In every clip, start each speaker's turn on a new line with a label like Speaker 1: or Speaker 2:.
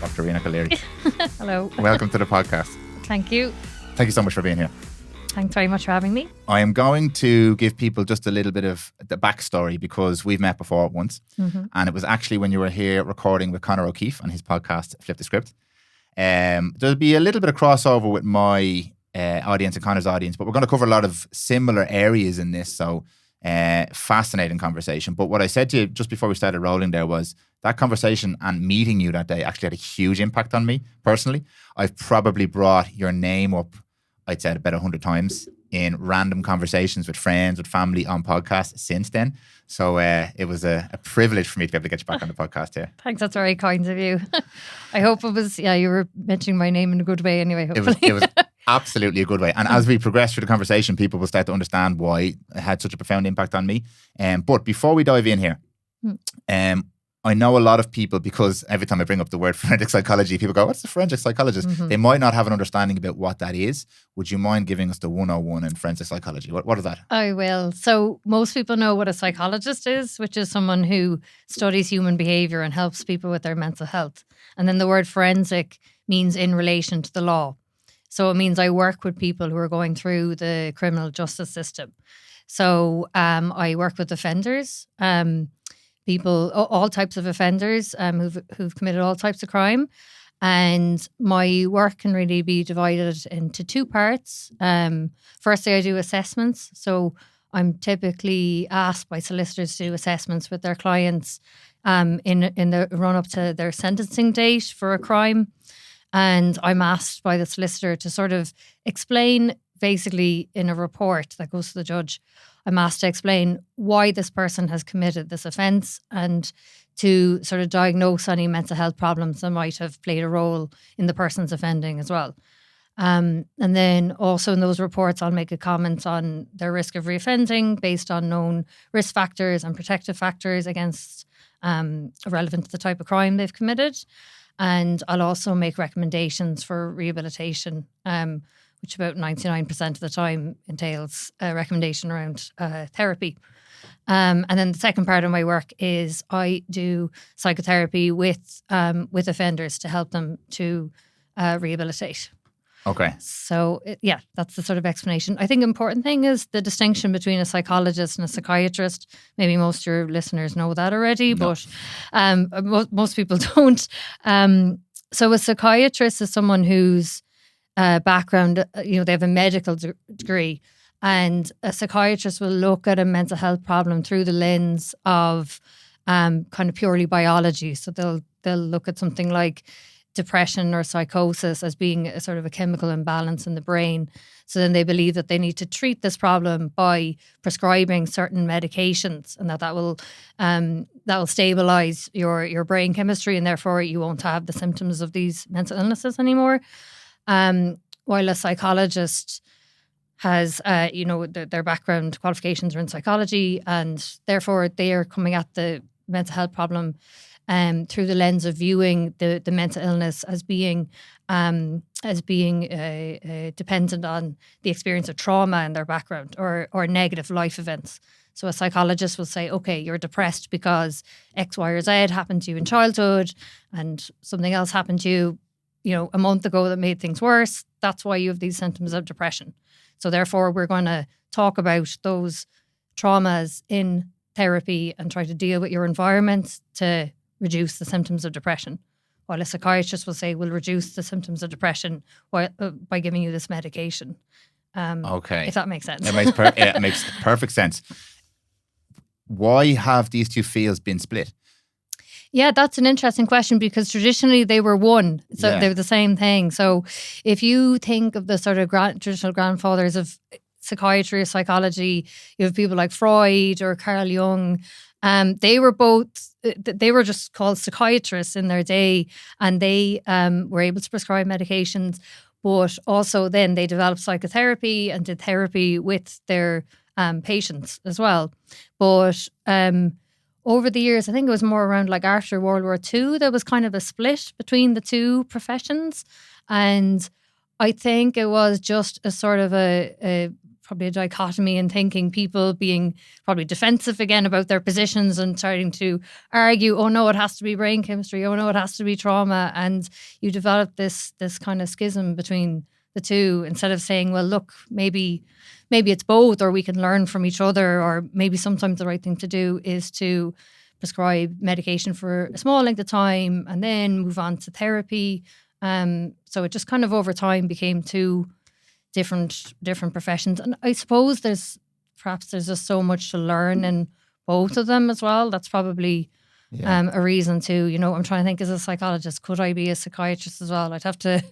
Speaker 1: Dr.Ríoghnach O'Leary.
Speaker 2: Hello.
Speaker 1: Welcome to the podcast.
Speaker 2: Thank you.
Speaker 1: Thank you so much for being here.
Speaker 2: Thanks very much for having me.
Speaker 1: I am going to give people just a little bit of the backstory because we've met before once. And it was actually when you were here recording with Conor O'Keefe on his podcast, Flip the Script. There'll be a little bit of crossover with my audience and Conor's audience, but we're going to cover a lot of similar areas in this. So fascinating conversation. But what I said to you just before we started rolling there was that conversation and meeting you that day actually had a huge impact on me personally. I've probably brought your name up, I'd say about 100 times in random conversations with friends, with family on podcasts since then. So it was a privilege for me to be able to get you back on the podcast here.
Speaker 2: Thanks, that's very kind of you. I hope it was, you were mentioning my name in a good way anyway, hopefully.
Speaker 1: It was absolutely a good way. And as we progress through the conversation, people will start to understand why it had such a profound impact on me. But before we dive in here, I know a lot of people, because every time I bring up the word forensic psychology, people go, what's the forensic psychologist? They might not have an understanding about what that is. Would you mind giving us the 101 in forensic psychology? What is that?
Speaker 2: I will. So most people know what a psychologist is, which is someone who studies human behaviour and helps people with their mental health. And then the word forensic means in relation to the law. So it means I work with people who are going through the criminal justice system. So I work with offenders, people, all types of offenders who've committed all types of crime. And my work can really be divided into two parts. Firstly, I do assessments. So I'm typically asked by solicitors to do assessments with their clients in the run up to their sentencing date for a crime. And I'm asked by the solicitor to sort of explain, basically in a report that goes to the judge, I'm asked to explain why this person has committed this offence and to sort of diagnose any mental health problems that might have played a role in the person's offending as well. And then also in those reports, I'll make a comment on their risk of reoffending based on known risk factors and protective factors against relevant to the type of crime they've committed. And I'll also make recommendations for rehabilitation, which about 99% of the time entails a recommendation around therapy. And then the second part of my work is I do psychotherapy with offenders to help them to rehabilitate.
Speaker 1: Okay.
Speaker 2: So, that's the sort of explanation. I think the important thing is the distinction between a psychologist and a psychiatrist. Maybe most of your listeners know that already, but most people don't. So a psychiatrist is someone whose background, they have a medical degree, and a psychiatrist will look at a mental health problem through the lens of kind of purely biology. So they'll look at something like depression or psychosis as being a sort of a chemical imbalance in the brain. So then they believe that they need to treat this problem by prescribing certain medications, and that will stabilize your brain chemistry, and therefore you won't have the symptoms of these mental illnesses anymore. While a psychologist has, their background qualifications are in psychology, and therefore they are coming at the mental health problem through the lens of viewing the mental illness as being dependent on the experience of trauma in their background or negative life events. So a psychologist will say, okay, you're depressed because X, Y, or Z happened to you in childhood, and something else happened to you, a month ago that made things worse. That's why you have these symptoms of depression. So therefore, we're going to talk about those traumas in therapy and try to deal with your environment to reduce the symptoms of depression. While a psychiatrist will say, we'll reduce the symptoms of depression by giving you this medication.
Speaker 1: Okay.
Speaker 2: If that makes sense.
Speaker 1: It makes perfect sense. Why have these two fields been split?
Speaker 2: Yeah, that's an interesting question because traditionally they were one. So they were the same thing. So if you think of the sort of traditional grandfathers of psychiatry or psychology, you have people like Freud or Carl Jung. They were just called psychiatrists in their day, and they were able to prescribe medications, but also then they developed psychotherapy and did therapy with their patients as well. But over the years, I think it was more around like after World War II, there was kind of a split between the two professions. And I think it was just a sort of a probably a dichotomy in thinking, people being probably defensive again about their positions and starting to argue, oh no, it has to be brain chemistry, oh no, it has to be trauma. And you develop this kind of schism between the two, instead of saying, well, look, maybe it's both, or we can learn from each other, or maybe sometimes the right thing to do is to prescribe medication for a small length of time and then move on to therapy. So it just kind of over time became two different professions. And I suppose there's just so much to learn in both of them as well. That's probably a reason to, I'm trying to think, as a psychologist, could I be a psychiatrist as well? I'd have to,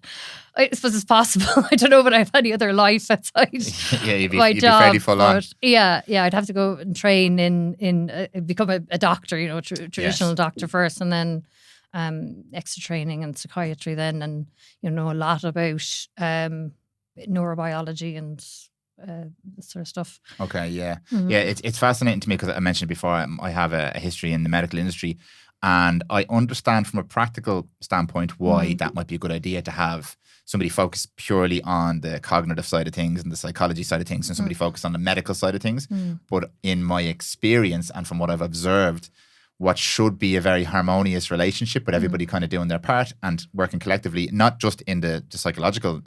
Speaker 2: I suppose it's possible. I don't know, but I have any other life outside
Speaker 1: you'd be
Speaker 2: job,
Speaker 1: fairly full on.
Speaker 2: Yeah, I'd have to go and train in become a doctor, traditional doctor first, and then extra training in psychiatry then, and a lot about neurobiology and this sort of stuff.
Speaker 1: Okay, yeah. Yeah, it's fascinating to me because I mentioned before I have a history in the medical industry, and I understand from a practical standpoint why that might be a good idea to have somebody focus purely on the cognitive side of things and the psychology side of things, and somebody focus on the medical side of things. But in my experience and from what I've observed, what should be a very harmonious relationship with everybody kind of doing their part and working collectively, not just in the psychological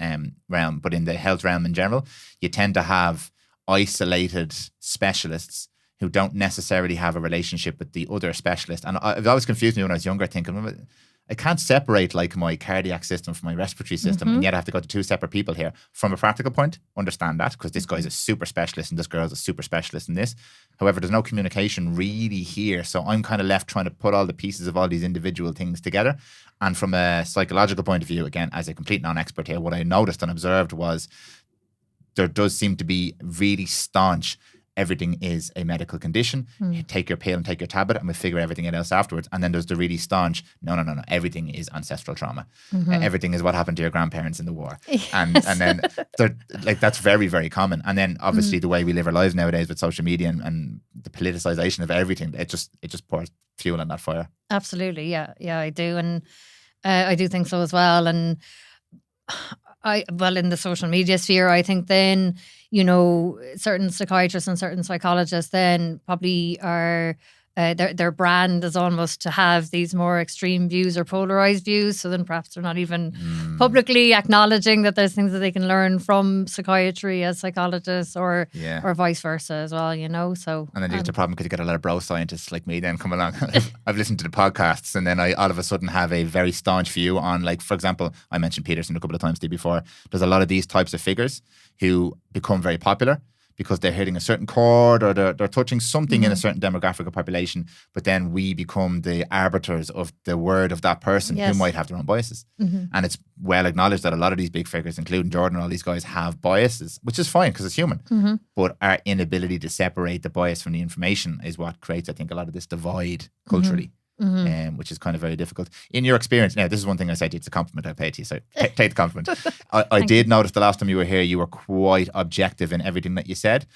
Speaker 1: realm, but in the health realm in general, you tend to have isolated specialists who don't necessarily have a relationship with the other specialist. And it always confused me when I was younger, thinking, I can't separate like my cardiac system from my respiratory system, and yet I have to go to two separate people here. From a practical point, understand that, because this guy's a super specialist and this girl's a super specialist in this. However, there's no communication really here. So I'm kind of left trying to put all the pieces of all these individual things together. And from a psychological point of view, again, as a complete non-expert here, what I noticed and observed was there does seem to be really staunch, everything is a medical condition. You take your pill and take your tablet and we'll figure everything else afterwards. And then there's the really staunch, no. Everything is ancestral trauma. Everything is what happened to your grandparents in the war.
Speaker 2: Yes.
Speaker 1: And then that's very, very common. And then obviously the way we live our lives nowadays with social media and the politicization of everything, it just pours fuel on that fire.
Speaker 2: Absolutely. Yeah, I do. And I do think so as well. And in the social media sphere, I think then, certain psychiatrists and certain psychologists then probably are, their brand is almost to have these more extreme views or polarized views. So then perhaps they're not even publicly acknowledging that there's things that they can learn from psychiatry as psychologists or vice versa as well, so.
Speaker 1: And then you get the problem because you get a lot of bro scientists like me then come along. I've listened to the podcasts and then I all of a sudden have a very staunch view on, like, for example, I mentioned Peterson a couple of times before. There's a lot of these types of figures who become very popular because they're hitting a certain chord or they're touching something in a certain demographic of population, but then we become the arbiters of the word of that person who might have their own biases. And it's well acknowledged that a lot of these big figures, including Jordan and all these guys, have biases, which is fine because it's human. But our inability to separate the bias from the information is what creates, I think, a lot of this divide culturally. Which is kind of very difficult. In your experience, now this is one thing I said to you, it's a compliment I paid to you, so take the compliment. I did notice the last time you were here, you were quite objective in everything that you said.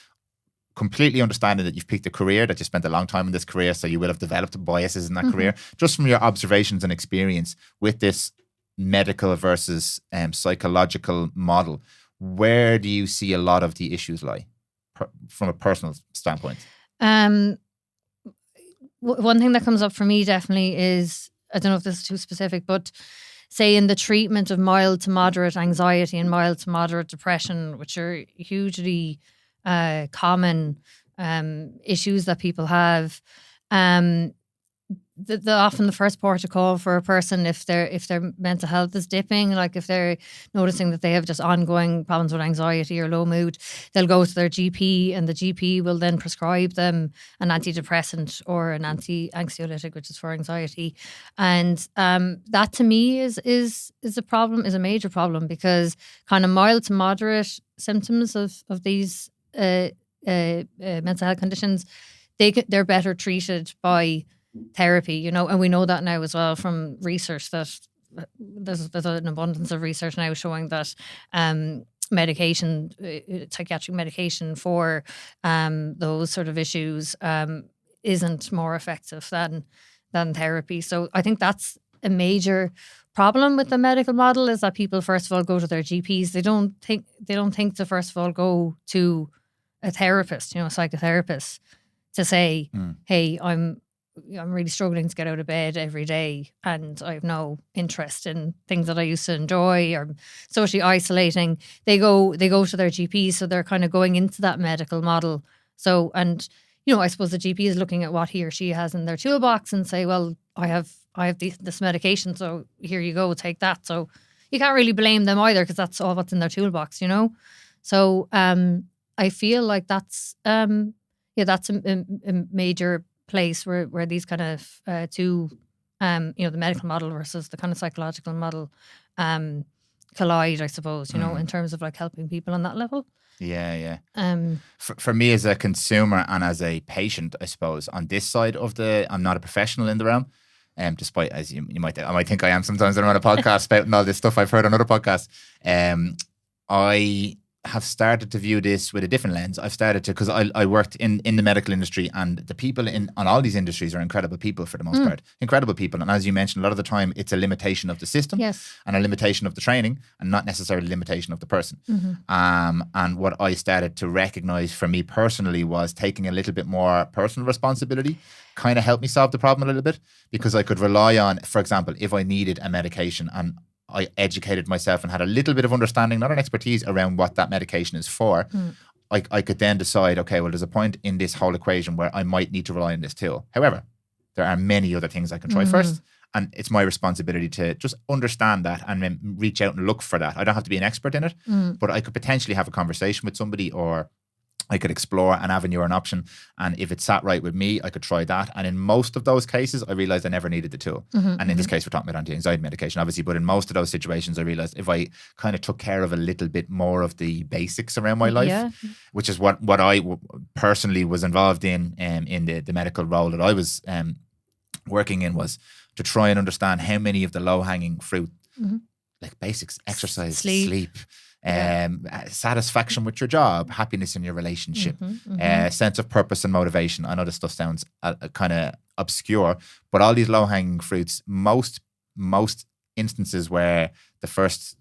Speaker 1: Completely understanding that you've picked a career, that you spent a long time in this career, so you will have developed biases in that career. Just from your observations and experience with this medical versus psychological model, where do you see a lot of the issues lie from a personal standpoint?
Speaker 2: One thing that comes up for me definitely is, I don't know if this is too specific, but say in the treatment of mild to moderate anxiety and mild to moderate depression, which are hugely common issues that people have, often the first port of call for a person, if their mental health is dipping, like if they're noticing that they have just ongoing problems with anxiety or low mood, they'll go to their GP and the GP will then prescribe them an antidepressant or an anxiolytic, which is for anxiety. And that to me is a problem, is a major problem, because kind of mild to moderate symptoms of these mental health conditions, they're better treated by therapy, and we know that now as well from research, that there's an abundance of research now showing that medication, psychiatric medication for those sort of issues isn't more effective than therapy. So I think that's a major problem with the medical model, is that people first of all go to their GPs. They don't think to first of all go to therapist, a psychotherapist, to say, hey, I'm really struggling to get out of bed every day, and I have no interest in things that I used to enjoy, or socially isolating. They go to their GP, so they're kind of going into that medical model. So, and I suppose the GP is looking at what he or she has in their toolbox and say, well, I have this medication, so here you go, take that. So you can't really blame them either, because that's all what's in their toolbox, So I feel like that's that's a major place where these kind of two, the medical model versus the kind of psychological model collide, I suppose, in terms of like helping people on that level.
Speaker 1: Yeah. For me as a consumer and as a patient, I suppose, on this side of I'm not a professional in the realm. Despite, as I might think I am sometimes when I'm on a podcast spouting all this stuff I've heard on other podcasts. I have started to view this with a different lens. I've started to, because I worked in the medical industry, and the people on all these industries are incredible people for the most part. Incredible people. And as you mentioned, a lot of the time it's a limitation of the system,
Speaker 2: yes,
Speaker 1: and a limitation of the training, and not necessarily a limitation of the person. And what I started to recognize for me personally was taking a little bit more personal responsibility kind of helped me solve the problem a little bit, because I could rely on, for example, if I needed a medication and I educated myself and had a little bit of understanding, not an expertise, around what that medication is for, I could then decide, okay, well, there's a point in this whole equation where I might need to rely on this tool. However, there are many other things I can try first. And it's my responsibility to just understand that and then reach out and look for that. I don't have to be an expert in it, but I could potentially have a conversation with somebody, or I could explore an avenue or an option. And if it sat right with me, I could try that. And in most of those cases, I realized I never needed the tool. And in this case, we're talking about anti-anxiety medication, obviously. But in most of those situations, I realized if I kind of took care of a little bit more of the basics around my life, which is what I personally was involved in the medical role that I was working in, was to try and understand how many of the low-hanging fruit, like basics, exercise, sleep, satisfaction with your job, happiness in your relationship, sense of purpose and motivation. I know this stuff sounds kind of obscure, but all these low-hanging fruits, most instances where the first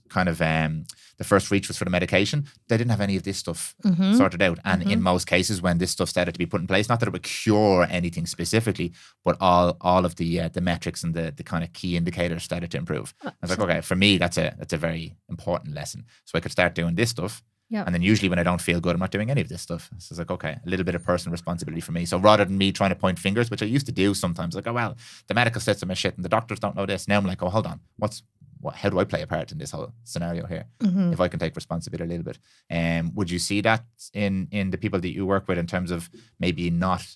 Speaker 1: reach was for the medication, they didn't have any of this stuff sorted out. And in most cases, when this stuff started to be put in place, not that it would cure anything specifically, but all of the metrics and the kind of key indicators started to improve. I was like, okay, for me, that's a very important lesson. So I could start doing this stuff.
Speaker 2: Yeah.
Speaker 1: And then usually when I don't feel good, I'm not doing any of this stuff. So it's like, okay, a little bit of personal responsibility for me. So rather than me trying to point fingers, which I used to do sometimes, like, oh, well, the medical system is shit and the doctors don't know this. Now I'm like, oh, hold on. How do I play a part in this whole scenario here? If I can take responsibility a little bit. Would you see that in the people that you work with, in terms of maybe not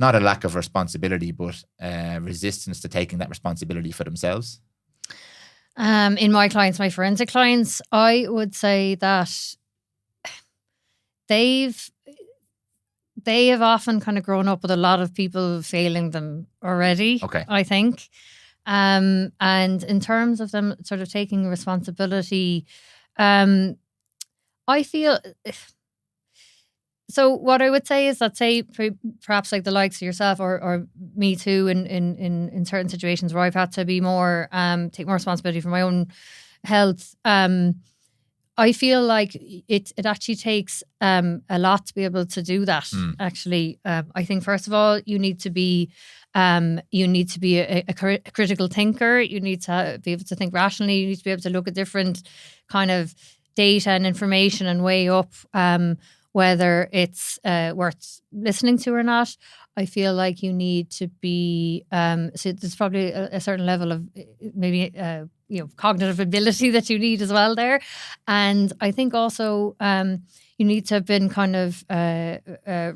Speaker 1: a lack of responsibility, but resistance to taking that responsibility for themselves?
Speaker 2: In my forensic clients, I would say that they have often kind of grown up with a lot of people failing them already.
Speaker 1: Okay.
Speaker 2: I think. And in terms of them sort of taking responsibility, I feel. So what I would say is that, say, perhaps like the likes of yourself or me too, in certain situations where I've had to be more, take more responsibility for my own health, I feel like it actually takes a lot to be able to do that. Actually, I think first of all, you need to be a critical thinker. You need to be able to think rationally. You need to be able to look at different kind of data and information and weigh up whether it's worth listening to or not. I feel like you need to be, so there's probably a certain level of maybe, cognitive ability that you need as well there. And I think also you need to have been kind of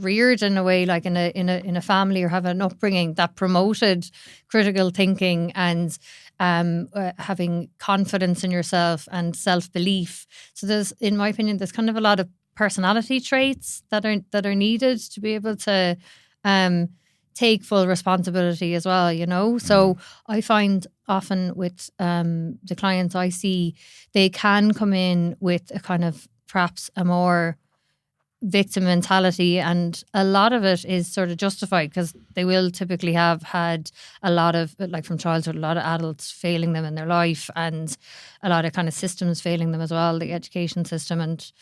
Speaker 2: reared in a way, like in a family, or have an upbringing that promoted critical thinking and having confidence in yourself and self-belief. So there's, in my opinion, there's kind of a lot of personality traits that are needed to be able to take full responsibility as well, So I find often with the clients I see, they can come in with a kind of perhaps a more victim mentality, and a lot of it is sort of justified because they will typically have had a lot of, like from childhood, a lot of adults failing them in their life, and a lot of kind of systems failing them as well, the education system and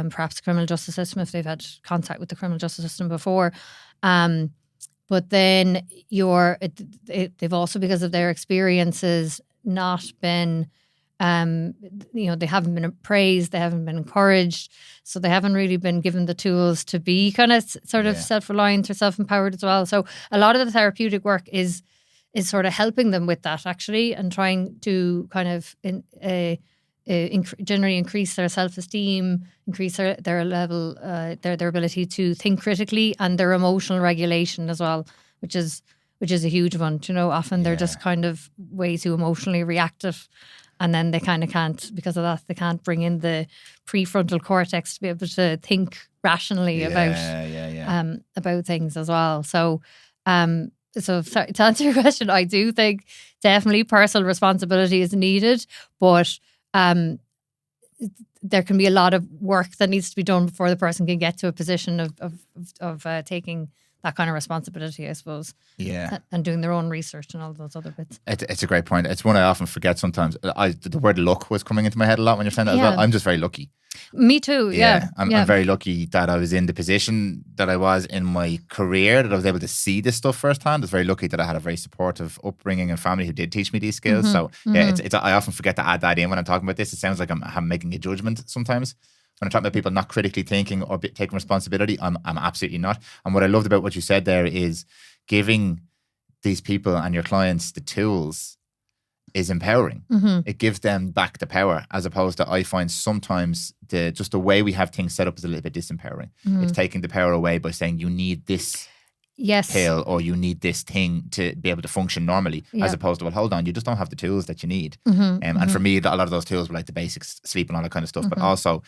Speaker 2: perhaps the criminal justice system if they've had contact with the criminal justice system before. But then they've also, because of their experiences, not been, they haven't been praised, they haven't been encouraged, so they haven't really been given the tools to be kind of sort of self-reliant or self-empowered as well. So a lot of the therapeutic work is sort of helping them with that actually, and trying to kind of generally increase their self-esteem, increase their level, their ability to think critically, and their emotional regulation as well, which is a huge one. Often they're just kind of way too emotionally reactive. And then they kind of can't, because of that, they can't bring in the prefrontal cortex to be able to think rationally about things as well. So, sorry, to answer your question, I do think definitely personal responsibility is needed, but there can be a lot of work that needs to be done before the person can get to a position of taking that kind of responsibility, I suppose.
Speaker 1: Yeah.
Speaker 2: And doing their own research and all those other bits.
Speaker 1: It's a great point. It's one I often forget sometimes. The word luck was coming into my head a lot when you're saying that as well. I'm just very lucky.
Speaker 2: Me too, yeah.
Speaker 1: I'm very lucky that I was in the position that I was in my career, that I was able to see this stuff firsthand. I was very lucky that I had a very supportive upbringing and family who did teach me these skills. So I often forget to add that in when I'm talking about this. It sounds like I'm making a judgment sometimes. When I'm talking about people not critically thinking or taking responsibility, I'm absolutely not. And what I loved about what you said there is giving these people and your clients the tools is empowering. It gives them back the power, as opposed to, I find sometimes just the way we have things set up is a little bit disempowering. It's taking the power away by saying you need this pill or you need this thing to be able to function normally, as opposed to, well, hold on, you just don't have the tools that you need. And for me, a lot of those tools were like the basics, sleep and all that kind of stuff, but also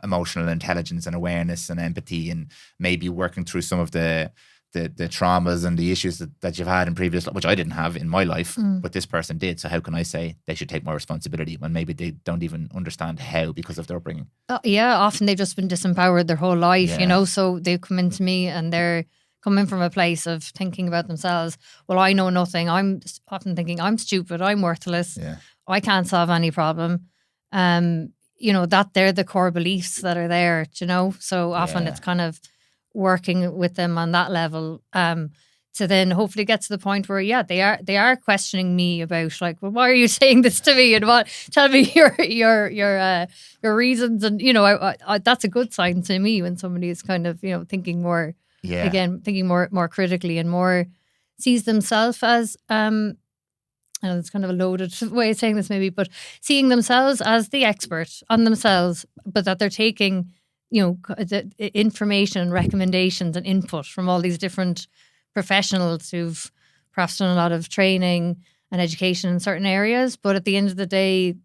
Speaker 1: emotional intelligence and awareness and empathy, and maybe working through some of the traumas and the issues that you've had in previous, which I didn't have in my life, but this person did. So how can I say they should take more responsibility when maybe they don't even understand how because of their upbringing?
Speaker 2: Often they've just been disempowered their whole life, so they come into me and they're coming from a place of thinking about themselves. Well, I know nothing. I'm often thinking I'm stupid, I'm worthless, I can't solve any problem. That they're the core beliefs that are there, so often it's kind of working with them on that level to then hopefully get to the point where they are questioning me about, like, well, why are you saying this to me, and tell me your reasons, and I, that's a good sign to me when somebody is kind of thinking more thinking more critically and more sees themselves as I know it's kind of a loaded way of saying this maybe, but seeing themselves as the expert on themselves, but that they're taking, the information and recommendations and input from all these different professionals who've perhaps done a lot of training and education in certain areas. But at the end of the day,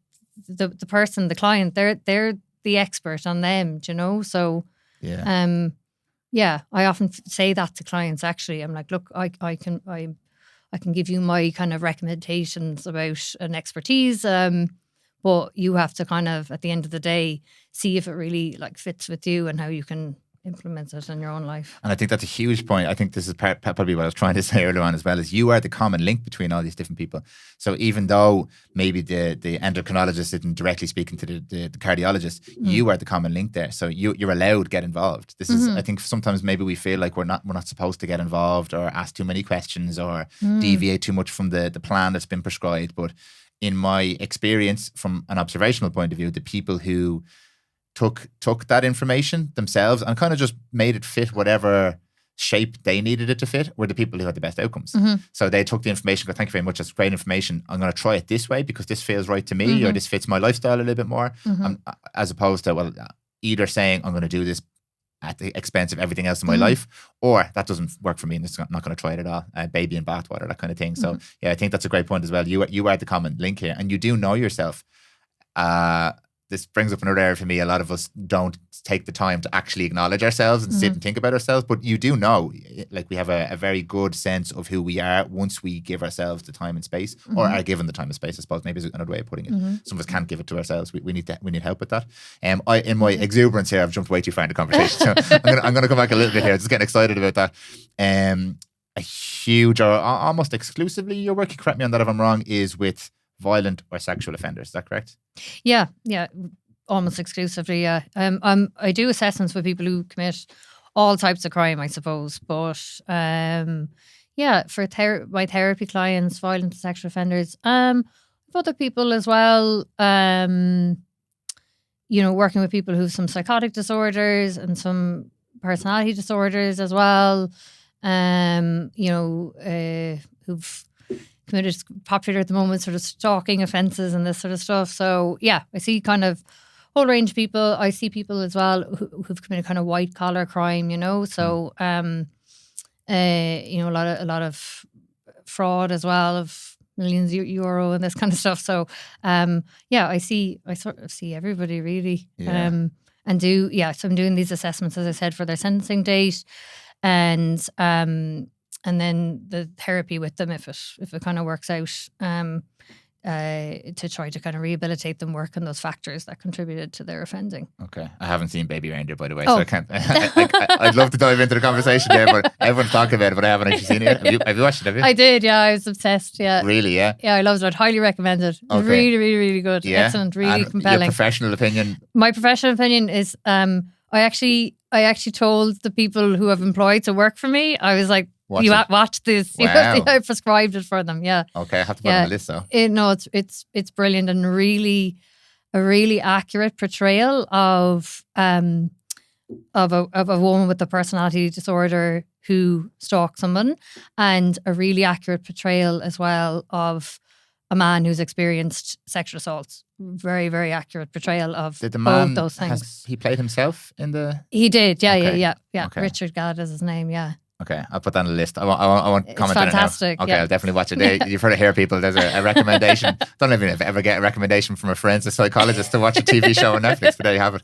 Speaker 2: the person, the client, they're the expert on them, So, I often say that to clients actually. I'm like, look, I can give you my kind of recommendations about an expertise, but you have to kind of, at the end of the day, see if it really fits with you and how you can implement it in your own life.
Speaker 1: And I think that's a huge point. I think this is probably what I was trying to say earlier on as well, is you are the common link between all these different people. So even though maybe the endocrinologist isn't directly speaking to the cardiologist, you are the common link there. So you're allowed to get involved. This is, I think sometimes maybe we feel like we're not supposed to get involved or ask too many questions or deviate too much from the plan that's been prescribed. But in my experience, from an observational point of view, the people who took that information themselves and kind of just made it fit whatever shape they needed it to fit were the people who had the best outcomes. So they took the information, go, thank you very much, that's great information. I'm going to try it this way because this feels right to me or this fits my lifestyle a little bit more. As opposed to, well, either saying I'm going to do this at the expense of everything else in my life, or that doesn't work for me and I'm not going to try it at all. Baby in bathwater, that kind of thing. So I think that's a great point as well. You are the common link here, and you do know yourself. this brings up another area for me. A lot of us don't take the time to actually acknowledge ourselves and sit and think about ourselves. But you do know, like we have a very good sense of who we are once we give ourselves the time and space, or are given the time and space, I suppose, maybe is another way of putting it. Some of us can't give it to ourselves. We need help with that. In my exuberance here, I've jumped way too far into conversation. So I'm going to come back a little bit here. Just getting excited about that. A huge, or almost exclusively, your work, you correct me on that if I'm wrong, is with violent or sexual offenders. Is that correct?
Speaker 2: Yeah, almost exclusively. Yeah, I do assessments with people who commit all types of crime, I suppose. But for my therapy clients, violent and sexual offenders, other people as well. Working with people who have some psychotic disorders and some personality disorders as well. Who've committed, popular at the moment, sort of stalking offences and this sort of stuff. So I see kind of whole range of people. I see people as well who've committed kind of white collar crime, So a lot of fraud as well, of millions euro and this kind of stuff. So I sort of see everybody really. So I'm doing these assessments, as I said, for their sentencing date, and then the therapy with them if it kind of works out, to try to kind of rehabilitate them, work on those factors that contributed to their offending.
Speaker 1: Okay, I haven't seen Baby Reindeer, by the way, so I can't. I'd love to dive into the conversation there, but everyone's talking about it, but I haven't actually seen it. Have you watched it? Have you?
Speaker 2: I did. Yeah, I was obsessed. Yeah,
Speaker 1: really? Yeah,
Speaker 2: yeah, I loved it. I'd highly recommend it. Okay. Really, really, really good. Yeah. Excellent. Really compelling.
Speaker 1: Your professional opinion?
Speaker 2: My professional opinion is, I actually told the people who have employed to work for me, I was like, watch this.
Speaker 1: Wow.
Speaker 2: I prescribed it for them. Yeah.
Speaker 1: Okay, I have to put it on the list though.
Speaker 2: It's brilliant, and really a really accurate portrayal of a woman with a personality disorder who stalks someone, and a really accurate portrayal as well of a man who's experienced sexual assaults. Very, very accurate portrayal of both those things.
Speaker 1: He played himself in the...
Speaker 2: He did, yeah,
Speaker 1: okay.
Speaker 2: yeah.
Speaker 1: Okay.
Speaker 2: Richard Gadd is his name, yeah.
Speaker 1: Okay, I'll put that on the list. I won't comment on it now.
Speaker 2: Fantastic.
Speaker 1: Okay, I'll definitely watch it. You've heard it here, people. There's a recommendation. Don't even ever get a recommendation from a forensic psychologist to watch a TV show on Netflix, but there you have it.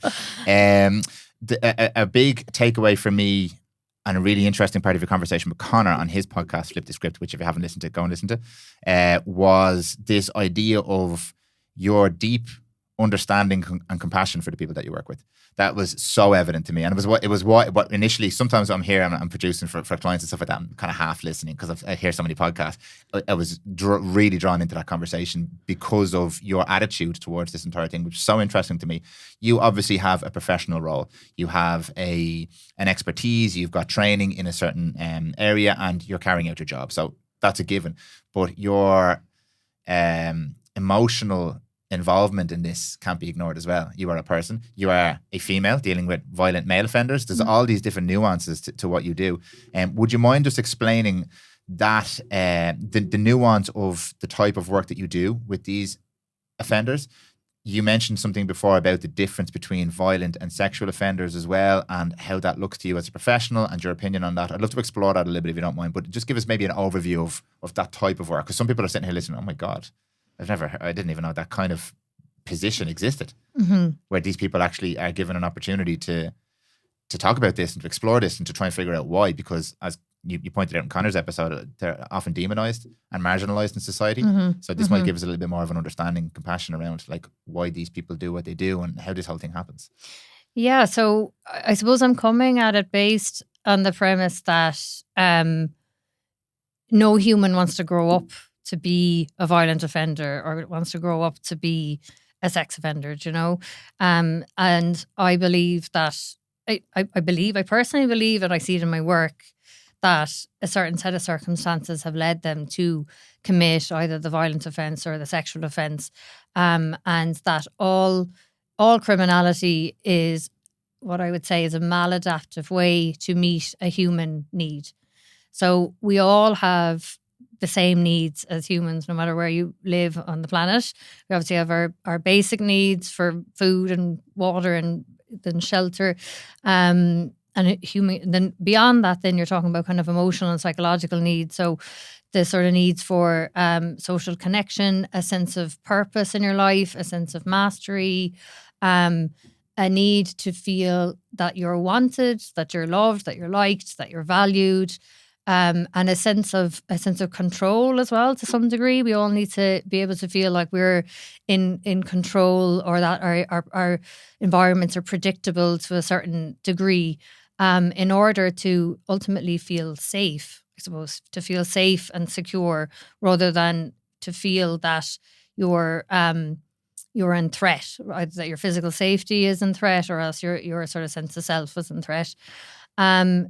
Speaker 1: A big takeaway for me, and a really interesting part of your conversation with Connor on his podcast, Flip the Script, which if you haven't listened to, go and listen to, was this idea of your deep understanding and compassion for the people that you work with. That was so evident to me, and it was what initially. Sometimes I'm here, I'm producing for clients and stuff like that. I'm kind of half listening because I hear so many podcasts. I was really drawn into that conversation because of your attitude towards this entire thing, which is so interesting to me. You obviously have a professional role. You have an expertise. You've got training in a certain area, and you're carrying out your job. So that's a given. But your emotional involvement in this can't be ignored as well. You are a person. You are a female dealing with violent male offenders. There's all these different nuances to what you do. Would you mind just explaining that the nuance of the type of work that you do with these offenders? You mentioned something before about the difference between violent and sexual offenders as well, and how that looks to you as a professional and your opinion on that. I'd love to explore that a little bit if you don't mind, but just give us maybe an overview of that type of work, because some people are sitting here listening, oh my God, I didn't even know that kind of position existed, where these people actually are given an opportunity to talk about this and to explore this and to try and figure out why, because as you pointed out in Connor's episode, they're often demonized and marginalized in society. So this might give us a little bit more of an understanding, compassion around like why these people do what they do and how this whole thing happens.
Speaker 2: Yeah, so I suppose I'm coming at it based on the premise that no human wants to grow up to be a violent offender or wants to grow up to be a sex offender, and I believe that I personally believe, and I see it in my work, that a certain set of circumstances have led them to commit either the violent offence or the sexual offence, and that all criminality is what I would say is a maladaptive way to meet a human need. So we all have the same needs as humans, no matter where you live on the planet. We obviously have our basic needs for food and water and then shelter. And then beyond that, then you're talking about kind of emotional and psychological needs. So the sort of needs for social connection, a sense of purpose in your life, a sense of mastery, a need to feel that you're wanted, that you're loved, that you're liked, that you're valued, and a sense of control as well. To some degree, we all need to be able to feel like we're in control, or that our environments are predictable to a certain degree, in order to ultimately feel safe. I suppose to feel safe and secure, rather than to feel that you're in threat, either that your physical safety is in threat, or else your sort of sense of self is in threat.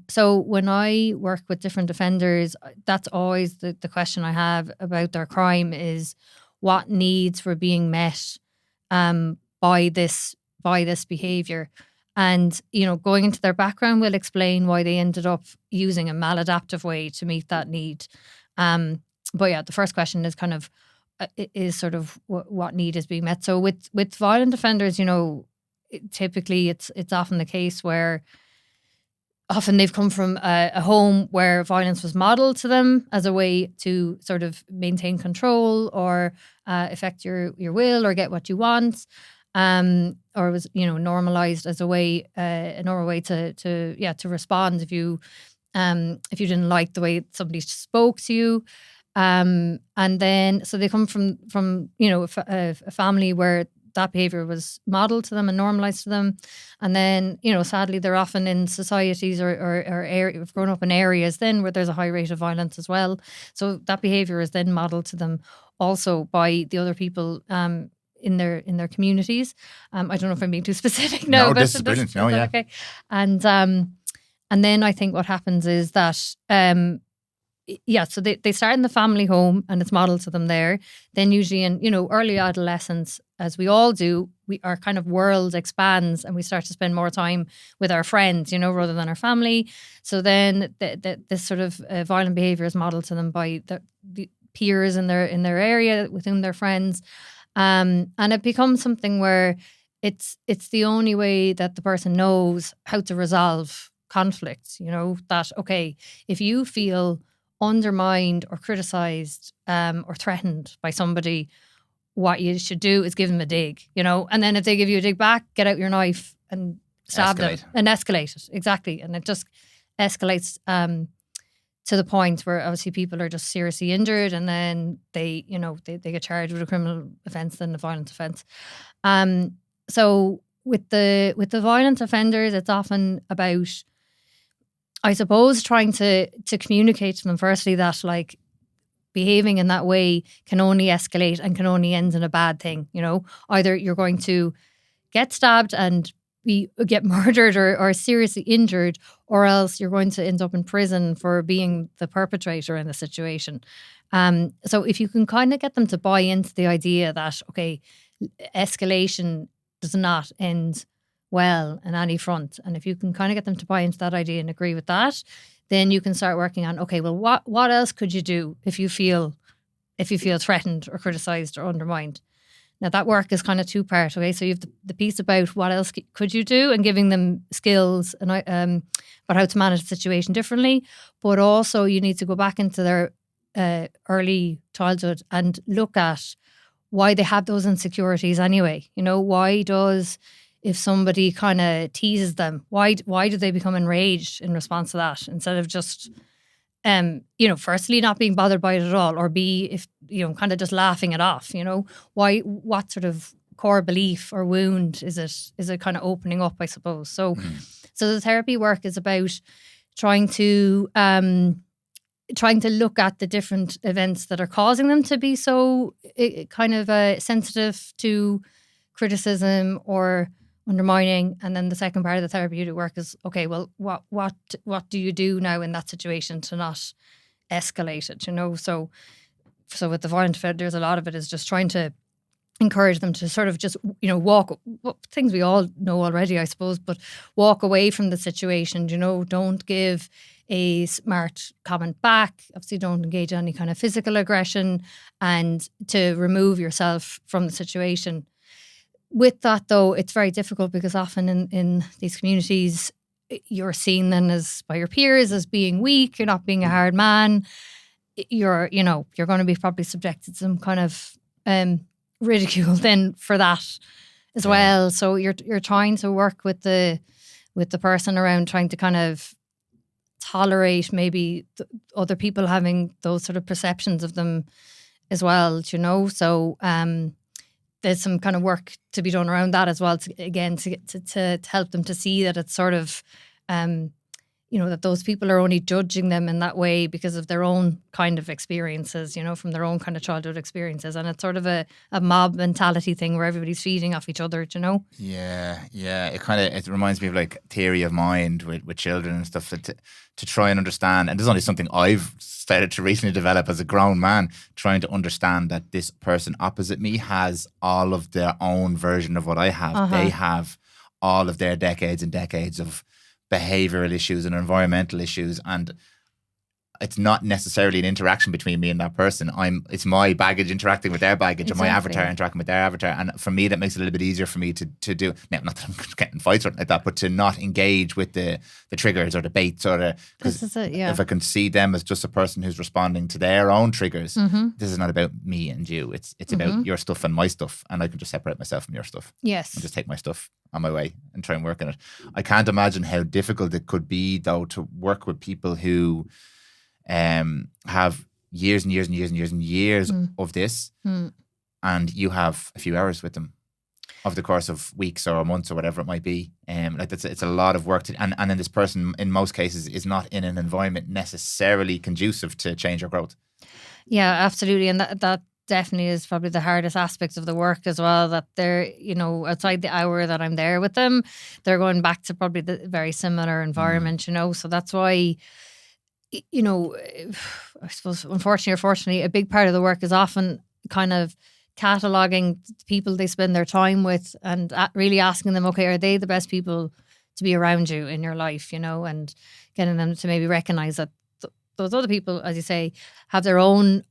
Speaker 2: So when I work with different offenders, that's always the question I have about their crime is what needs were being met by this behaviour. And, going into their background will explain why they ended up using a maladaptive way to meet that need. But yeah, the first question is kind of, is sort of what need is being met. So with violent offenders, typically it's often the case where often they've come from a home where violence was modelled to them as a way to sort of maintain control, or affect your will, or get what you want. Or was normalized as a normal way to respond if you didn't like the way somebody spoke to you, and then so they come from a family where that behavior was modeled to them and normalized to them, and then sadly they're often in societies or have grown up in areas then where there's a high rate of violence as well. So that behavior is then modeled to them also by the other people in their communities. I don't know if I'm being too specific now.
Speaker 1: No, this is brilliant. No, yeah.
Speaker 2: Okay. And then I think what happens is that, so they start in the family home and it's modeled to them there. Then usually in, early adolescence, as we all do, our kind of world expands and we start to spend more time with our friends, rather than our family. So then this sort of violent behaviour is modeled to them by the peers in their area with whom they're friends. And it becomes something where it's the only way that the person knows how to resolve conflicts, that, okay, if you feel undermined or criticised or threatened by somebody, what you should do is give them a dig, and then if they give you a dig back, get out your knife and stab them and escalate it. Exactly. And it just escalates to the point where obviously people are just seriously injured, and then they get charged with a criminal offence, then a violent offence. So with the violent offenders, it's often about, I suppose, trying to communicate to them firstly that like behaving in that way can only escalate and can only end in a bad thing. Either you're going to get stabbed and get murdered or seriously injured, or else you're going to end up in prison for being the perpetrator in the situation. So if you can kind of get them to buy into the idea that, okay, escalation does not end well in any front, and if you can kind of get them to buy into that idea and agree with that, then you can start working on, okay, well, what else could you do if you feel threatened or criticised or undermined? Now that work is kind of two-part, okay? So you have the piece about what else could you do and giving them skills and about how to manage the situation differently, but also you need to go back into their early childhood and look at why they have those insecurities anyway. Why does, if somebody kind of teases them, why do they become enraged in response to that, instead of just firstly not being bothered by it at all, or kind of just laughing it off, what sort of core belief or wound is it kind of opening up, I suppose. So the therapy work is about trying to look at the different events that are causing them to be so kind of sensitive to criticism or undermining. And then the second part of the therapeutic work is, okay, well, what do you do now in that situation to not escalate it, So with the violent offenders, a lot of it is just trying to encourage them to sort of just, walk, things we all know already, I suppose, but walk away from the situation, don't give a smart comment back. Obviously, don't engage in any kind of physical aggression, and to remove yourself from the situation. With that, though, it's very difficult because often in these communities, you're seen then by your peers as being weak, you're not being a hard man. you're going to be probably subjected to some kind of ridicule then for that as well. So you're trying to work with the person around, trying to kind of tolerate maybe other people having those sort of perceptions of them as well, so there's some kind of work to be done around that as well, to help them to see that it's sort of that those people are only judging them in that way because of their own kind of experiences, from their own kind of childhood experiences. And it's sort of a mob mentality thing where everybody's feeding off each other,
Speaker 1: Yeah. It reminds me of like theory of mind with children and stuff, to try and understand. And this is only something I've started to recently develop as a grown man, trying to understand that this person opposite me has all of their own version of what I have. They have all of their decades and decades of behavioral issues and environmental issues, and it's not necessarily an interaction between me and that person. It's my baggage interacting with their baggage, and my avatar interacting with their avatar. And for me, that makes it a little bit easier for me to do. Now, not that I'm getting fights or anything like that, but to not engage with the triggers or the baits because if I can see them as just a person who's responding to their own triggers, this is not about me and you. It's about your stuff and my stuff, and I can just separate myself from your stuff.
Speaker 2: Yes,
Speaker 1: and just take my stuff on my way and try and work on it. I can't imagine how difficult it could be though to work with people who have years and years and years and years and years of this, and you have a few hours with them over the course of weeks or months or whatever it might be. It's a lot of work and then this person in most cases is not in an environment necessarily conducive to change or growth.
Speaker 2: Yeah, absolutely. And that definitely is probably the hardest aspects of the work as well, that they're, outside the hour that I'm there with them, they're going back to probably the very similar environment, so that's why, I suppose, unfortunately or fortunately, a big part of the work is often kind of cataloguing people they spend their time with and really asking them, okay, are they the best people to be around you in your life, and getting them to maybe recognise that those other people, as you say, have their own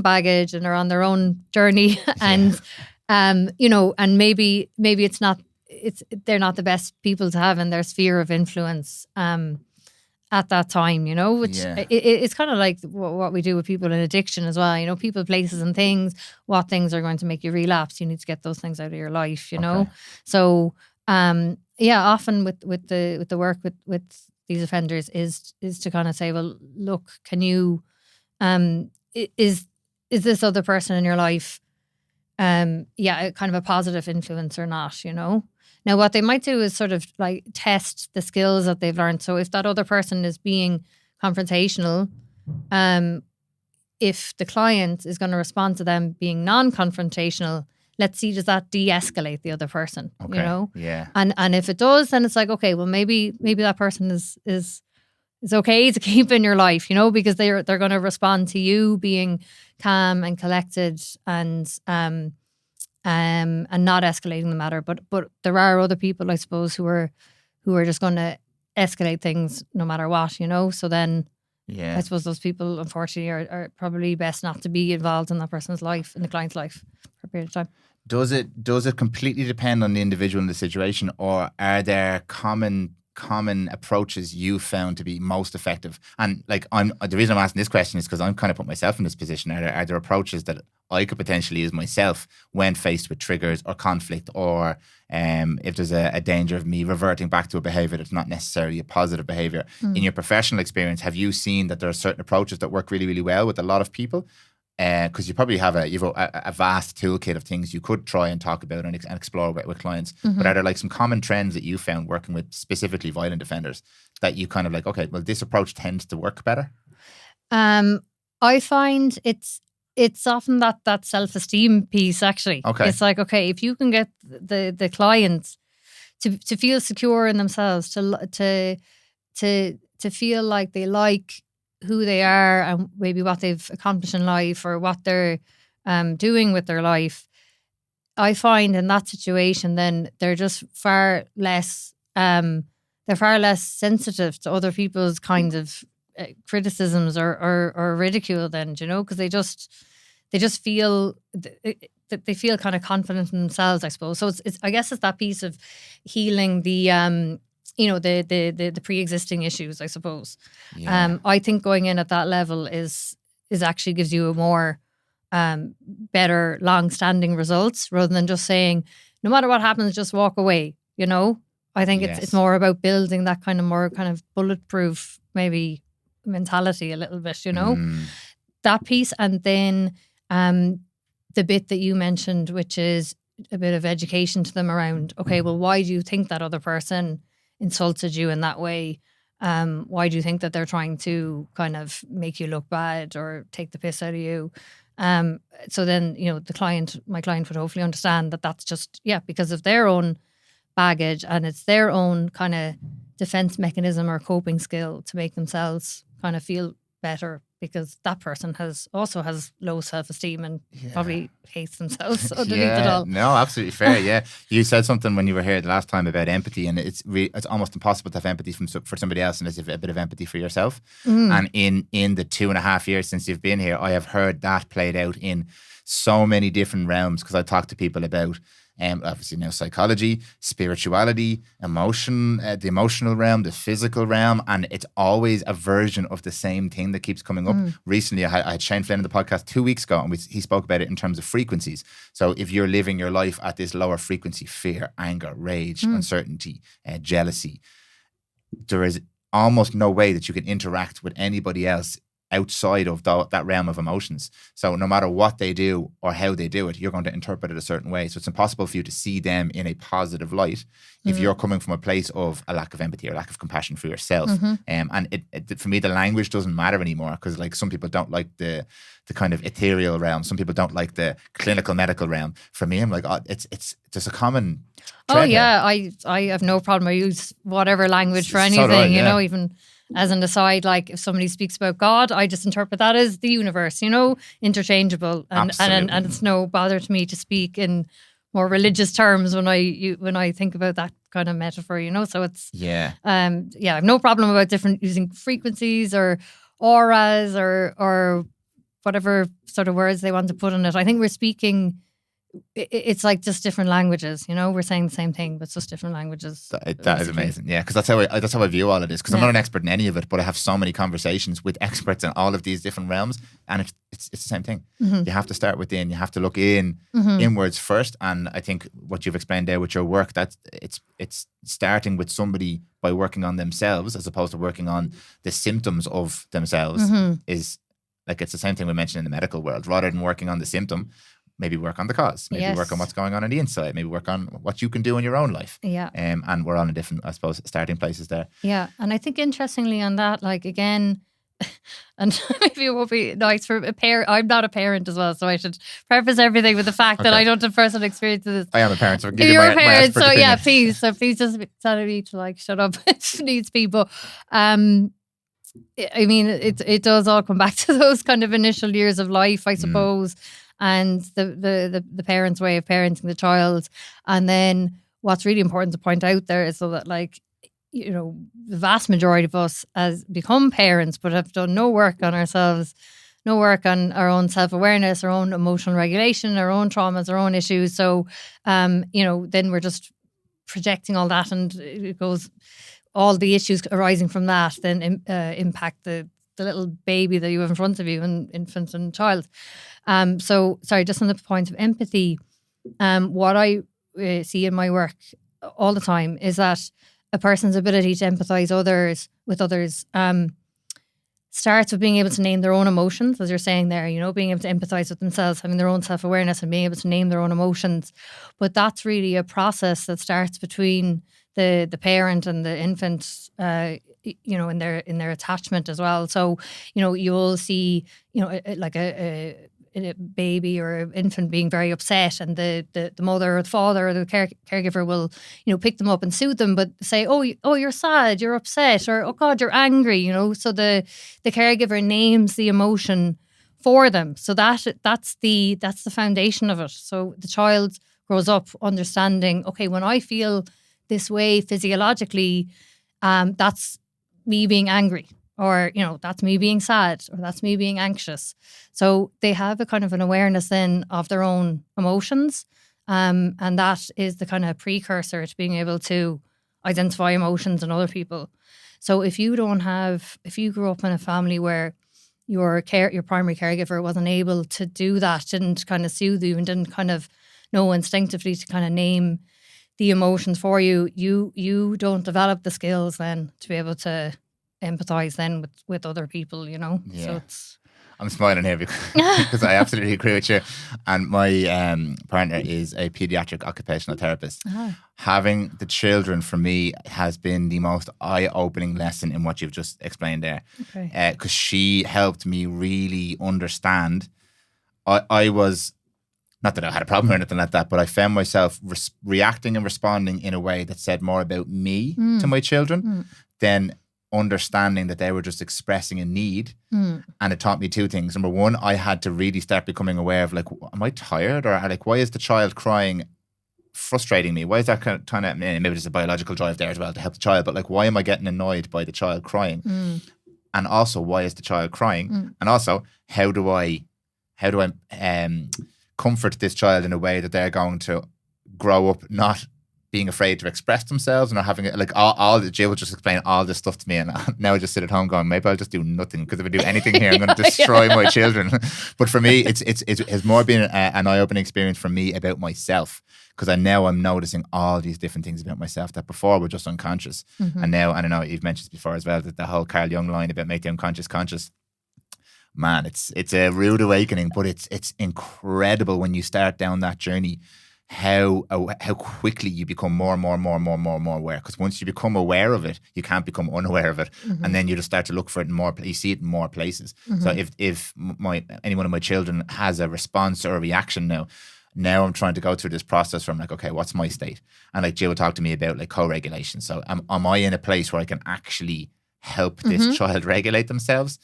Speaker 2: baggage and are on their own journey, and and maybe they're not the best people to have in their sphere of influence at that time, which it's kind of like what we do with people in addiction as well, people, places and things, what things are going to make you relapse. You need to get those things out of your life, know. So often with the work with these offenders is to kind of say, well, look, can you is this other person in your life kind of a positive influence or not, Now, what they might do is sort of like test the skills that they've learned. So if that other person is being confrontational, if the client is going to respond to them being non-confrontational, let's see, does that de-escalate the other person,
Speaker 1: Yeah.
Speaker 2: And if it does, then it's like, okay, well, maybe that person is okay to keep in your life, because they're going to respond to you being calm and collected and not escalating the matter, but there are other people, I suppose, who are just going to escalate things no matter what, So then, I suppose those people, unfortunately, are probably best not to be involved in that person's life, in the client's life, for a period of time.
Speaker 1: Does it completely depend on the individual and the situation, or are there common approaches you found to be most effective? And like, the reason I'm asking this question is because I'm kind of put myself in this position. Are there approaches that I could potentially use myself when faced with triggers or conflict, or if there's a danger of me reverting back to a behaviour that's not necessarily a positive behaviour? In your professional experience, have you seen that there are certain approaches that work really, really well with a lot of people? Because you probably have a vast toolkit of things you could try and talk about and explore with clients. But are there like some common trends that you found working with specifically violent offenders that you kind of like, okay, well, this approach tends to work better?
Speaker 2: I find it's often that self-esteem piece, actually.
Speaker 1: Okay.
Speaker 2: It's like, okay, if you can get the clients to feel secure in themselves, to feel like they like who they are and maybe what they've accomplished in life or what they're doing with their life, I find in that situation, then they're just far less sensitive to other people's kind of criticisms or ridicule then, because they just feel that they feel kind of confident in themselves, I suppose. So it's I guess it's that piece of healing the the pre-existing issues, I suppose. I think going in at that level is is actually gives you a more better long-standing results, rather than just saying, no matter what happens, just walk away, you know? I think it's more about building that kind of more kind of bulletproof maybe mentality a little bit, you know? That piece. And then the bit that you mentioned, which is a bit of education to them around, okay, well, why do you think that other person insulted you in that way? Why do you think that they're trying to kind of make you look bad or take the piss out of you? So then, you know, my client would hopefully understand that that's just, because of their own baggage, and it's their own kind of defense mechanism or coping skill to make themselves kind of feel better, because that person has low self-esteem and probably hates themselves underneath it all.
Speaker 1: No, absolutely fair. Yeah, you said something when you were here the last time about empathy, and it's almost impossible to have empathy for somebody else unless you have a bit of empathy for yourself. And in the 2.5 years since you've been here, I have heard that played out in so many different realms, because I talk to people about obviously now psychology, spirituality, emotion, the emotional realm, the physical realm, and it's always a version of the same thing that keeps coming up. Recently, I had Shane Flynn on the podcast 2 weeks ago, and he spoke about it in terms of frequencies. So if you're living your life at this lower frequency, fear, anger, rage, uncertainty, jealousy, there is almost no way that you can interact with anybody else outside of that realm of emotions. So no matter what they do or how they do it, you're going to interpret it a certain way. So it's impossible for you to see them in a positive light if you're coming from a place of a lack of empathy or lack of compassion for yourself. And it for me, the language doesn't matter anymore, because like some people don't like the kind of ethereal realm. Some people don't like the clinical medical realm. For me, I'm like, it's just a common thread here.
Speaker 2: I have no problem. I use whatever language for anything, you know, even as an aside, like if somebody speaks about God, I just interpret that as the universe, you know, interchangeable. And it's no bother to me to speak in more religious terms when I think about that kind of metaphor, you know. So it's I have no problem about using frequencies or auras or whatever sort of words they want to put on it. I think we're speaking. It's like just different languages, you know. We're saying the same thing, but it's just different languages.
Speaker 1: That is amazing, yeah. Because that's how I view all of this. Because I'm not an expert in any of it, but I have so many conversations with experts in all of these different realms, and it's the same thing. You have to start within. You have to look inwards first. And I think what you've explained there with your work, that it's starting with somebody by working on themselves as opposed to working on the symptoms of themselves. Is like, it's the same thing we mentioned in the medical world. Rather than working on the symptom, maybe work on the cause. Maybe work on what's going on the inside. Maybe work on what you can do in your own life. And we're on a different, I suppose, starting places there. Yeah.
Speaker 2: And I think interestingly on that, like again, and maybe it won't be nice for a parent. I'm not a parent as well, so I should preface everything with the fact that I don't have personal experience of this.
Speaker 1: I am a parent, so I'll give you my
Speaker 2: parent, so
Speaker 1: opinion.
Speaker 2: yeah, please. So please just tell me to like shut up if needs be. But I mean, it does all come back to those kind of initial years of life, I suppose. And the parent's way of parenting the child. And then what's really important to point out there is so that, like, you know, the vast majority of us has become parents but have done no work on ourselves, no work on our own self-awareness, our own emotional regulation, our own traumas, our own issues. So, you know, then we're just projecting all that, and it goes, all the issues arising from that then impact the little baby that you have in front of you, an infant and child. So, sorry, just on the point of empathy, what I see in my work all the time is that a person's ability to empathize with others starts with being able to name their own emotions, as you're saying there, you know, being able to empathize with themselves, having their own self-awareness and being able to name their own emotions. But that's really a process that starts between the parent and the infant, you know, in their attachment as well. So, you know, you'll see, you know, like a baby or an infant being very upset, and the mother or the father or the caregiver will, you know, pick them up and soothe them, but say, oh, you're sad, you're upset, or oh God, you're angry, you know. So the caregiver names the emotion for them. So that's the foundation of it. So the child grows up understanding, okay, when I feel this way physiologically, that's me being angry, or, you know, that's me being sad, or that's me being anxious. So they have a kind of an awareness then of their own emotions. And that is the kind of precursor to being able to identify emotions in other people. So if you grew up in a family where your primary caregiver wasn't able to do that, didn't kind of soothe you and didn't kind of know instinctively to kind of name the emotions for you, you don't develop the skills then to be able to empathize then with other people, you know.
Speaker 1: Yeah.
Speaker 2: So it's...
Speaker 1: I'm smiling here because I absolutely agree with you. And my partner is a pediatric occupational therapist. Having the children for me has been the most eye-opening lesson in what you've just explained there.
Speaker 2: Okay.
Speaker 1: Because she helped me really understand. I was, not that I had a problem or anything like that, but I found myself reacting and responding in a way that said more about me to my children than understanding that they were just expressing a need. And it taught me two things. Number one, I had to really start becoming aware of like, am I tired? Or like, why is the child crying frustrating me? Why is that kind of maybe there's a biological drive there as well to help the child, but like, why am I getting annoyed by the child crying? And also, why is the child crying? And also, how do I comfort this child in a way that they're going to grow up not being afraid to express themselves and not having it, like all Jill would just explain all this stuff to me, and now I just sit at home going, maybe I'll just do nothing, because if I do anything here I'm going to destroy my children. But for me it's more been an eye-opening experience for me about myself, because I'm noticing all these different things about myself that before were just unconscious. And now, I don't know, you've mentioned this before as well, that the whole Carl Jung line about make the unconscious conscious. Man, it's a rude awakening, but it's incredible when you start down that journey how quickly you become more and more aware. Because once you become aware of it, you can't become unaware of it, and then you just start to look for it in more. You see it in more places. So if any one of my children has a response or a reaction now I'm trying to go through this process from like, okay, what's my state? And like Jill would talk to me about like co-regulation. So am I in a place where I can actually help this child regulate themselves?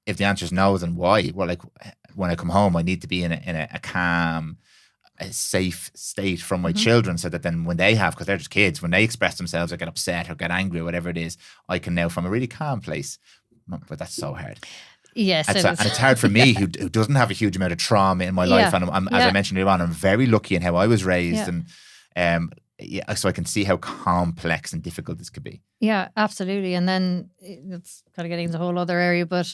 Speaker 1: If the answer is no, then why? Well, like when I come home, I need to be in a calm, a safe state from my children, so that then when they have, because they're just kids, when they express themselves or get upset or get angry or whatever it is, I can now from a really calm place. But that's so hard.
Speaker 2: Yes,
Speaker 1: and it's hard for me who doesn't have a huge amount of trauma in my life, and as I mentioned earlier on, I'm very lucky in how I was raised, and so I can see how complex and difficult this could be. Yeah,
Speaker 2: absolutely. And then it's kind of getting into a whole other area, but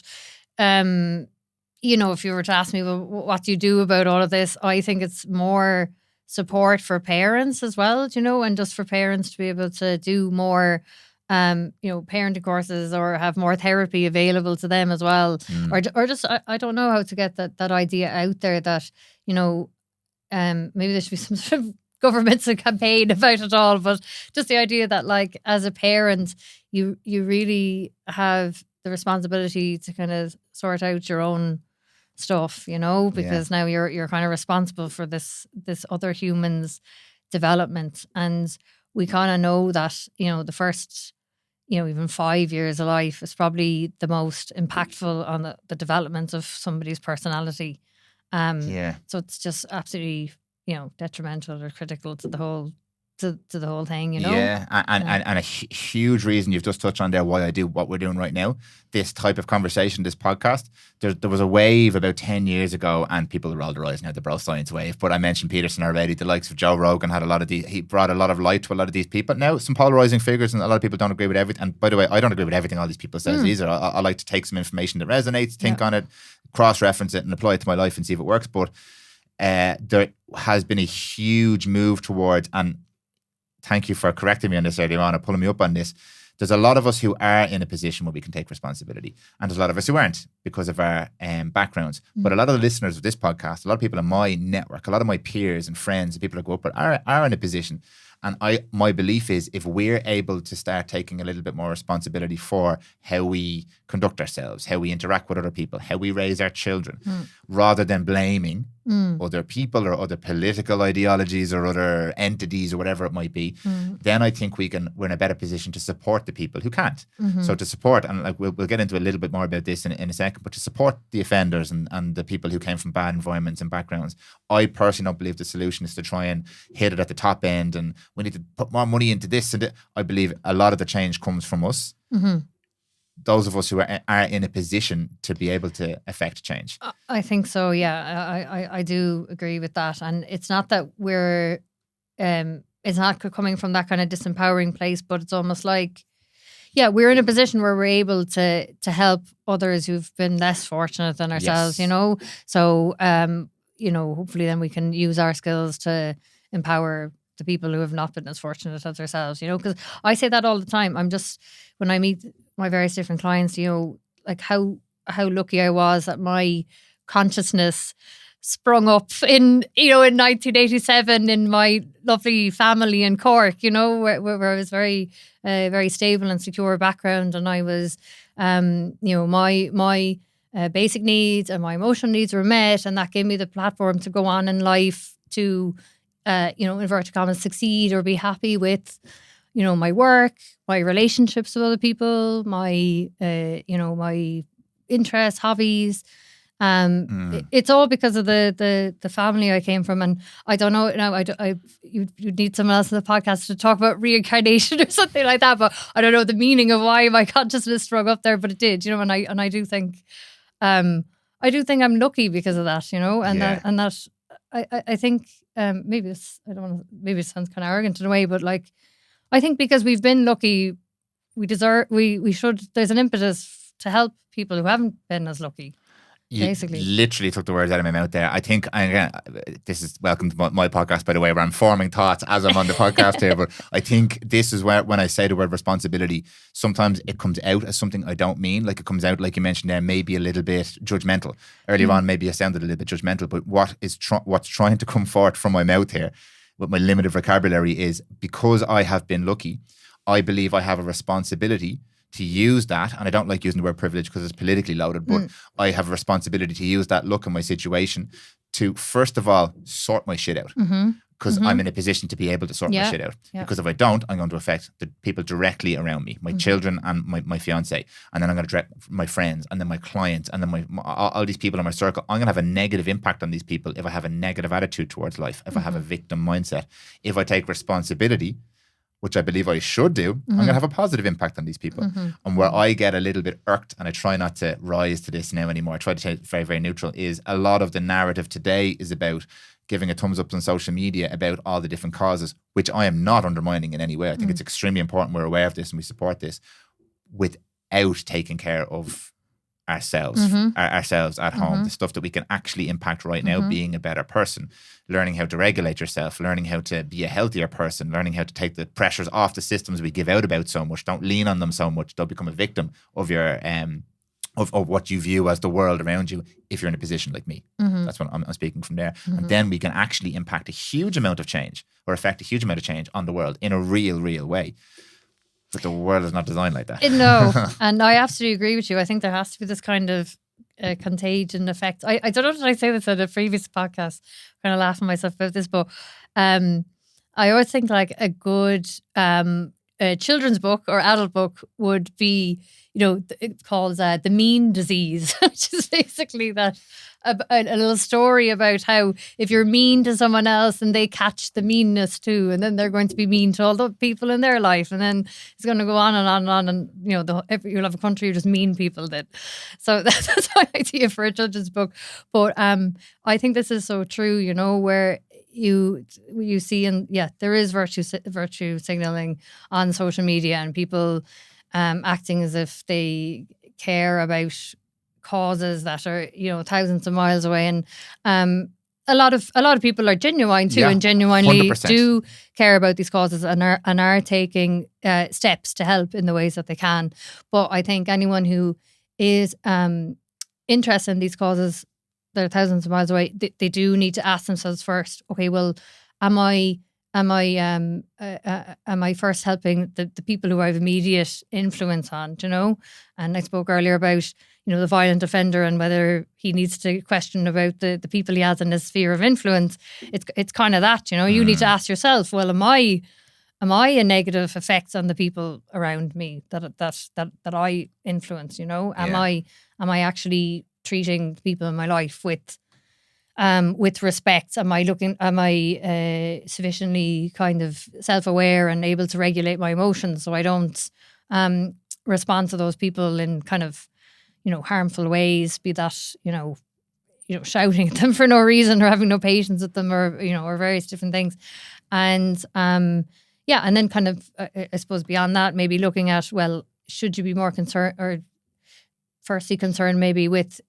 Speaker 2: you know, if you were to ask me, well, what do you do about all of this? I think it's more support for parents as well, you know, and just for parents to be able to do more, you know, parenting courses or have more therapy available to them as well. Or just, I don't know how to get that idea out there that, you know, maybe there should be some sort of government's a campaign about it all, but just the idea that like as a parent, you really have the responsibility to kind of sort out your own stuff, you know, because now you're kind of responsible for this other human's development. And we kind of know that, you know, the first, you know, even 5 years of life is probably the most impactful on the development of somebody's personality. So it's just absolutely, you know, detrimental or critical to the whole to the whole thing, you know.
Speaker 1: And a huge reason you've just touched on there why I do what we're doing right now, this type of conversation, this podcast. There was a wave about 10 years ago, and people rolled their eyes now, the bro science wave. But I mentioned Peterson already. The likes of Joe Rogan had a lot of these. He brought a lot of light to a lot of these people. Now, some polarizing figures, and a lot of people don't agree with everything. And by the way, I don't agree with everything all these people says either. I like to take some information that resonates, think on it, cross-reference it, and apply it to my life and see if it works. But there has been a huge move towards, and thank you for correcting me on this earlier on or pulling me up on this. There's a lot of us who are in a position where we can take responsibility, and there's a lot of us who aren't because of our backgrounds. But a lot of the listeners of this podcast, a lot of people in my network, a lot of my peers and friends and people I go up with are in a position. And my belief is if we're able to start taking a little bit more responsibility for how we conduct ourselves, how we interact with other people, how we raise our children, rather than blaming other people or other political ideologies or other entities or whatever it might be, then I think we're in a better position to support the people who can't. So to support, and like we'll get into a little bit more about this in a second, but to support the offenders and the people who came from bad environments and backgrounds, I personally don't believe the solution is to try and hit it at the top end and we need to put more money into this. And I believe a lot of the change comes from us. Those of us who are in a position to be able to affect change.
Speaker 2: I think so, yeah. I do agree with that. And it's not that it's not coming from that kind of disempowering place, but it's almost like, we're in a position where we're able to help others who've been less fortunate than ourselves,
Speaker 1: Yes.
Speaker 2: So, hopefully then we can use our skills to empower the people who have not been as fortunate as ourselves, because I say that all the time. When I meet my various different clients, like how lucky I was that my consciousness sprung up in 1987 in my lovely family in Cork, where I was very, very stable and secure background, and I was, my basic needs and my emotional needs were met, and that gave me the platform to go on in life to, inverted commas, succeed or be happy with, my work, my relationships with other people, my, my interests, hobbies. It's all because of the family I came from, and I don't know now. You need someone else in the podcast to talk about reincarnation or something like that. But I don't know the meaning of why my consciousness sprung up there, but it did, and I do think, I'm lucky because of that, I think maybe it sounds kind of arrogant in a way, but like I think because we've been lucky, we should. There's an impetus to help people who haven't been as lucky.
Speaker 1: You
Speaker 2: basically
Speaker 1: literally took the words out of my mouth there. I think, and again, this is welcome to my podcast, by the way, where I'm forming thoughts as I'm on the podcast here. But I think this is where, when I say the word responsibility, sometimes it comes out as something I don't mean. Like it comes out, like you mentioned there, maybe a little bit judgmental. Earlier on, maybe I sounded a little bit judgmental. But what's trying to come forth from my mouth here, with my limited vocabulary, is because I have been lucky, I believe I have a responsibility to use that, and I don't like using the word privilege because it's politically loaded, but I have a responsibility to use that look in my situation to, first of all, sort my shit out. Because I'm in a position to be able to sort my shit out. Because if I don't, I'm going to affect the people directly around me, my children and my fiance, and then I'm going to direct my friends, and then my clients, and then all these people in my circle. I'm going to have a negative impact on these people if I have a negative attitude towards life, if I have a victim mindset. If I take responsibility, which I believe I should do, I'm going to have a positive impact on these people. And where I get a little bit irked, and I try not to rise to this now anymore, I try to take it very, very neutral, is a lot of the narrative today is about giving a thumbs up on social media about all the different causes, which I am not undermining in any way. I think it's extremely important we're aware of this and we support this, without taking care of ourselves at home, the stuff that we can actually impact right now, being a better person, learning how to regulate yourself, learning how to be a healthier person, learning how to take the pressures off the systems we give out about so much. Don't lean on them so much. Don't become a victim of your of what you view as the world around you if you're in a position like me. That's what I'm speaking from there. And then we can actually impact a huge amount of change, or affect a huge amount of change on the world in a real way. But the world is not designed like that.
Speaker 2: No, and I absolutely agree with you. I think there has to be this kind of contagion effect. I don't know, did I say this at a previous podcast? I'm kind of laughing myself about this, but I always think like a good children's book or adult book would be, it calls the mean disease, which is basically that a little story about how if you're mean to someone else and they catch the meanness too, and then they're going to be mean to all the people in their life, and then it's going to go on and on and on, and you'll have a country of just mean people. So that's my idea for a children's book. But I think this is so true, where you see, and there is virtue signaling on social media, and people acting as if they care about causes that are thousands of miles away, and a lot of people are genuine too, and genuinely
Speaker 1: 100%.
Speaker 2: do care about these causes and are taking steps to help in the ways that they can. But I think anyone who is interested in these causes that are thousands of miles away, they do need to ask themselves first, okay, well, am I first helping the people who I have immediate influence on, And I spoke earlier about, the violent offender and whether he needs to question about the people he has in his sphere of influence. It's kind of that, you need to ask yourself, well, am I a negative effect on the people around me that I influence, Am I actually treating people in my life with respect? Am I sufficiently kind of self-aware and able to regulate my emotions so I don't respond to those people in kind of, harmful ways, be that, shouting at them for no reason or having no patience with them, or, or various different things. And and then kind of, I suppose beyond that, maybe looking at, well, should you be more concerned, or firstly concerned maybe with,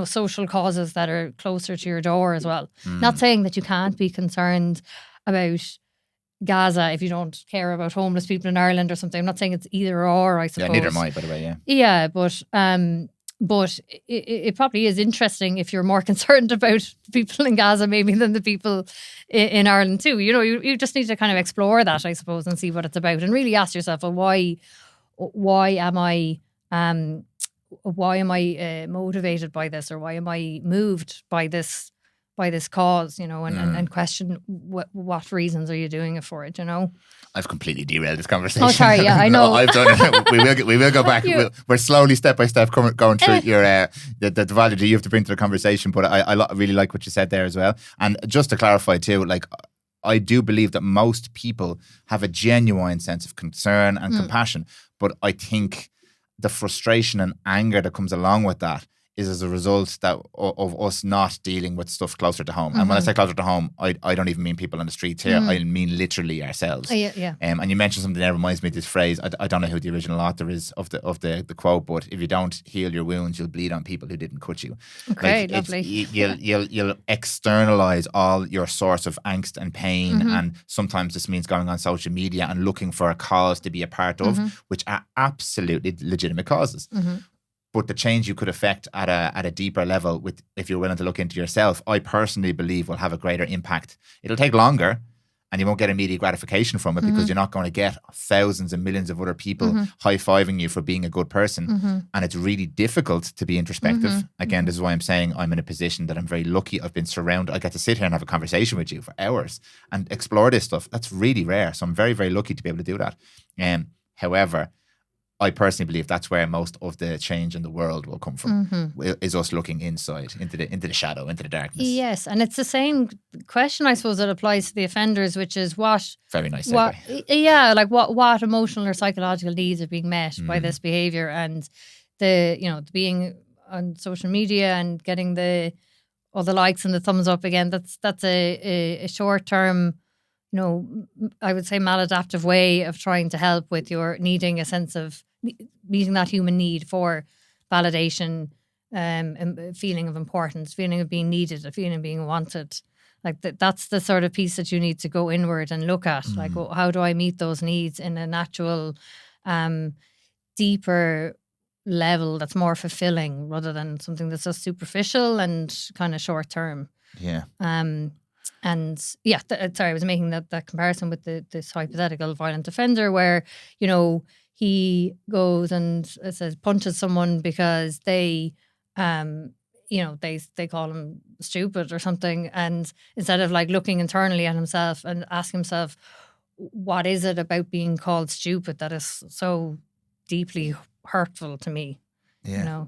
Speaker 2: social causes that are closer to your door as well. Not saying that you can't be concerned about Gaza if you don't care about homeless people in Ireland or something. I'm not saying it's either or, I suppose.
Speaker 1: Yeah, neither am I, by the way, yeah.
Speaker 2: Yeah, but it probably is interesting if you're more concerned about people in Gaza maybe than the people in Ireland too. You just need to kind of explore that, I suppose, and see what it's about, and really ask yourself, well, why am I motivated by this, or why am I moved by this cause, and question what reasons are you doing it for it,
Speaker 1: I've completely derailed this conversation.
Speaker 2: Oh, sorry, yeah, I know.
Speaker 1: No, I've done it. We will go back. We're slowly, step by step, going through your the value that you have to bring to the conversation. But I really like what you said there as well. And just to clarify too, like, I do believe that most people have a genuine sense of concern and compassion. But I think the frustration and anger that comes along with that is as a result of us not dealing with stuff closer to home. And when I say closer to home, I don't even mean people on the streets here. I mean literally ourselves.
Speaker 2: Yeah.
Speaker 1: And you mentioned something that reminds me of this phrase. I don't know who the original author is of the quote, but if you don't heal your wounds, you'll bleed on people who didn't cut you.
Speaker 2: Okay, lovely.
Speaker 1: You'll externalize all your source of angst and pain, and sometimes this means going on social media and looking for a cause to be a part of, which are absolutely legitimate causes. But the change you could affect at a deeper level, with if you're willing to look into yourself, I personally believe will have a greater impact. It'll take longer, and you won't get immediate gratification from it because you're not going to get thousands and millions of other people high-fiving you for being a good person. And it's really difficult to be introspective. Again, this is why I'm saying I'm in a position that I'm very lucky. I've been surrounded. I get to sit here and have a conversation with you for hours and explore this stuff. That's really rare. So I'm very, very lucky to be able to do that. However, I personally believe that's where most of the change in the world will come from, is us looking inside, into the shadow, into the darkness.
Speaker 2: Yes, and it's the same question, I suppose, that applies to the offenders, which is what...
Speaker 1: Very nice segue.
Speaker 2: What emotional or psychological needs are being met by this behaviour, and the being on social media and getting all the likes and the thumbs up again. That's a short term, I would say maladaptive way of trying to help with your needing a sense of meeting that human need for validation, a feeling of importance, feeling of being needed, a feeling of being wanted. Like that's the sort of piece that you need to go inward and look at. Like, well, how do I meet those needs in an actual, deeper level that's more fulfilling, rather than something that's just superficial and kind of short term.
Speaker 1: Yeah.
Speaker 2: Sorry, I was making that comparison with this hypothetical violent offender where, he goes and punches someone because they call him stupid or something, and instead of like looking internally at himself and asking himself, what is it about being called stupid that is so deeply hurtful to me?
Speaker 1: Yeah.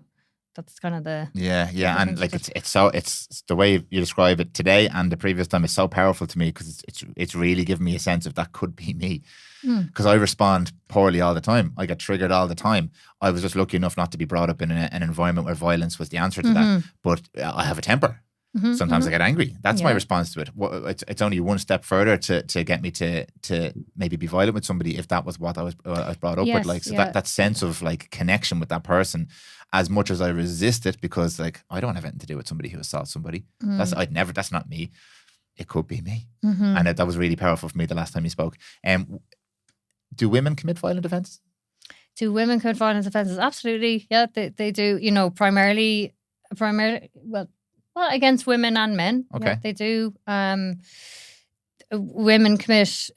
Speaker 2: That's kind of the
Speaker 1: and like it's the way you describe it today and the previous time is so powerful to me, because it's really given me a sense of that could be me, because I respond poorly all the time. I get triggered all the time. I was just lucky enough not to be brought up in an environment where violence was the answer to that, but I have a temper. Sometimes I get angry. That's my response to it. It's only one step further to get me to maybe be violent with somebody if that was what I was brought up with. Like, so that sense of like connection with that person, as much as I resist it, because like I don't have anything to do with somebody who assaults somebody. That's not me. It could be me. And that was really powerful for me the last time you spoke. Do women commit violent offences?
Speaker 2: Do women commit violent offences? Absolutely. Yeah, they do. Primarily, well, against women and men.
Speaker 1: Okay.
Speaker 2: Yeah, they do. Women commit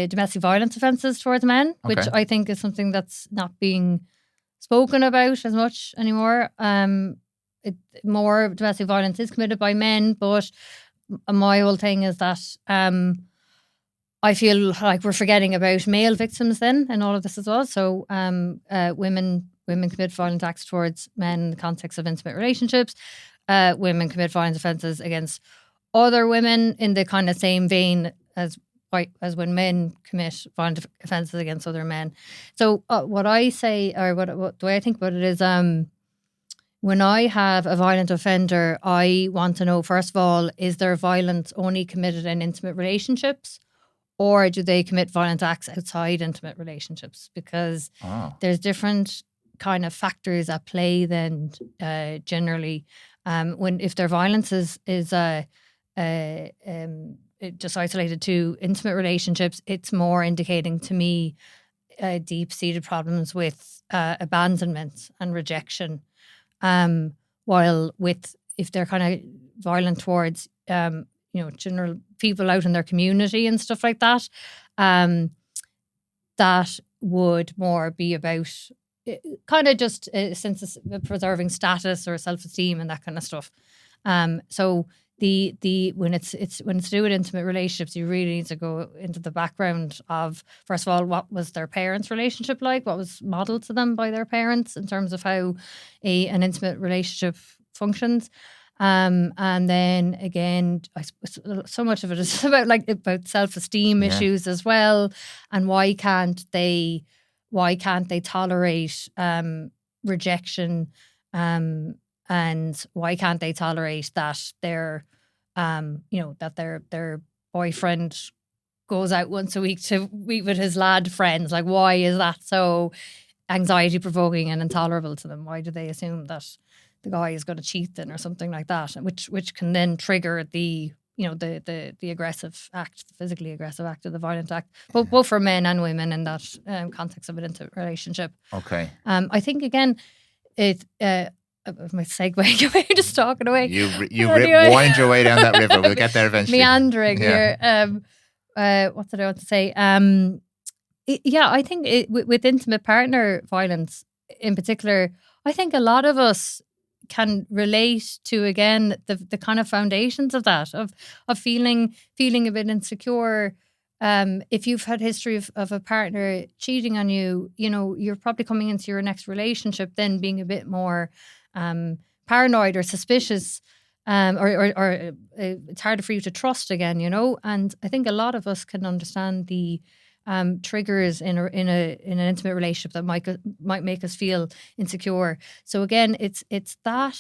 Speaker 2: domestic violence offences towards men, which I think is something that's not being spoken about as much anymore. More domestic violence is committed by men, but my whole thing is that I feel like we're forgetting about male victims then in all of this as well. So women commit violent acts towards men in the context of intimate relationships. Women commit violent offences against other women in the kind of same vein as when men commit violent offences against other men. So what I say, or what the way I think about it is, when I have a violent offender, I want to know, first of all, is their violence only committed in intimate relationships, or do they commit violent acts outside intimate relationships? Because there's different kind of factors at play then generally. If their violence is just isolated to intimate relationships, it's more indicating to me deep-seated problems with abandonment and rejection. While if they're kind of violent towards general people out in their community and stuff like that, that would more be about kind of just a sense of preserving status or self-esteem and that kind of stuff. So when it's to do with intimate relationships, you really need to go into the background of, first of all, what was their parents' relationship like, what was modeled to them by their parents in terms of how an intimate relationship functions. And then again, I suppose so much of it is about self-esteem issues as well, and why can't they tolerate rejection, and why can't they tolerate that their boyfriend goes out once a week to meet with his lad friends? Like, why is that so anxiety provoking and intolerable to them? Why do they assume that the guy is going to cheat then or something like that, which can then trigger the aggressive act, the physically aggressive act, or the violent act, both for men and women in that context of an intimate relationship.
Speaker 1: Okay.
Speaker 2: I think again, my segue away, just talking away.
Speaker 1: Wind your way down that river. We'll get there eventually.
Speaker 2: Meandering here. What did I want to say? I think with intimate partner violence in particular, I think a lot of us can relate to, again, the kind of foundations of that, of feeling a bit insecure. If you've had history of a partner cheating on you, you're probably coming into your next relationship then being a bit more paranoid or suspicious, or it's harder for you to trust again, And I think a lot of us can understand the triggers in an intimate relationship that might make us feel insecure. So again, it's that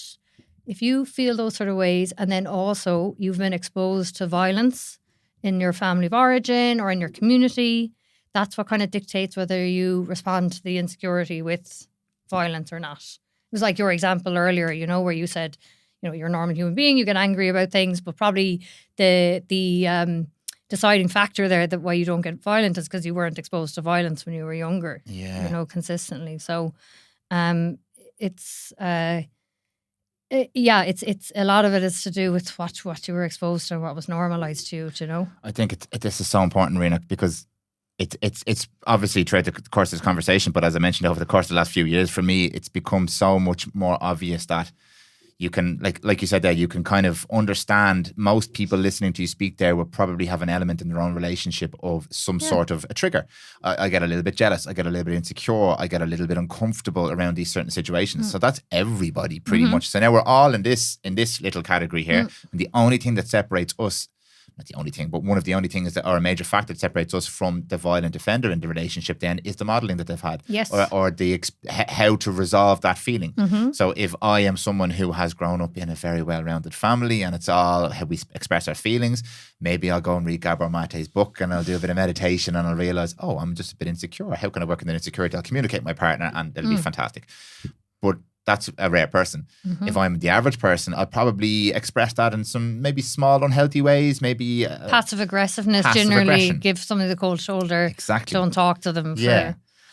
Speaker 2: if you feel those sort of ways, and then also you've been exposed to violence in your family of origin or in your community, that's what kind of dictates whether you respond to the insecurity with violence or not. It was like your example earlier, where you said, you're a normal human being, you get angry about things, but probably the deciding factor there that why you don't get violent is because you weren't exposed to violence when you were younger, consistently. So it's a lot of it is to do with what you were exposed to and what was normalised to you.
Speaker 1: I think this is so important, Ríoghnach, because it's obviously throughout the course of this conversation, but as I mentioned, over the course of the last few years, for me, it's become so much more obvious that you can, like you said there, you can kind of understand most people listening to you speak there will probably have an element in their own relationship of some sort of a trigger. I get a little bit jealous. I get a little bit insecure. I get a little bit uncomfortable around these certain situations. So that's everybody pretty much. So now we're all in this little category here. And the only thing that separates us, not the only thing, but one of the only things or a major factor that separates us from the violent offender in the relationship then is the modelling that they've had.
Speaker 2: Yes.
Speaker 1: Or how to resolve that feeling. So if I am someone who has grown up in a very well-rounded family and it's all how we express our feelings, maybe I'll go and read Gabor Mate's book and I'll do a bit of meditation and I'll realise, I'm just a bit insecure. How can I work in that insecurity? I'll communicate with my partner and it'll be fantastic. But that's a rare person. If I'm the average person, I'll probably express that in some maybe small unhealthy ways, maybe
Speaker 2: passive aggressiveness, generally give somebody the cold shoulder.
Speaker 1: Exactly.
Speaker 2: Don't talk to them.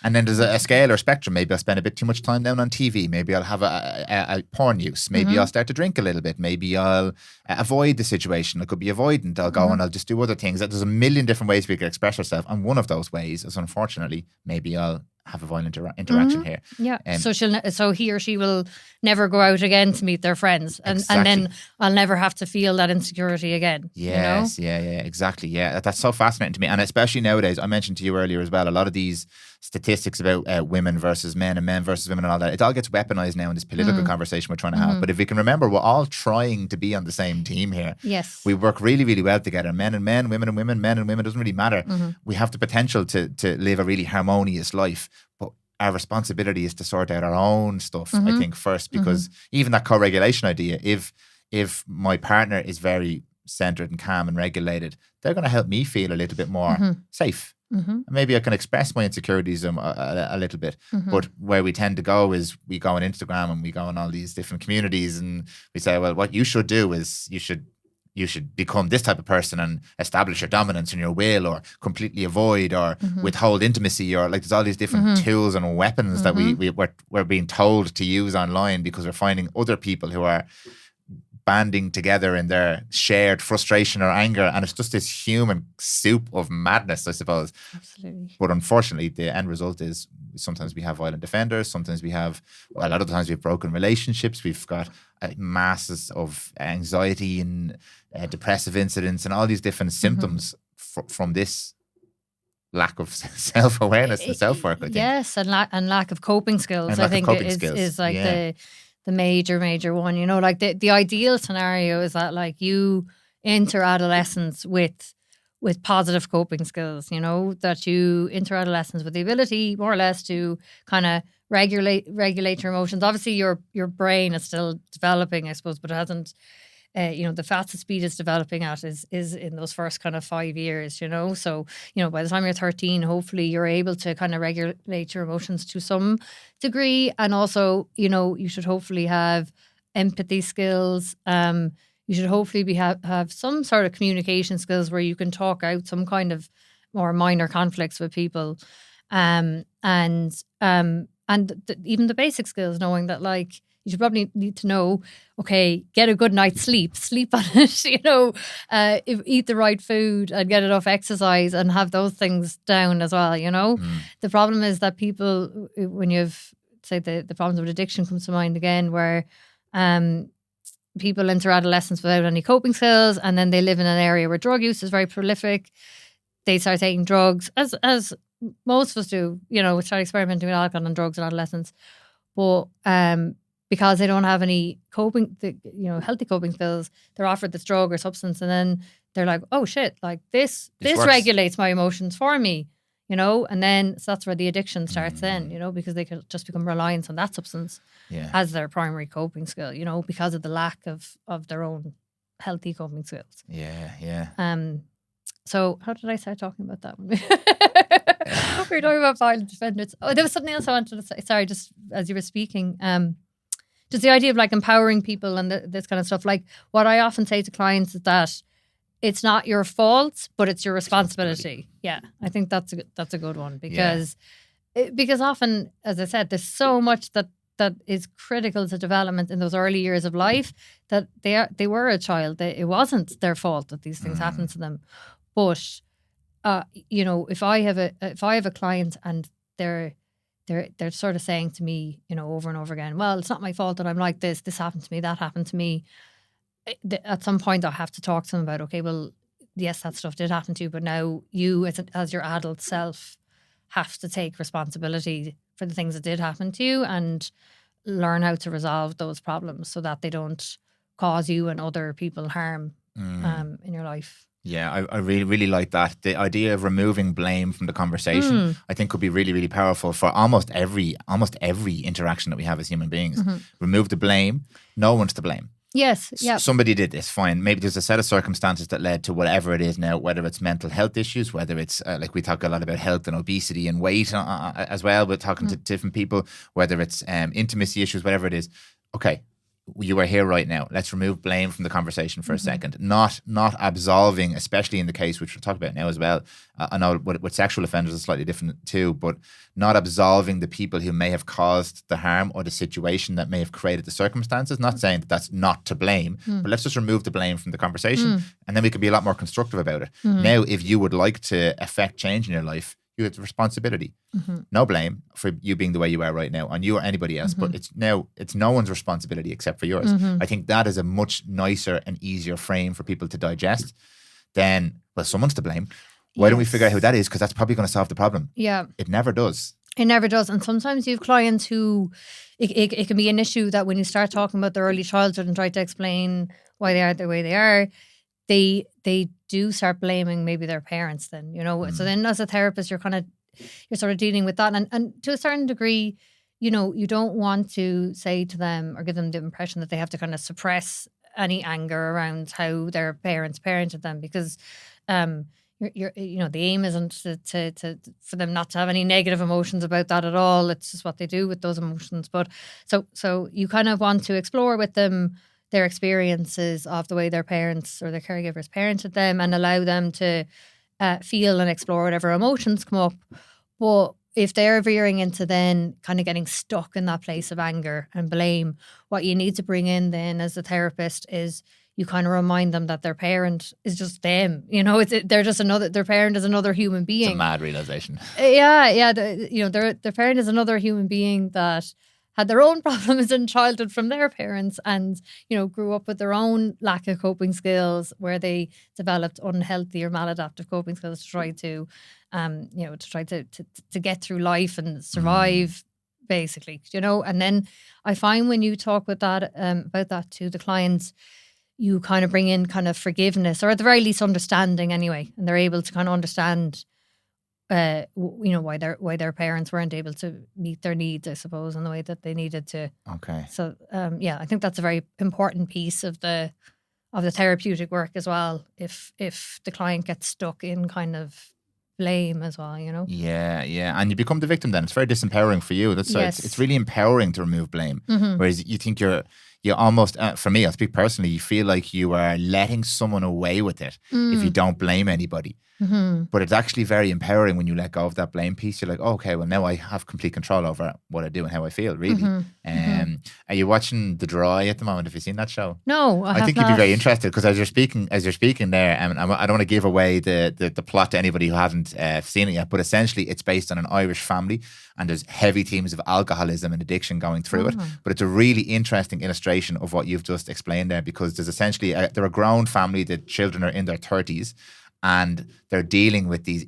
Speaker 1: And then there's a scale or spectrum. Maybe I'll spend a bit too much time down on TV. Maybe I'll have a porn use. Maybe I'll start to drink a little bit. Maybe I'll avoid the situation. I could be avoidant. I'll go and I'll just do other things. There's a million different ways we could express ourselves. And one of those ways is, unfortunately, maybe I'll have a violent interaction here.
Speaker 2: Yeah. So he or she will never go out again to meet their friends. And then I'll never have to feel that insecurity again.
Speaker 1: Yes. Yeah, exactly. Yeah. That's so fascinating to me. And especially nowadays, I mentioned to you earlier as well, a lot of these statistics about women versus men and men versus women and all that, it all gets weaponized now in this political conversation we're trying to have. But if we can remember, we're all trying to be on the same team here.
Speaker 2: Yes.
Speaker 1: We work really, really well together. Men and men, women and women, men and women, doesn't really matter. We have the potential to live a really harmonious life. But our responsibility is to sort out our own stuff, I think, first, because even that co-regulation idea, if my partner is very centered and calm and regulated, they're going to help me feel a little bit more safe. And maybe I can express my insecurities a little bit. But where we tend to go is we go on Instagram and we go on all these different communities and we say, well, what you should do is you should become this type of person and establish your dominance and your will, or completely avoid or withhold intimacy, or like there's all these different tools and weapons that we're being told to use online, because we're finding other people who are banding together in their shared frustration or anger, and it's just this human soup of madness, I suppose.
Speaker 2: Absolutely.
Speaker 1: But unfortunately, the end result is sometimes we have violent offenders, sometimes we have, well, a lot of times we have broken relationships, we've got masses of anxiety and depressive incidents and all these different symptoms from this lack of self-awareness and self-work, I think.
Speaker 2: Yes, and lack of coping skills, I think, is like the major one. You know, like the ideal scenario is that like you enter adolescence with positive coping skills, you know, that you enter adolescence with the ability more or less to kind of regulate your emotions. Obviously your brain is still developing, I suppose, but it hasn't, you know, the fastest speed it's developing at is in those first kind of 5 years, you know. So, you know, by the time you're 13, hopefully you're able to kind of regulate your emotions to some degree. And also, you know, you should hopefully have empathy skills. You should hopefully have some sort of communication skills where you can talk out some kind of more minor conflicts with people. And even the basic skills, knowing that like, you should probably need to know, okay, get a good night's sleep on it, you know, eat the right food and get enough exercise and have those things down as well, you know. The problem is that people, when you've, say the problems with addiction comes to mind again, where people enter adolescence without any coping skills, and then they live in an area where drug use is very prolific. They start taking drugs, as most of us do, you know, we start experimenting with alcohol and drugs in adolescence. But because they don't have any healthy coping skills, they're offered this drug or substance, and then they're like, oh shit, like this regulates my emotions for me, you know. And then so that's where the addiction starts then, you know, because they could just become reliant on that substance as their primary coping skill, you know, because of the lack of their own healthy coping skills. So how did I start talking about that one? We were talking about violent offenders. Oh, there was something else I wanted to say. Sorry, just as you were speaking. Just the idea of like empowering people and this kind of stuff. Like what I often say to clients is that it's not your fault, but it's your responsibility. Yeah, I think that's a good one, because often, as I said, there's so much that is critical to development in those early years of life, that they were a child. It wasn't their fault that these things happened to them. But you know, if I have a client and they're sort of saying to me, you know, over and over again, well, it's not my fault that I'm like this. This happened to me. That happened to me. At some point, I'll have to talk to them about, okay, well, yes, that stuff did happen to you, but now you, as your adult self, have to take responsibility for the things that did happen to you and learn how to resolve those problems so that they don't cause you and other people harm in your life.
Speaker 1: Yeah, I really, really like that. The idea of removing blame from the conversation, I think, could be really, really powerful for almost every interaction that we have as human beings. Remove the blame. No one's to blame.
Speaker 2: Yes, yeah.
Speaker 1: Somebody did this, fine. Maybe there's a set of circumstances that led to whatever it is now, whether it's mental health issues, whether it's, like we talk a lot about health and obesity and weight as well, we're talking to different people, whether it's intimacy issues, whatever it is. Okay, you are here right now. Let's remove blame from the conversation for a second. Not absolving, especially in the case which we'll talk about now as well. I know with sexual offenders it's slightly different too, but not absolving the people who may have caused the harm or the situation that may have created the circumstances. Not saying that that's not to blame, but let's just remove the blame from the conversation, and then we can be a lot more constructive about it. Now, if you would like to affect change in your life, you have the responsibility. No blame for you being the way you are right now on you or anybody else, but it's no one's responsibility except for yours. I think that is a much nicer and easier frame for people to digest than, well, someone's to blame. Why don't we figure out who that is? Because that's probably going to solve the problem. Yeah. It never does.
Speaker 2: It never does. And sometimes you have clients who, it can be an issue that when you start talking about their early childhood and try to explain why they are the way they are, they do start blaming maybe their parents then, you know. So then as a therapist, you're sort of dealing with that. And to a certain degree, you know, you don't want to say to them or give them the impression that they have to kind of suppress any anger around how their parents parented them, because the aim isn't to for them not to have any negative emotions about that at all. It's just what they do with those emotions. But so you kind of want to explore with them their experiences of the way their parents or their caregivers parented them, and allow them to feel and explore whatever emotions come up. But if they're veering into then kind of getting stuck in that place of anger and blame, what you need to bring in then as a therapist is you kind of remind them that their parent is just them. They're just their parent is another human being.
Speaker 1: It's a mad realization.
Speaker 2: Yeah. Their parent is another human being that had their own problems in childhood from their parents, and grew up with their own lack of coping skills, where they developed unhealthy or maladaptive coping skills to try to get through life and survive, basically. And then I find when you talk with that about that to the clients, you kind of bring in kind of forgiveness, or at the very least understanding anyway, and they're able to kind of understand why their parents weren't able to meet their needs, I suppose, in the way that they needed to.
Speaker 1: Okay.
Speaker 2: So I think that's a very important piece of the therapeutic work as well. If the client gets stuck in kind of blame as well,
Speaker 1: Yeah, and you become the victim. Then it's very disempowering for you. That's
Speaker 2: yes.
Speaker 1: It's really empowering to remove blame. Whereas you think you almost, for me, I'll speak personally, you feel like you are letting someone away with it if you don't blame anybody. But it's actually very empowering when you let go of that blame piece. You're like, oh, okay, well, now I have complete control over what I do and how I feel, really. Are you watching The Dry at the moment? Have you seen that show?
Speaker 2: No, I
Speaker 1: think you'd be very interested, because as you're speaking there, and I don't want to give away the plot to anybody who hasn't seen it yet, but essentially it's based on an Irish family, and there's heavy themes of alcoholism and addiction going through it. But it's a really interesting illustration of what you've just explained there, because there's essentially they're a grown family. The children are in their 30s, and they're dealing with these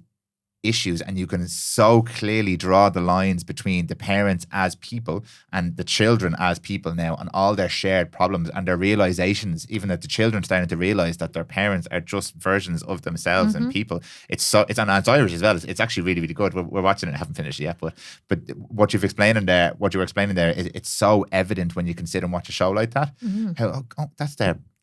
Speaker 1: issues, and you can so clearly draw the lines between the parents as people and the children as people now, and all their shared problems and their realizations, even that the children starting to realize that their parents are just versions of themselves and people. It's Irish as well. It's actually really, really good. We're watching it. I haven't finished it yet, but what you were explaining there, it's so evident when you can sit and watch a show like that. How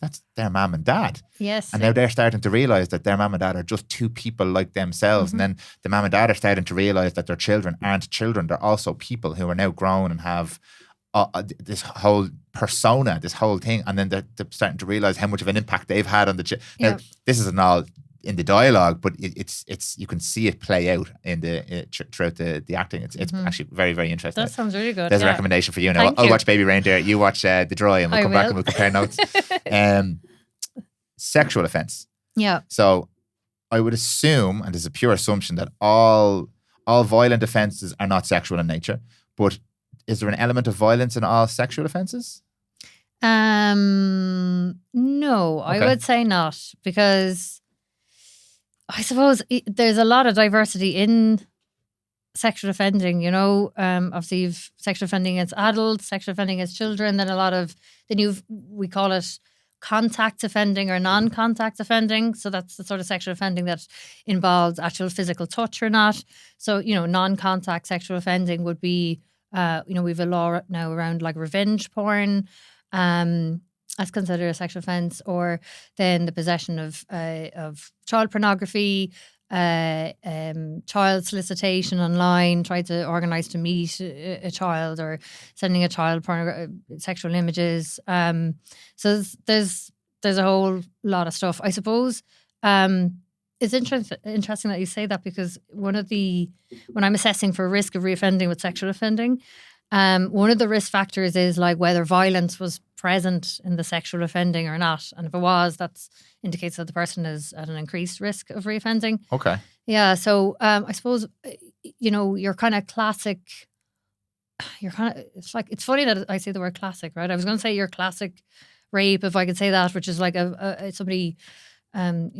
Speaker 1: that's their mum and dad.
Speaker 2: Yes.
Speaker 1: And now they're starting to realise that their mum and dad are just two people like themselves. And then the mum and dad are starting to realise that their children aren't children. They're also people who are now grown and have this whole persona, this whole thing. And then they're starting to realise how much of an impact they've had on the children. Now, this isn't all in the dialogue, but it's you can see it play out in throughout the acting. It's actually very, very interesting.
Speaker 2: That sounds really good.
Speaker 1: There's a recommendation for you now. I'll watch Baby Reindeer. You watch The Dry, and we'll come back and we'll compare notes. Sexual offence.
Speaker 2: Yeah.
Speaker 1: So I would assume, and it's a pure assumption, that all violent offences are not sexual in nature. But is there an element of violence in all sexual offences?
Speaker 2: No, okay. I would say not, because I suppose there's a lot of diversity in sexual offending, obviously you've sexual offending against adults, sexual offending against children, we call it contact offending or non-contact offending. So that's the sort of sexual offending that involves actual physical touch or not. So, non-contact sexual offending would be, we've a law now around like revenge porn, that's considered a sexual offence, or then the possession of child pornography, child solicitation online, try to organise to meet a child, or sending a child sexual images. So there's a whole lot of stuff. I suppose it's interesting that you say that, because when I'm assessing for risk of reoffending with sexual offending, one of the risk factors is like whether violence was present in the sexual offending or not. And if it was, that indicates that the person is at an increased risk of reoffending.
Speaker 1: Okay.
Speaker 2: Yeah. So I suppose, your kind of classic, it's funny that I say the word classic, right? I was going to say your classic rape, if I could say that, which is like somebody, pulling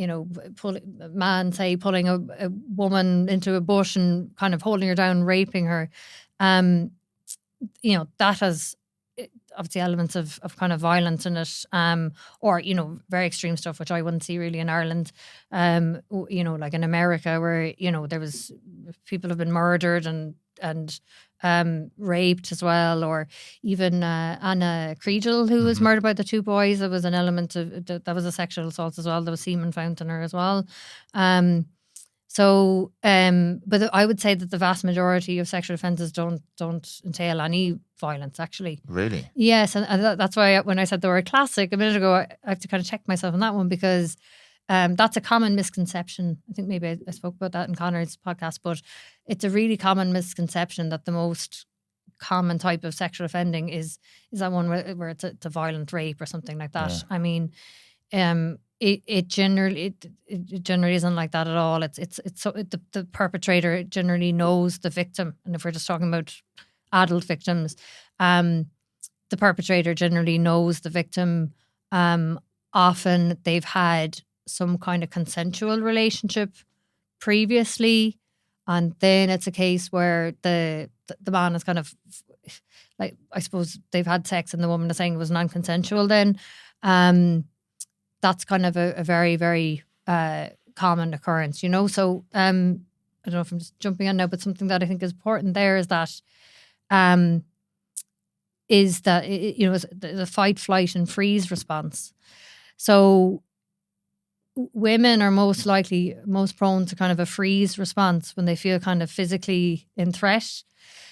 Speaker 2: a woman into a bush and kind of holding her down, raping her. That has obviously elements of kind of violence in it, or very extreme stuff, which I wouldn't see really in Ireland. Like in America, where there was people have been murdered and raped as well, or even Anna Creedle, who was murdered by the two boys. There was an element of that was a sexual assault as well. There was semen found on her as well. But I would say that the vast majority of sexual offences don't entail any violence, actually.
Speaker 1: Really?
Speaker 2: Yes, and that's why when I said the word classic a minute ago, I have to kind of check myself on that one, because that's a common misconception. I think maybe I spoke about that in Connor's podcast, but it's a really common misconception that the most common type of sexual offending is that one where it's a violent rape or something like that. Yeah. I mean, it generally isn't like that at all. The perpetrator generally knows the victim, and if we're just talking about adult victims, the perpetrator generally knows the victim. Often they've had some kind of consensual relationship previously, and then it's a case where the man is kind of like, I suppose they've had sex and the woman is saying it was non-consensual then. That's kind of a very, very common occurrence, you know. So I don't know if I'm just jumping on now, but something that I think is important there is that the fight, flight and freeze response. So women are most prone to kind of a freeze response when they feel kind of physically in threat.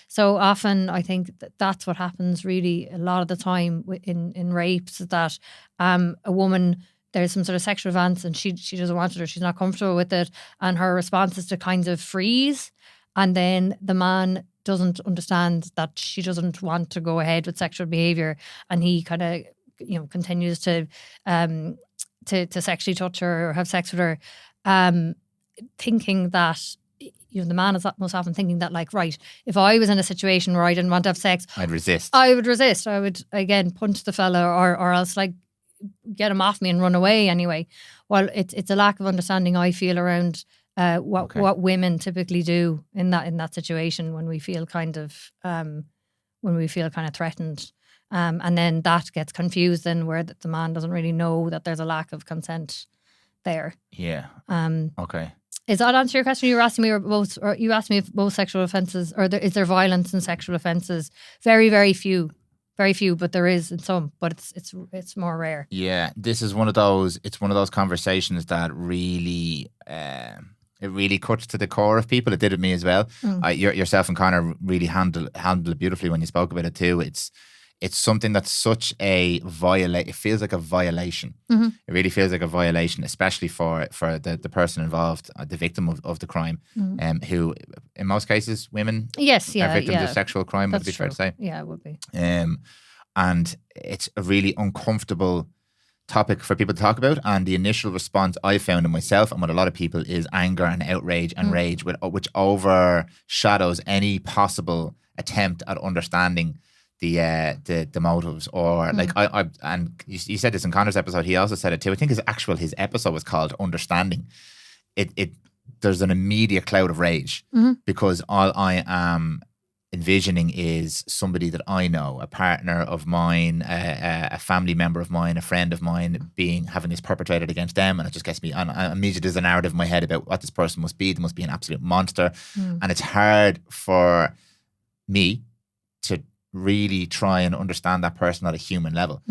Speaker 2: So often I think that's what happens really a lot of the time in rapes, that a woman, there's some sort of sexual advance and she doesn't want it, or she's not comfortable with it, and her response is to kind of freeze, and then the man doesn't understand that she doesn't want to go ahead with sexual behaviour, and he kind of continues to sexually touch her or have sex with her, thinking that the man is most often thinking that, like, right, if I was in a situation where I didn't want to have sex,
Speaker 1: I'd resist.
Speaker 2: I would again punch the fella, or else like get him off me and run away anyway. Well, it's a lack of understanding, I feel, around what women typically do in that situation when we feel kind of threatened, and then that gets confused then, where the man doesn't really know that there's a lack of consent there.
Speaker 1: Yeah. Okay.
Speaker 2: Is that answer your question? You were asking me, or you asked me if both sexual offences, or is there violence in sexual offences? Very, very few. Very few, but there is in some, but it's more rare.
Speaker 1: Yeah, this is one of those. It's one of those conversations that really, it really cuts to the core of people. It did with me as well. Yourself and Connor really handled it beautifully when you spoke about it too. It's something that's such a it feels like a violation. Mm-hmm. It really feels like a violation, especially for the person involved, the victim of the crime, who in most cases women are victims of sexual crime. Would it be fair to say?
Speaker 2: Yeah, it would be.
Speaker 1: And it's a really uncomfortable topic for people to talk about. And the initial response I found in myself and with a lot of people is anger and outrage and rage, which overshadows any possible attempt at understanding the motives, or like and you said this in Connor's episode. He also said it too. I think his episode was called Understanding. There's an immediate cloud of rage because all I am envisioning is somebody that I know, a partner of mine, a family member of mine, a friend of mine, having this perpetrated against them, and it just gets me. And immediately there's a narrative in my head about what this person must be. They must be an absolute monster, and it's hard for me to really try and understand that person at a human level.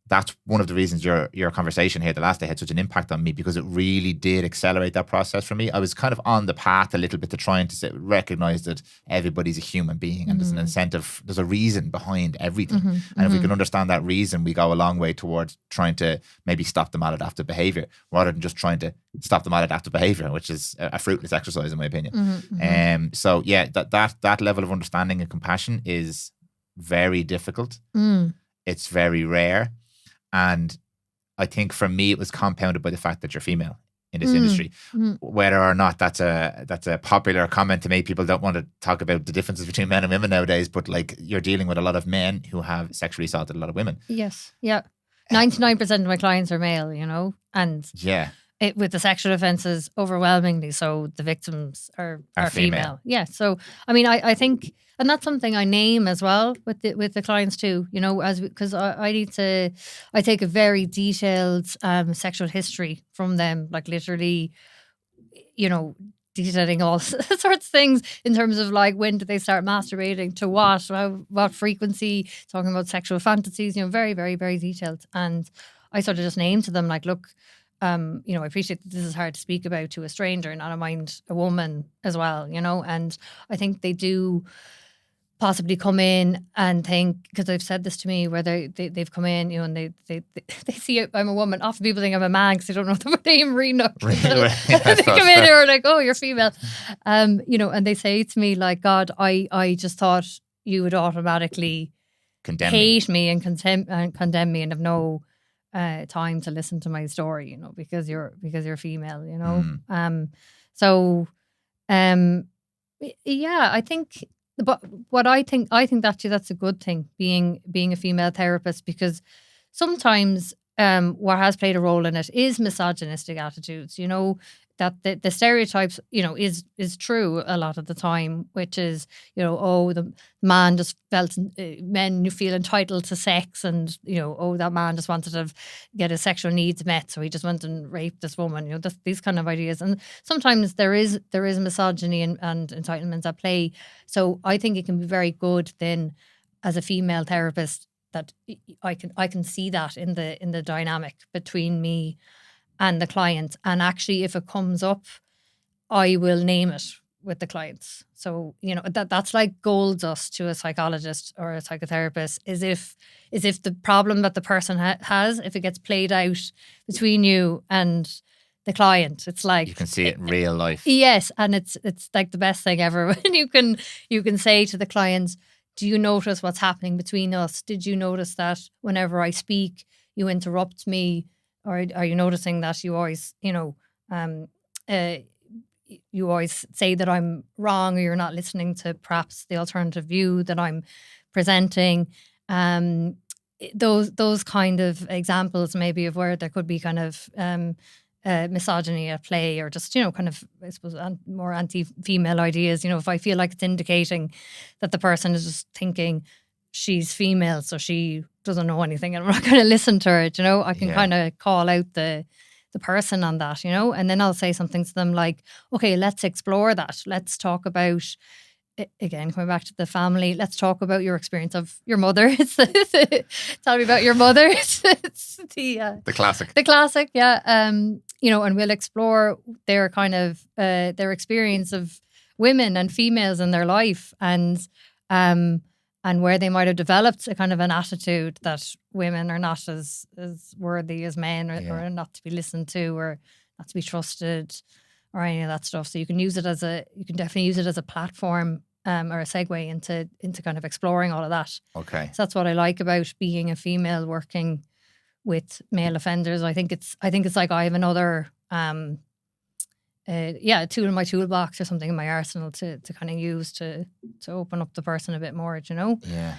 Speaker 1: That's one of the reasons your conversation here the last day had such an impact on me, because it really did accelerate that process for me. I was kind of on the path a little bit to trying to recognize that everybody's a human being, and there's an incentive, there's a reason behind everything. And if we can understand that reason, we go a long way towards trying to maybe stop the maladaptive behaviour, rather than just trying to stop the maladaptive behaviour, which is a fruitless exercise in my opinion. So yeah, that level of understanding and compassion is very difficult. It's very rare. And I think for me, it was compounded by the fact that you're female in this industry. Whether or not that's a popular comment to make, people don't want to talk about the differences between men and women nowadays, but like, you're dealing with a lot of men who have sexually assaulted a lot of women.
Speaker 2: Yes. Yeah. 99% of my clients are male, and
Speaker 1: yeah.
Speaker 2: With the sexual offences, overwhelmingly so, the victims are female. Yeah. So, I mean, I think, and that's something I name as well with the clients too, because I take a very detailed sexual history from them, like literally, detailing all sorts of things in terms of like, when do they start masturbating, to what frequency, talking about sexual fantasies, very, very, very detailed. And I sort of just named to them like, look, I appreciate that this is hard to speak about to a stranger, and I don't mind a woman as well, and I think they do possibly come in and think, because they've said this to me, where they've come in, and they see I'm a woman. Often people think I'm a man because they don't know the name Ríoghnach. They come in and are like, oh, you're female, and they say to me like, God, I just thought you would automatically hate me and condemn me and have no time to listen to my story, because you're female, yeah, I think. But what I think actually that's a good thing, being a female therapist, because sometimes what has played a role in it is misogynistic attitudes, that the stereotypes, is true a lot of the time, which is, the man just felt, men you feel entitled to sex, and, that man just wanted to get his sexual needs met, so he just went and raped this woman, these kind of ideas. And sometimes there is misogyny and entitlements at play. So I think it can be very good then, as a female therapist, that I can see that in the dynamic between me and the client. And actually, if it comes up, I will name it with the clients. So, that's like gold dust to a psychologist or a psychotherapist, is if the problem that the person has, if it gets played out between you and the client, it's like,
Speaker 1: you can see it in real life.
Speaker 2: Yes, and it's like the best thing ever when you can say to the clients, do you notice what's happening between us? Did you notice that whenever I speak, you interrupt me? Or are you noticing that you always, you always say that I'm wrong, or you're not listening to perhaps the alternative view that I'm presenting? Those kind of examples maybe of where there could be kind of misogyny at play, or just, kind of, I suppose, more anti-female ideas. If I feel like it's indicating that the person is just thinking she's female, so she doesn't know anything, and I'm not going to listen to her, I can kind of call out the person on that, and then I'll say something to them like, okay, let's explore that. Let's talk about, again, coming back to the family, let's talk about your experience of your mother. Tell me about your mother. It's the
Speaker 1: classic.
Speaker 2: The classic, yeah. And we'll explore their kind of, their experience of women and females in their life, and where they might have developed a kind of an attitude that women are not as worthy as men, or not to be listened to, or not to be trusted, or any of that stuff. So you can definitely use it as a platform, or a segue into kind of exploring all of that. Okay. So that's what I like about being a female working with male offenders. I think it's like I have another a tool in my toolbox, or something in my arsenal to kind of use to open up the person a bit more, Yeah.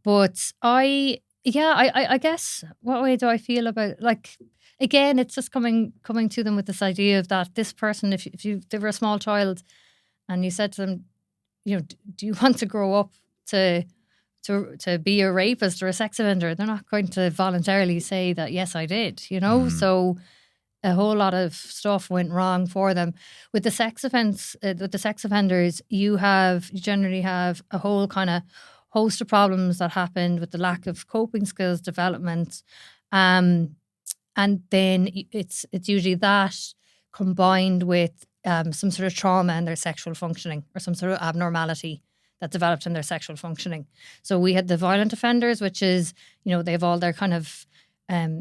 Speaker 2: But I guess, what way do I feel about, like, again, it's just coming to them with this idea of that this person, if they were a small child and you said to them, do you want to grow up to be a rapist or a sex offender, they're not going to voluntarily say that, yes, I did, So a whole lot of stuff went wrong for them. With the sex offenders, you generally have a whole kind of host of problems that happened with the lack of coping skills development, and then it's usually that combined with some sort of trauma in their sexual functioning, or some sort of abnormality that developed in their sexual functioning. So we had the violent offenders, which is, they have all their kind of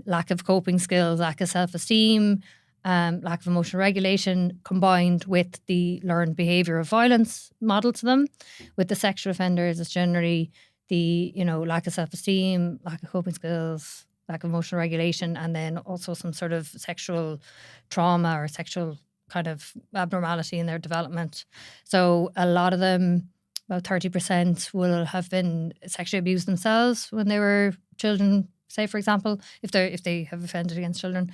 Speaker 2: lack of coping skills, lack of self-esteem, lack of emotional regulation, combined with the learned behaviour of violence modeled to them. With the sexual offenders, it's generally the, lack of self-esteem, lack of coping skills, lack of emotional regulation, and then also some sort of sexual trauma or sexual kind of abnormality in their development. So a lot of them, about 30%, will have been sexually abused themselves when they were children, say, for example, if they have offended against children,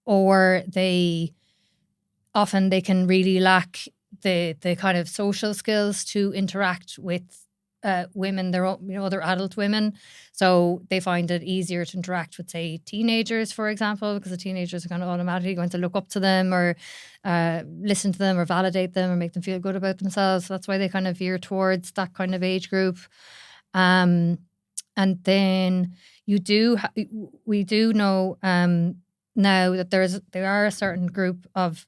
Speaker 2: or they can really lack the kind of social skills to interact with women, other adult women. So they find it easier to interact with, say, teenagers, for example, because the teenagers are kind of automatically going to look up to them or listen to them or validate them or make them feel good about themselves. So that's why they kind of veer towards that kind of age group. And then we do know now that there are a certain group of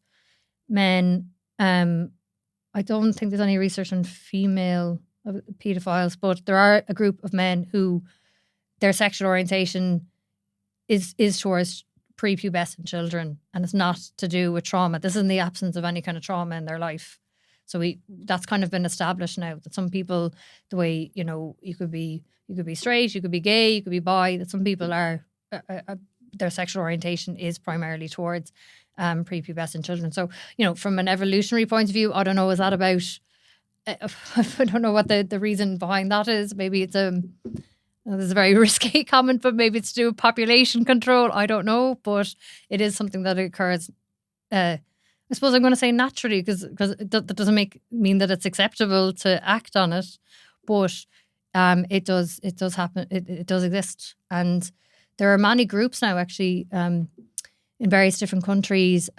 Speaker 2: men. I don't think there's any research on female pedophiles, but there are a group of men who their sexual orientation is towards prepubescent children, and it's not to do with trauma. This is in the absence of any kind of trauma in their life. So that's kind of been established now that some people, the way, you could be straight, you could be gay, you could be bi, that some people are their sexual orientation is primarily towards prepubescent children. So, from an evolutionary point of view, I don't know, is that about I don't know what the reason behind that is. Maybe it's this is a very risky comment, but maybe it's to do with population control. I don't know, but it is something that occurs. I suppose I'm going to say naturally because that doesn't mean that it's acceptable to act on it, but it does happen. It does exist, and there are many groups now actually in various different countries.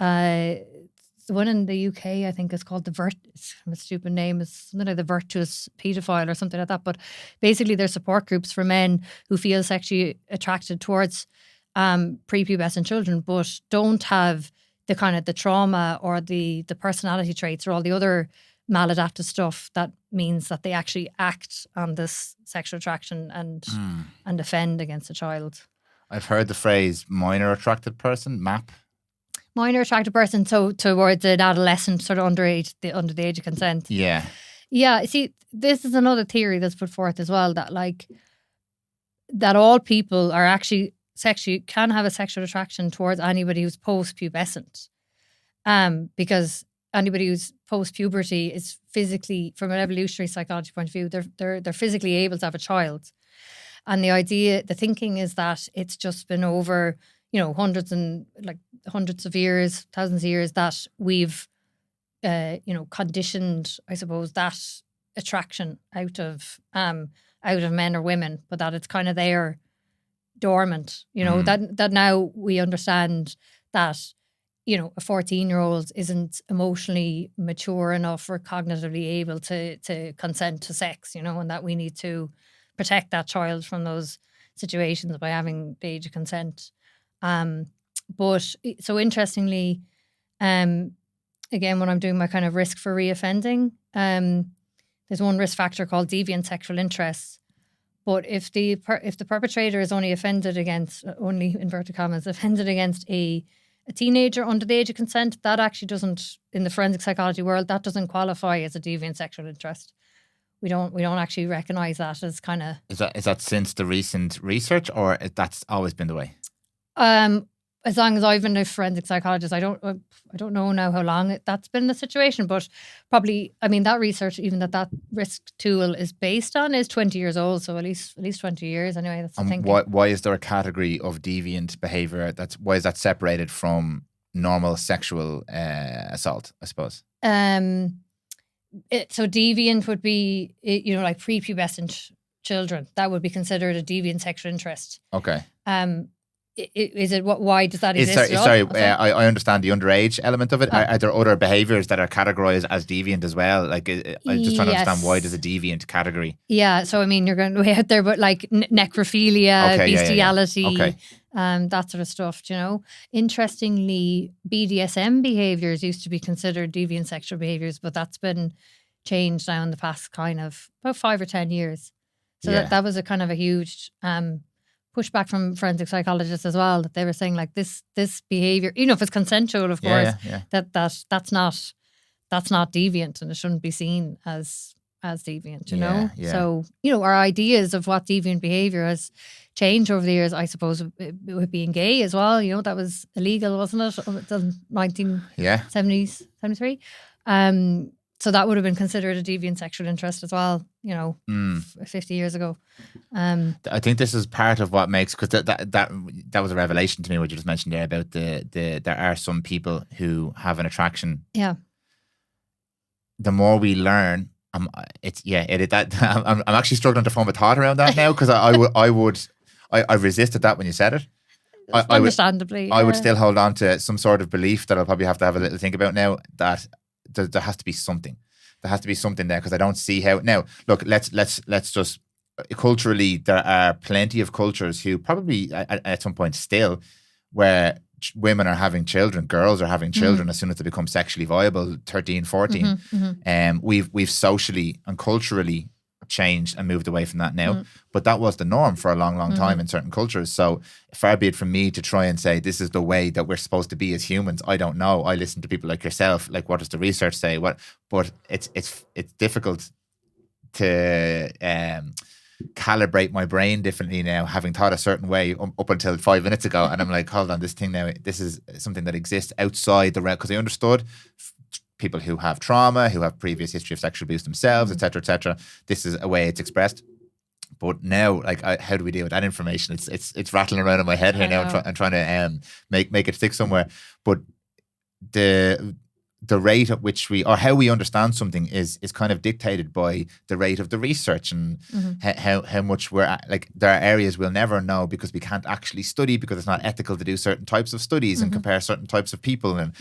Speaker 2: The one in the UK, I think, is called it's a stupid name. It's something like the virtuous paedophile or something like that. But basically, they're support groups for men who feel sexually attracted towards prepubescent children, but don't have the kind of the trauma or the personality traits or all the other maladaptive stuff that means that they actually act on this sexual attraction and offend against a child.
Speaker 1: I've heard the phrase minor attracted person, MAP.
Speaker 2: Minor attracted person, so towards an adolescent, sort of under the age of consent.
Speaker 1: Yeah.
Speaker 2: Yeah, see, this is another theory that's put forth as well, that all people are actually can have a sexual attraction towards anybody who's post-pubescent. Because anybody who's post-puberty is physically, from an evolutionary psychology point of view, they're physically able to have a child. And the thinking is that it's just been over hundreds of years, thousands of years that we've, conditioned, I suppose, that attraction out of men or women, but that it's kind of there dormant, that now we understand that, a 14-year-old isn't emotionally mature enough or cognitively able to consent to sex, and that we need to protect that child from those situations by having the age of consent. But so interestingly, again, when I'm doing my kind of risk for reoffending, there's one risk factor called deviant sexual interests. But if the perpetrator is only inverted commas, offended against a teenager under the age of consent, that actually doesn't, in the forensic psychology world, that doesn't qualify as a deviant sexual interest. We don't actually recognise that as kind of.
Speaker 1: Is that since the recent research, or that's always been the way?
Speaker 2: As long as I've been a forensic psychologist, I don't know now how long that's been the situation, but probably, that research, even that risk tool is based on, is 20 years old, so at least 20 years anyway. That's the thinking.
Speaker 1: Why is there a category of deviant behaviour? Why is that separated from normal sexual assault, I suppose? So
Speaker 2: deviant would be, like prepubescent children. That would be considered a deviant sexual interest.
Speaker 1: Okay.
Speaker 2: Is it why does that exist?
Speaker 1: I understand the underage element of it. Are there other behaviours that are categorised as deviant as well? Like, I'm just trying to understand, why does a deviant category?
Speaker 2: Yeah, so you're going way out there, but like necrophilia, bestiality, that sort of stuff. Interestingly, BDSM behaviours used to be considered deviant sexual behaviours, but that's been changed now in the past kind of about 5 or 10 years. So that was a kind of a huge pushback from forensic psychologists as well, that they were saying like this behaviour, if it's consensual, of course, that's not deviant and it shouldn't be seen as deviant, you know?
Speaker 1: Yeah.
Speaker 2: So, our ideas of what deviant behaviour has changed over the years, I suppose, with being gay as well, that was illegal, wasn't it? The 1970s, 73. So that would have been considered a deviant sexual interest as well, 50 years ago.
Speaker 1: I think this is part of what makes, because that was a revelation to me, what you just mentioned there about there are some people who have an attraction.
Speaker 2: Yeah.
Speaker 1: The more we learn I'm actually struggling to form a thought around that now, because I resisted that when you said it.
Speaker 2: Understandably,
Speaker 1: I would still hold on to some sort of belief that I'll probably have to have a little think about now, that there has to be something. There has to be something there, because I don't see how. Now, look, let's just, culturally, there are plenty of cultures who probably at some point still, where women are having children, girls are having children as soon as they become sexually viable, 13, 14. We've socially and culturally changed and moved away from that now, but that was the norm for a long time in certain cultures. So far be it from me to try and say this is the way that we're supposed to be as humans. I don't know. I listen to people like yourself, like, what does the research say? But it's difficult to calibrate my brain differently now, having thought a certain way up until 5 minutes ago, and I'm like, hold on, this thing now, this is something that exists outside the realm, because I understood people who have trauma, who have previous history of sexual abuse themselves, etc., etc. This is a way it's expressed. But now, like, how do we deal with that information? It's rattling around in my head here now, and trying to make it stick somewhere. But the rate at which or how we understand something is kind of dictated by the rate of the research, and how much like, there are areas we'll never know because we can't actually study, because it's not ethical to do certain types of studies and compare certain types of people, and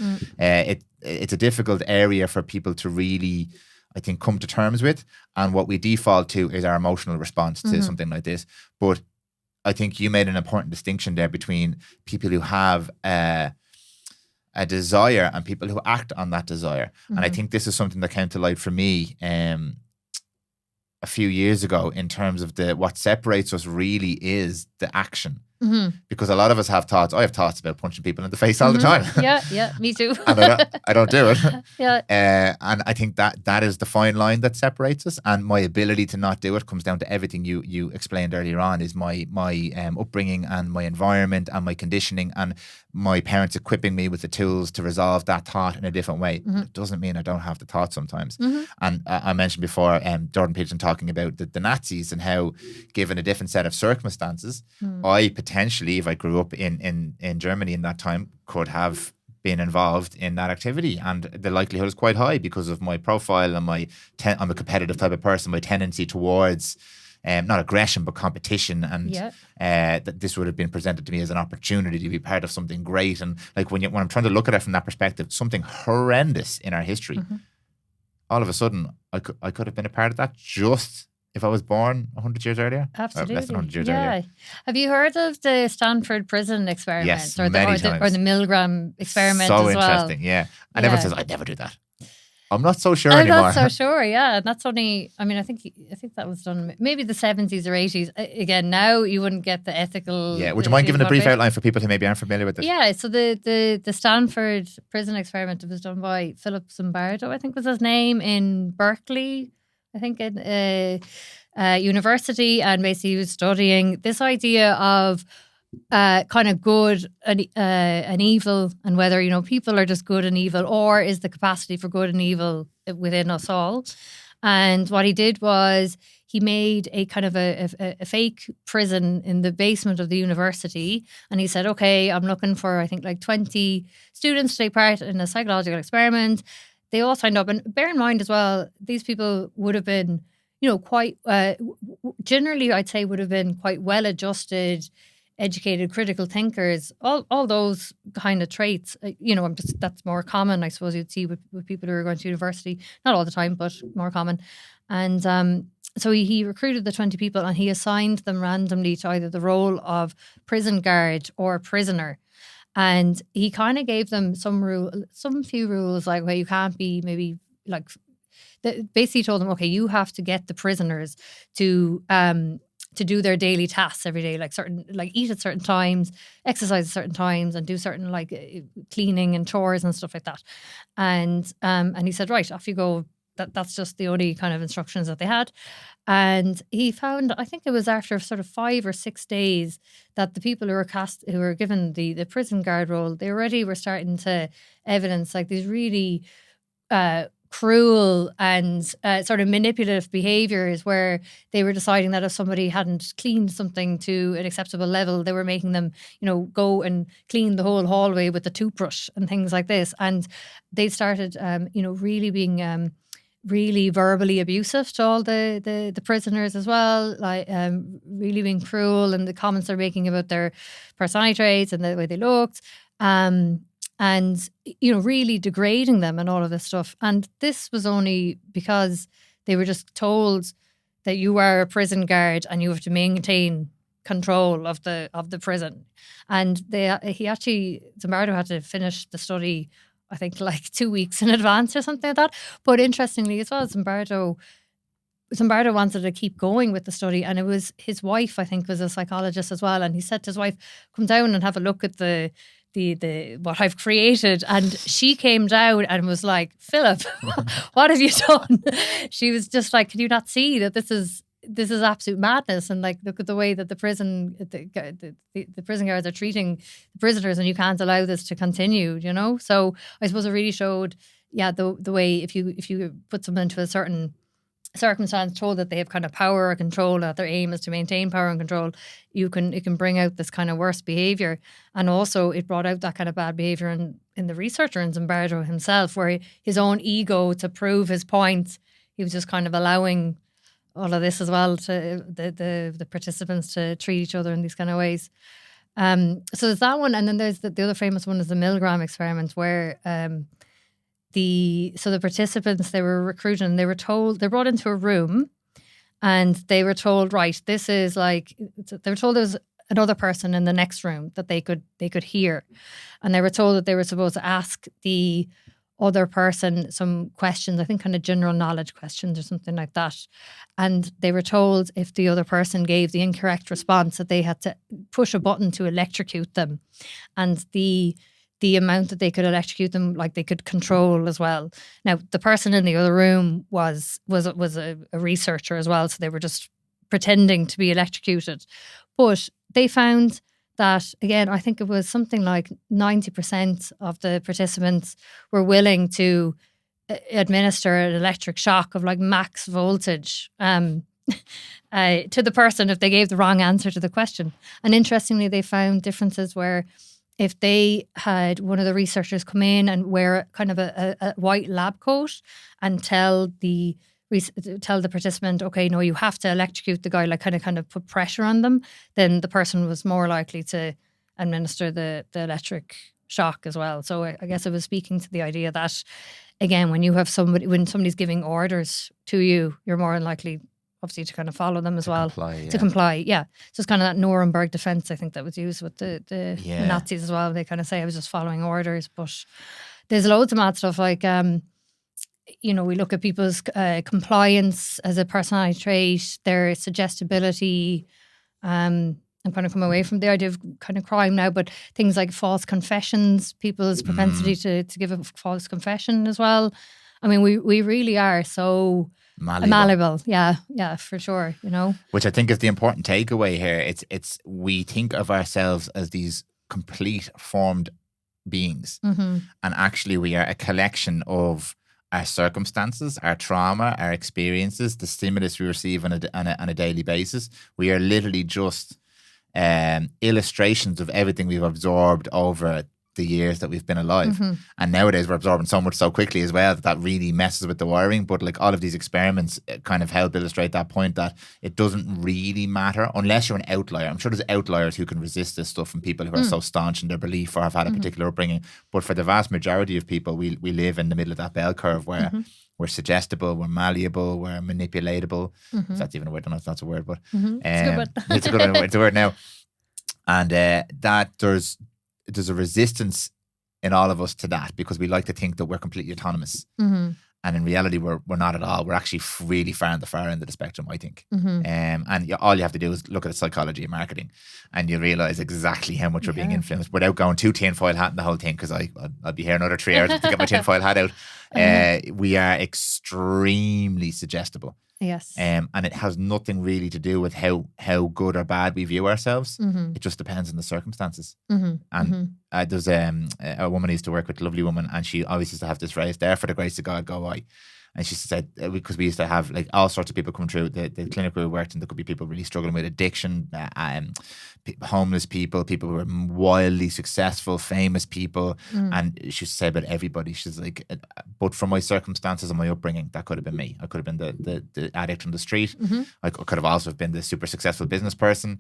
Speaker 1: it's a difficult area for people to really, I think, come to terms with. And what we default to is our emotional response to something like this. But I think you made an important distinction there between people who have a desire and people who act on that desire. And I think this is something that came to light for me a few years ago, in terms of what separates us really is the action. Because a lot of us have thoughts. I have thoughts about punching people in the face all the time.
Speaker 2: Yeah, me too.
Speaker 1: And I don't do it.
Speaker 2: And
Speaker 1: I think that is the fine line that separates us. And my ability to not do it comes down to everything you explained earlier on, is my upbringing and my environment and my conditioning, and my parents equipping me with the tools to resolve that thought in a different way. It doesn't mean I don't have the thought sometimes. And I mentioned before Jordan Peterson talking about the Nazis, and how, given a different set of circumstances, I potentially, if I grew up in Germany in that time, could have been involved in that activity, and the likelihood is quite high because of my profile and I'm a competitive type of person, my tendency towards not aggression but competition, and that this would have been presented to me as an opportunity to be part of something great. And like, when I'm trying to look at it from that perspective, something horrendous in our history, all of a sudden I could have been a part of that, just if I was born 100 years earlier.
Speaker 2: Absolutely.
Speaker 1: Or less than 100 years earlier.
Speaker 2: Have you heard of the Stanford prison experiment?
Speaker 1: Yes,
Speaker 2: or
Speaker 1: many times.
Speaker 2: Or the Milgram experiment
Speaker 1: so
Speaker 2: as well?
Speaker 1: So interesting, yeah. And everyone says, I'd never do that. I'm not so sure anymore.
Speaker 2: I'm not so sure, yeah. And that's only, I mean, I think that was done maybe the 70s or 80s. Again, now you wouldn't get the ethical...
Speaker 1: Yeah, would you mind giving a brief outline for people who maybe aren't familiar with it?
Speaker 2: Yeah, so the Stanford prison experiment was done by Philip Zimbardo, I think was his name, in Berkeley, I think, in university. And basically he was studying this idea of kind of good and evil, and whether, you know, people are just good and evil, or is the capacity for good and evil within us all. And what he did was he made a kind of a fake prison in the basement of the university, and he said, okay, I'm looking for, I think, like 20 students to take part in a psychological experiment. They all signed up, and bear in mind as well, these people would have been, you know, quite generally, I'd say, would have been quite well adjusted, educated, critical thinkers, all those kind of traits. You know, that's more common, I suppose, you'd see with people who are going to university. Not all the time, but more common. And so he recruited the 20 people, and he assigned them randomly to either the role of prison guard or prisoner. And he kind of gave them some few rules, like, well, you can't be maybe like... Basically told them, okay, you have to get the prisoners to do their daily tasks every day, like eat at certain times, exercise at certain times, and do certain cleaning and chores and stuff like that. And he said, right, off you go. That's just the only kind of instructions that they had. And he found, I think it was after sort of 5 or 6 days, that the people who were given the prison guard role, they already were starting to evidence like these really cruel and sort of manipulative behaviours, where they were deciding that if somebody hadn't cleaned something to an acceptable level, they were making them, you know, go and clean the whole hallway with a toothbrush and things like this. And they started, you know, really being really verbally abusive to all the prisoners as well, like really being cruel, and the comments they're making about their personality traits and the way they looked, and really degrading them and all of this stuff. And this was only because they were just told that you are a prison guard and you have to maintain control of the prison. And Zimbardo had to finish the study, I think, like 2 weeks in advance or something like that. But interestingly as well, Zimbardo wanted to keep going with the study, and it was his wife, I think, was a psychologist as well, and he said to his wife, come down and have a look at the what I've created. And she came down and was like, Philip, what have you done? She was just like, can you not see that this is absolute madness? And like, look at the way that the prison guards are treating the prisoners, and you can't allow this to continue, So I suppose it really showed, the way if you put someone into a certain circumstance, told that they have kind of power or control, that their aim is to maintain power and control, it can bring out this kind of worse behaviour. And also it brought out that kind of bad behaviour in the researcher, in Zimbardo himself, where his own ego, to prove his point, he was just kind of allowing all of this as well, to the participants to treat each other in these kind of ways. So there's that one, and then there's the other famous one is the Milgram experiment, where the participants, they were recruited and they're brought into a room, and they were told, right, this is like, they were told there's another person in the next room that they could hear, and they were told that they were supposed to ask the other person some questions, I think kind of general knowledge questions or something like that. And they were told if the other person gave the incorrect response, that they had to push a button to electrocute them. And the amount that they could electrocute them, like, they could control as well. Now, the person in the other room was a researcher as well, so they were just pretending to be electrocuted. But they found that, again, I think it was something like 90% of the participants were willing to administer an electric shock of like max voltage to the person if they gave the wrong answer to the question. And interestingly, they found differences where if they had one of the researchers come in and wear kind of a white lab coat and tell the participant, okay, no, you have to electrocute the guy, like kind of put pressure on them, then the person was more likely to administer the electric shock as well. So I guess it was speaking to the idea that, again, when somebody's giving orders to you, you're more likely, obviously, to kind of follow them as well. To comply, yeah. So it's kind of that Nuremberg defense, I think, that was used with the Nazis as well. They kind of say, I was just following orders. But there's loads of mad stuff, like, we look at people's compliance as a personality trait, their suggestibility. I'm kind of coming away from the idea of kind of crime now, but things like false confessions, people's propensity to give a false confession as well. I mean, we really are so malleable. Yeah, for sure.
Speaker 1: Which I think is the important takeaway here. It's we think of ourselves as these complete formed beings, and actually we are a collection of our circumstances, our trauma, our experiences, the stimulus we receive on a daily basis. We are literally just illustrations of everything we've absorbed over the years that we've been alive. And nowadays we're absorbing so much so quickly as well that really messes with the wiring. But like, all of these experiments kind of help illustrate that point, that it doesn't really matter unless you're an outlier. I'm sure there's outliers who can resist this stuff, and people who are so staunch in their belief or have had a particular upbringing. But for the vast majority of people, we live in the middle of that bell curve where we're suggestible, we're malleable, we're manipulatable. If that's even a word, I don't know if that's a word, but it's a good one. It's a word now. And that there's a resistance in all of us to that, because we like to think that we're completely autonomous. And in reality, we're not at all. We're actually really far on the far end of the spectrum, I think. And all you have to do is look at the psychology and marketing, and you'll realise exactly how much we're being influenced, without going too tinfoil hat in the whole thing, because I'll be here another 3 hours to get my tinfoil hat out. We are extremely suggestible.
Speaker 2: Yes.
Speaker 1: And it has nothing really to do with how good or bad we view ourselves. It just depends on the circumstances. And there's a woman I used to work with, a lovely woman, and she always used to have this phrase, there for the grace of God, go I. And she said, because we used to have like all sorts of people come through the clinic we worked in, there could be people really struggling with addiction, homeless people who were wildly successful, famous people. And she used to say about everybody, she's like, but from my circumstances and my upbringing, that could have been me. I could have been the addict from the street. I could have also been the super successful business person.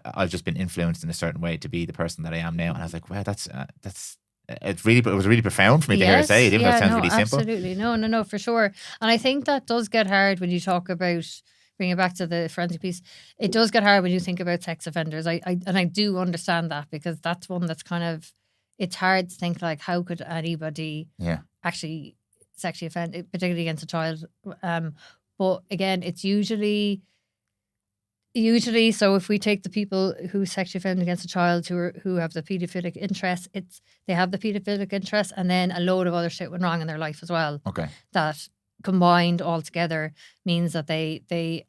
Speaker 1: I've just been influenced in a certain way to be the person that I am now. And I was like, wow, that's it was really profound for me to hear her say it, even though it sounds really simple.
Speaker 2: Absolutely. No, for sure. And I think that does get hard when you talk about, bringing it back to the forensic piece, it does get hard when you think about sex offenders. I do understand that, because that's one that's kind of, it's hard to think like, how could anybody actually sexually offend, particularly against a child. But again, it's usually, so if we take the people who sexually offend against a child who have the paedophilic interest, they have the paedophilic interest, and then a load of other shit went wrong in their life as well.
Speaker 1: Okay.
Speaker 2: That combined all together means that they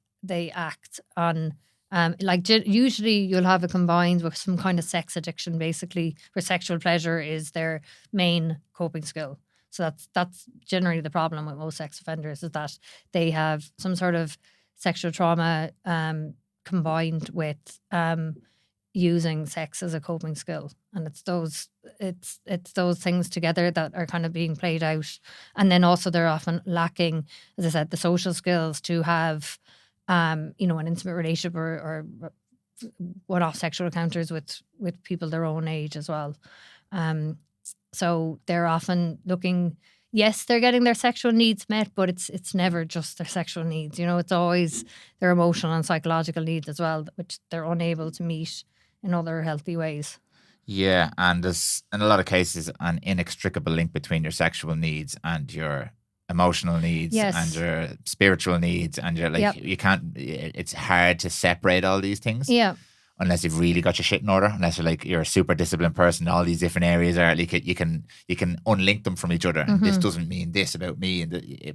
Speaker 2: act on usually you'll have it combined with some kind of sex addiction, basically, where sexual pleasure is their main coping skill. So that's generally the problem with most sex offenders, is that they have some sort of sexual trauma combined with using sex as a coping skill, and it's those things together that are kind of being played out. And then also they're often lacking, as I said, the social skills to have an intimate relationship or one-off sexual encounters with people their own age as well. So they're often looking, yes, they're getting their sexual needs met, but it's never just their sexual needs. It's always their emotional and psychological needs as well, which they're unable to meet in other healthy ways.
Speaker 1: Yeah, and there's in a lot of cases an inextricable link between your sexual needs and your emotional needs and your spiritual needs, and you can't. It's hard to separate all these things.
Speaker 2: Yeah.
Speaker 1: Unless you've really got your shit in order, unless you're a super disciplined person, all these different areas are like you can unlink them from each other. And this doesn't mean this about me,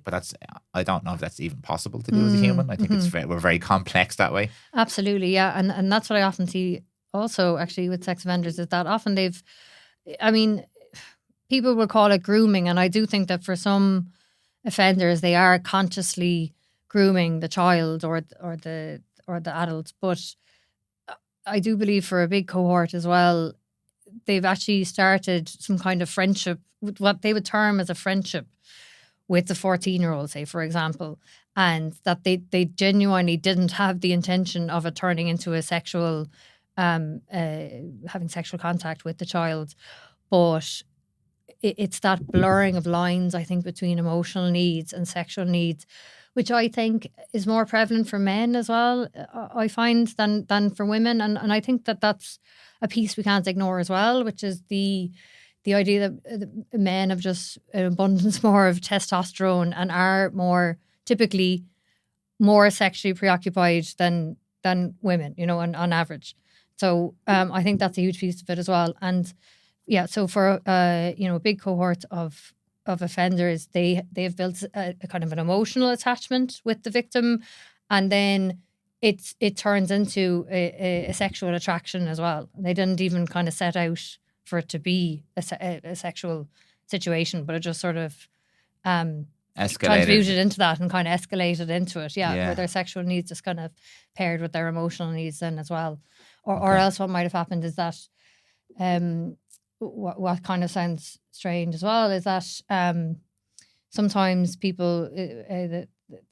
Speaker 1: but I don't know if that's even possible to do as a human. I think we're very complex that way.
Speaker 2: Absolutely, yeah, and that's what I often see also actually with sex offenders, is that often people will call it grooming, and I do think that for some offenders they are consciously grooming the child or the adult, but I do believe for a big cohort as well, they've actually started some kind of friendship, what they would term as a friendship, with the 14-year-old, say, for example, and that they genuinely didn't have the intention of it turning into a sexual, having sexual contact with the child. But it's that blurring of lines, I think, between emotional needs and sexual needs, which I think is more prevalent for men as well, I find, than for women. And I think that that's a piece we can't ignore as well, which is the idea that men have just an abundance more of testosterone and are typically more sexually preoccupied than women, on average. So I think that's a huge piece of it as well. And yeah, so for a big cohort of offenders, they've built a kind of an emotional attachment with the victim, and then it turns into a sexual attraction as well. They didn't even kind of set out for it to be a sexual situation, but it just sort of contributed into that and kind of escalated into it. Yeah, where their sexual needs just kind of paired with their emotional needs then as well. Or else what might have happened is that what kind of sounds strange as well is that sometimes people, the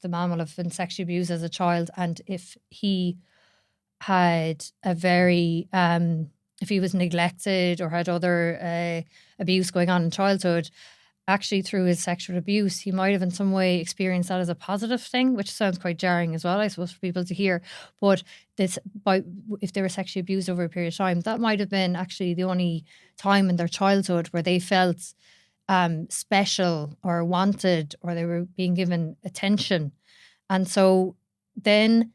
Speaker 2: man will have been sexually abused as a child, and if he had if he was neglected or had other abuse going on in childhood, actually through his sexual abuse, he might have in some way experienced that as a positive thing, which sounds quite jarring as well, I suppose, for people to hear. But if they were sexually abused over a period of time, that might have been actually the only time in their childhood where they felt special or wanted, or they were being given attention. And so then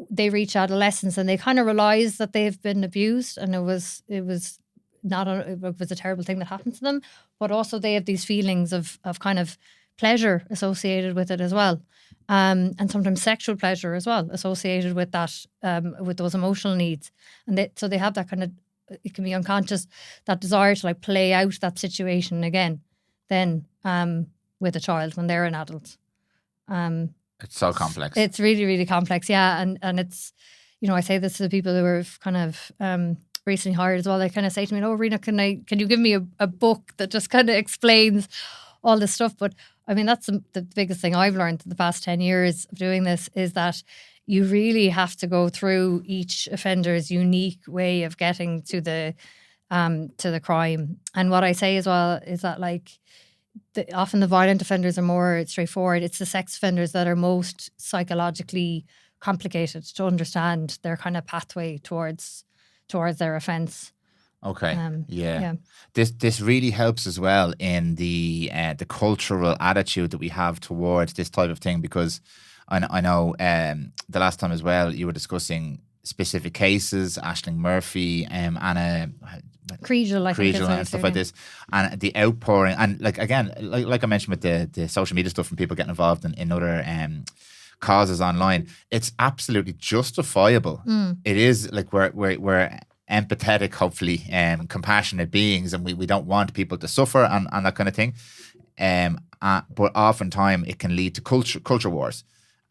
Speaker 2: they reach adolescence and they kind of realize that they've been abused, and it was a terrible thing that happened to them, but also they have these feelings of kind of pleasure associated with it as well, and sometimes sexual pleasure as well associated with that, with those emotional needs, and so they have that kind of, it can be unconscious, that desire to like play out that situation again, then with a child when they're an adult.
Speaker 1: It's so complex.
Speaker 2: It's really, really complex, yeah. And it's, I say this to the people who are kind of recently hired as well. They kind of say to me, "Oh, Rena, can you give me a book that just kind of explains all this stuff?" But I mean, that's the biggest thing I've learned in the past 10 years of doing this, is that you really have to go through each offender's unique way of getting to the crime. And what I say as well is that, like, often the violent offenders are more straightforward. It's the sex offenders that are most psychologically complicated to understand their kind of pathway towards their offence.
Speaker 1: Okay. Yeah. This really helps as well in the cultural attitude that we have towards this type of thing, because I know the last time as well you were discussing specific cases, Aisling Murphy, Anna
Speaker 2: Creedle,
Speaker 1: and stuff like this, and the outpouring, and like again, like I mentioned with the social media stuff and people getting involved in other causes online, it's absolutely justifiable. It is like we're empathetic, hopefully, compassionate beings, and we don't want people to suffer and that kind of thing. But oftentimes it can lead to culture wars.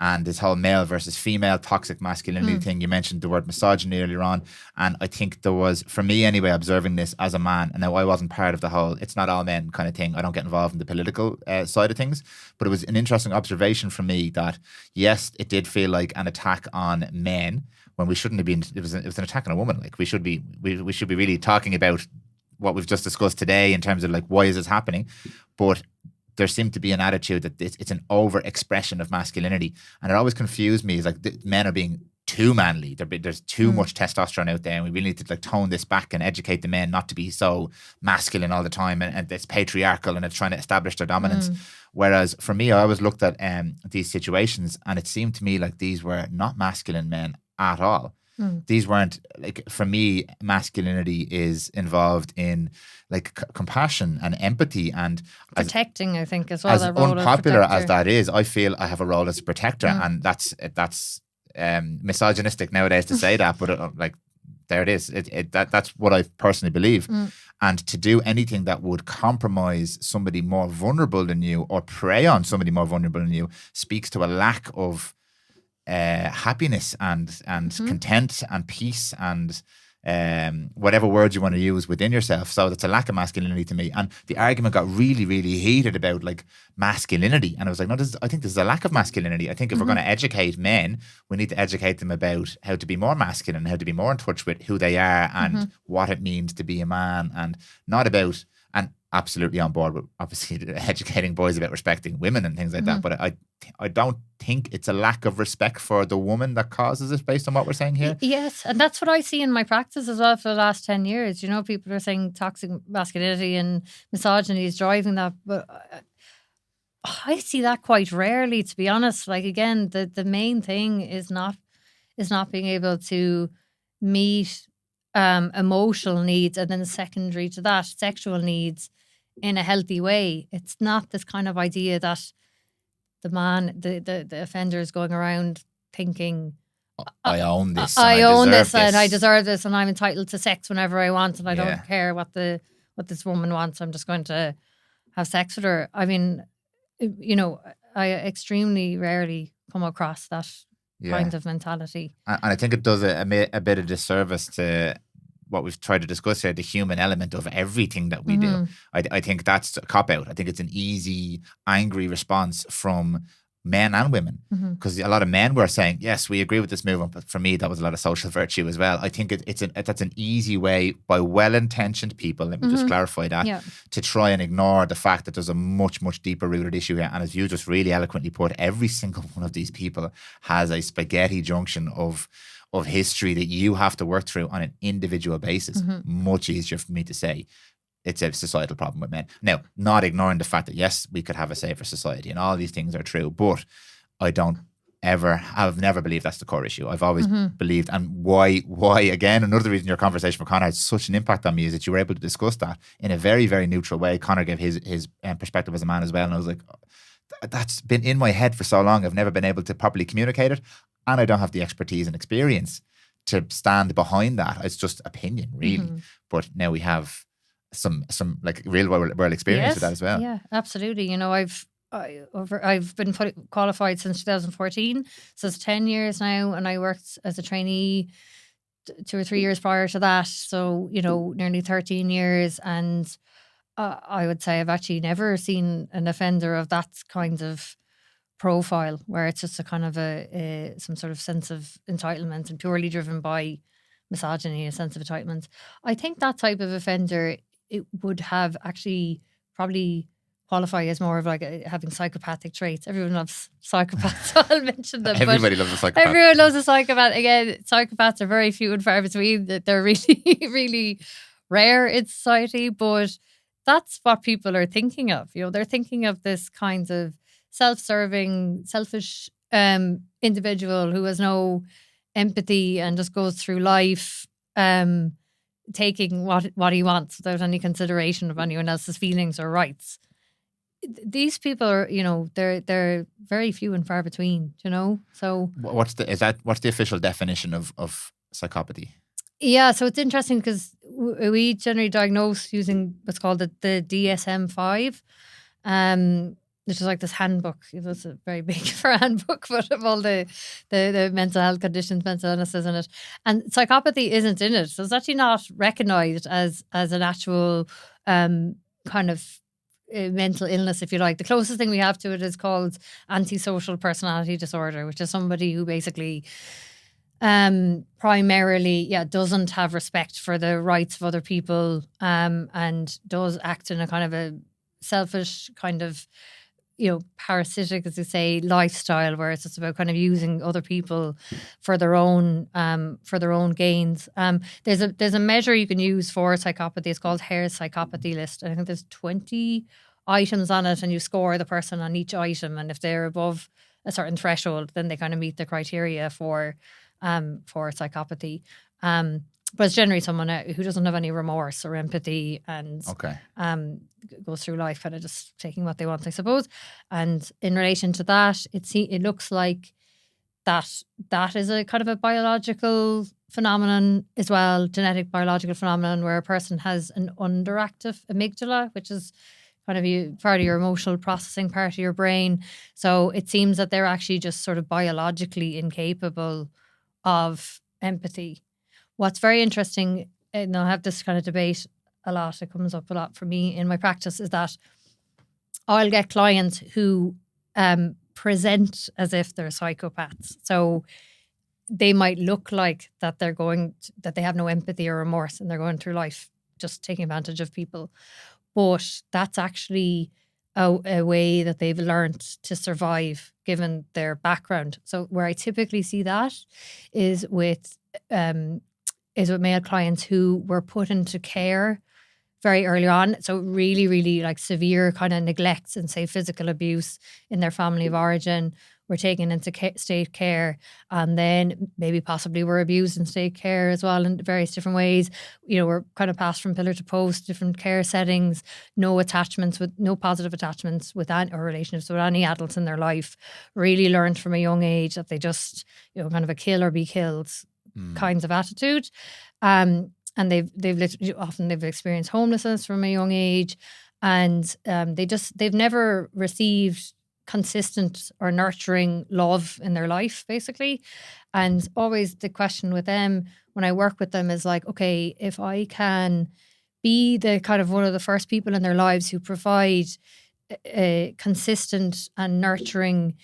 Speaker 1: And this whole male versus female toxic masculinity thing. You mentioned the word misogyny earlier on. And I think there was, for me anyway, observing this as a man, and now I wasn't part of the whole "it's not all men" kind of thing. I don't get involved in the political side of things. But it was an interesting observation for me that, yes, it did feel like an attack on men when we shouldn't have been. It was an attack on a woman. Like we should be really talking about what we've just discussed today in terms of like, why is this happening? But there seemed to be an attitude that it's an over-expression of masculinity. And it always confused me. Is like men are being too manly. There's too much testosterone out there, and we really need to like tone this back and educate the men not to be so masculine all the time, and it's patriarchal and it's trying to establish their dominance. Whereas for me, I always looked at these situations, and it seemed to me like these were not masculine men at all. These weren't, like, for me, masculinity is involved in like compassion and empathy and
Speaker 2: protecting, I think, as well.
Speaker 1: As unpopular as that is, I feel I have a role as a protector, and that's misogynistic nowadays to say that, but like there it is. That's what I personally believe. And to do anything that would compromise somebody more vulnerable than you or prey on somebody more vulnerable than you speaks to a lack of happiness and content and peace and whatever words you want to use within yourself. So that's a lack of masculinity to me. And the argument got really, really heated about like masculinity. And I was like, no, I think this is a lack of masculinity. I think if we're going to educate men, we need to educate them about how to be more masculine, how to be more in touch with who they are and what it means to be a man, and not about, and absolutely on board with obviously educating boys about respecting women and things like that. But I don't think it's a lack of respect for the woman that causes it based on what we're saying here.
Speaker 2: Yes, and that's what I see in my practice as well for the last 10 years. You know, people are saying toxic masculinity and misogyny is driving that, but I see that quite rarely, to be honest. Like, again, the main thing is not being able to meet emotional needs, and then secondary to that, sexual needs in a healthy way. It's not this kind of idea that the man, the offender is going around thinking,
Speaker 1: I own this.
Speaker 2: I own this, and I deserve this, and I'm entitled to sex whenever I want, and I don't care what this woman wants. I'm just going to have sex with her. I mean, you know, I extremely rarely come across that kind of mentality. And
Speaker 1: I think it does a bit of disservice to what we've tried to discuss here, the human element of everything that we do. I think that's a cop-out. I think it's an easy, angry response from men and women, because a lot of men were saying, yes, we agree with this movement, but for me, that was a lot of social virtue as well. I think that's an easy way by well-intentioned people, let me just clarify that, to try and ignore the fact that there's a much, much deeper rooted issue here. And as you just really eloquently put, every single one of these people has a spaghetti junction of history that you have to work through on an individual basis. Much easier for me to say it's a societal problem with men. Now, not ignoring the fact that, yes, we could have a safer society and all these things are true, but I've never believed that's the core issue. I've always believed, and why again, another reason your conversation with Conor had such an impact on me is that you were able to discuss that in a very, very neutral way. Conor gave his perspective as a man as well, and I was like, that's been in my head for so long. I've never been able to properly communicate it, and I don't have the expertise and experience to stand behind that. It's just opinion, really. But now we have some like real world experience with that as well.
Speaker 2: Yeah, absolutely. You know, I've I've been qualified since 2014, so it's 10 years now, and I worked as a trainee 2 or 3 years prior to that, so nearly 13 years. And I would say I've actually never seen an offender of that kind of profile, where it's just a kind of some sort of sense of entitlement and purely driven by misogyny, a sense of entitlement. I think that type of offender, it would have actually probably qualify as more of like having psychopathic traits. Everyone loves psychopaths, so I'll mention them.
Speaker 1: Everybody loves a psychopath.
Speaker 2: Everyone loves a psychopath. Again, psychopaths are very few and far between. They're really, really rare in society, but that's what people are thinking of. They're thinking of this kind of self-serving, selfish individual who has no empathy and just goes through life taking what he wants without any consideration of anyone else's feelings or rights. These people are, they're very few and far between, So
Speaker 1: what's the official definition of psychopathy?
Speaker 2: Yeah, so it's interesting because we generally diagnose using what's called the DSM-5, which is like this handbook. It's a very big for a handbook, but of all the mental health conditions, mental illnesses in it. And psychopathy isn't in it. So it's actually not recognised as an actual kind of mental illness, if you like. The closest thing we have to it is called antisocial personality disorder, which is somebody who basically primarily doesn't have respect for the rights of other people, and does act in a kind of a selfish kind of parasitic, as they say, lifestyle, where it's just about kind of using other people for their own gains. There's a measure you can use for psychopathy. It's called Hare's psychopathy list. I think there's 20 items on it, and you score the person on each item, and if they're above a certain threshold, then they kind of meet the criteria for psychopathy. But it's generally someone who doesn't have any remorse or empathy, and goes through life kind of just taking what they want, I suppose. And in relation to that, it looks like that is a kind of a biological phenomenon as well, genetic biological phenomenon, where a person has an underactive amygdala, which is kind of part of your emotional processing part of your brain. So it seems that they're actually just sort of biologically incapable of empathy. What's very interesting, and I have this kind of debate a lot, it comes up a lot for me in my practice, is that I'll get clients who present as if they're psychopaths. So they might look like that that they have no empathy or remorse, and they're going through life just taking advantage of people. But that's actually a way that they've learned to survive given their background. So where I typically see that is with male clients who were put into care very early on. So really, really like severe kind of neglects and say physical abuse in their family of origin, were taken into state care, and then maybe possibly were abused in state care as well in various different ways. Were kind of passed from pillar to post, different care settings, no positive attachments with any, or relationships with any adults in their life. Really learned from a young age that they just, kind of a kill or be killed kinds of attitude. And they've experienced homelessness from a young age, and they've never received consistent or nurturing love in their life, basically. And always the question with them when I work with them is like, okay, if I can be the kind of one of the first people in their lives who provide a consistent and nurturing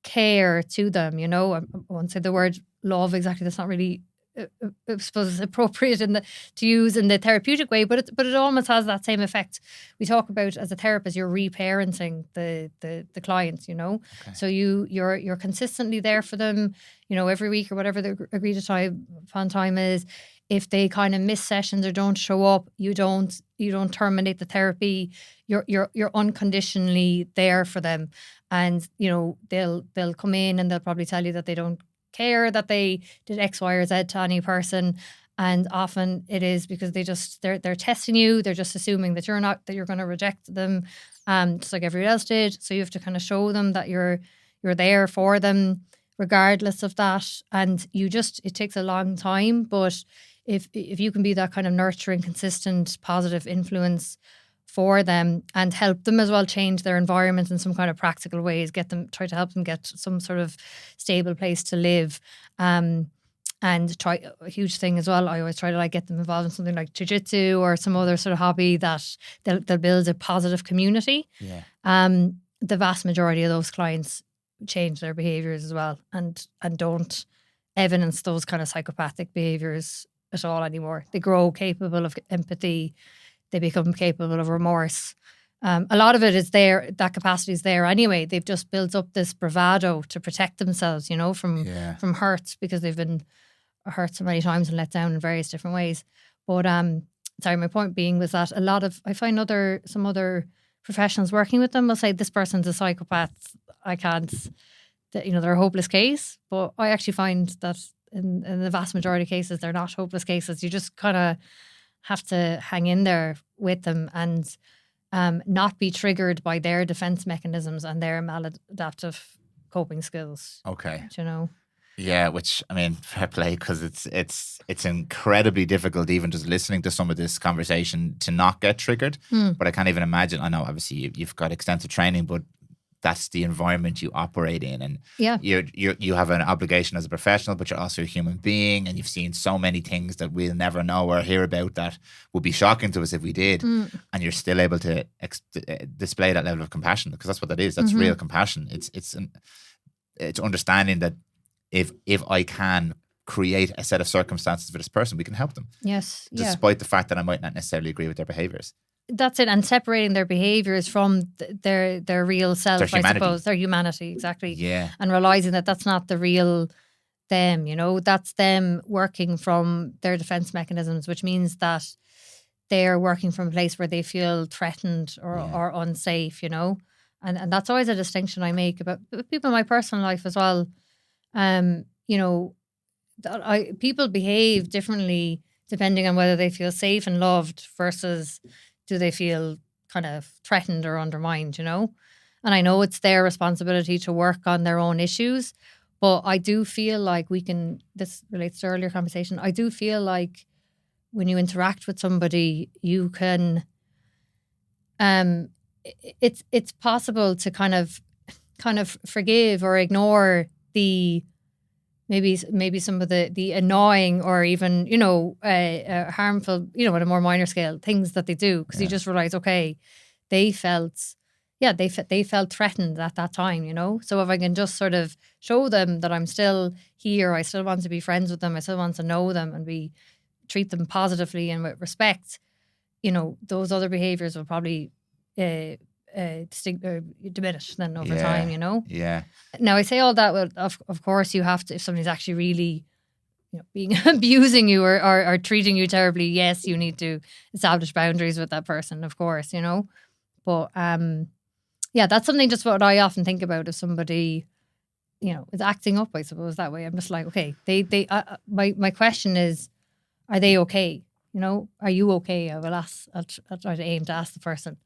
Speaker 2: care to them, I won't say the word love exactly, that's not really I suppose it's appropriate to use in the therapeutic way, but it almost has that same effect. We talk about, as a therapist, you're reparenting the clients, Okay. So you're consistently there for them, every week or whatever the agreed upon time is. If they kind of miss sessions or don't show up, you don't terminate the therapy. You're unconditionally there for them, and they'll come in and they'll probably tell you that they don't care that they did X, Y, or Z to any person, and often it is because they're testing you. They're just assuming that you're going to reject them, just like everyone else did. So you have to kind of show them that you're there for them regardless of that. And it takes a long time, but if you can be that kind of nurturing, consistent, positive influence for them and help them as well change their environment in some kind of practical ways, try to help them get some sort of stable place to live. And try a huge thing as well. I always try to like get them involved in something like jiu-jitsu or some other sort of hobby that they'll build a positive community.
Speaker 1: Yeah.
Speaker 2: The vast majority of those clients change their behaviours as well and don't evidence those kind of psychopathic behaviours at all anymore. They grow capable of empathy. They become capable of remorse. A lot of it is there, that capacity is there anyway. They've just built up this bravado to protect themselves, from hurt, because they've been hurt so many times and let down in various different ways. But my point being was that I find some other professionals working with them will say this person's a psychopath. I can't, they're a hopeless case. But I actually find that in the vast majority of cases, they're not hopeless cases. You just kind of have to hang in there with them and not be triggered by their defense mechanisms and their maladaptive coping skills.
Speaker 1: Okay.
Speaker 2: Yeah,
Speaker 1: which, I mean, fair play, because it's incredibly difficult even just listening to some of this conversation to not get triggered. But I can't even imagine. I know obviously you've got extensive training, but that's the environment you operate in, and you have an obligation as a professional, but you're also a human being, and you've seen so many things that we'll never know or hear about that would be shocking to us if we did, and you're still able to display that level of compassion, because that's what that is. That's real compassion. It's understanding that if I can create a set of circumstances for this person, we can help them.
Speaker 2: Yes.
Speaker 1: Despite the fact that I might not necessarily agree with their behaviours.
Speaker 2: That's it, and separating their behaviours from their real self, I suppose, their humanity, exactly.
Speaker 1: Yeah.
Speaker 2: And realising that that's not the real them, that's them working from their defence mechanisms, which means that they're working from a place where they feel threatened or unsafe, and that's always a distinction I make about people in my personal life as well. People behave differently depending on whether they feel safe and loved versus do they feel kind of threatened or undermined, And I know it's their responsibility to work on their own issues, but I do feel like this relates to earlier conversation, I do feel like when you interact with somebody, you can, it's possible to kind of forgive or ignore the maybe some of the annoying or even harmful, at a more minor scale, things that they do, because you just realize, okay, they felt threatened at that time, so if I can just sort of show them that I'm still here, I still want to be friends with them, I still want to know them and treat them positively and with respect, those other behaviours will probably diminish then over time,
Speaker 1: Yeah.
Speaker 2: Now I say all that, well, of course you have to, if somebody's actually really being abusing you or treating you terribly, yes, you need to establish boundaries with that person, of course, but that's something just what I often think about. If somebody is acting up, I suppose, that way, I'm just like, okay, my question is, are they okay? Are you okay? I'll try to aim to ask the person.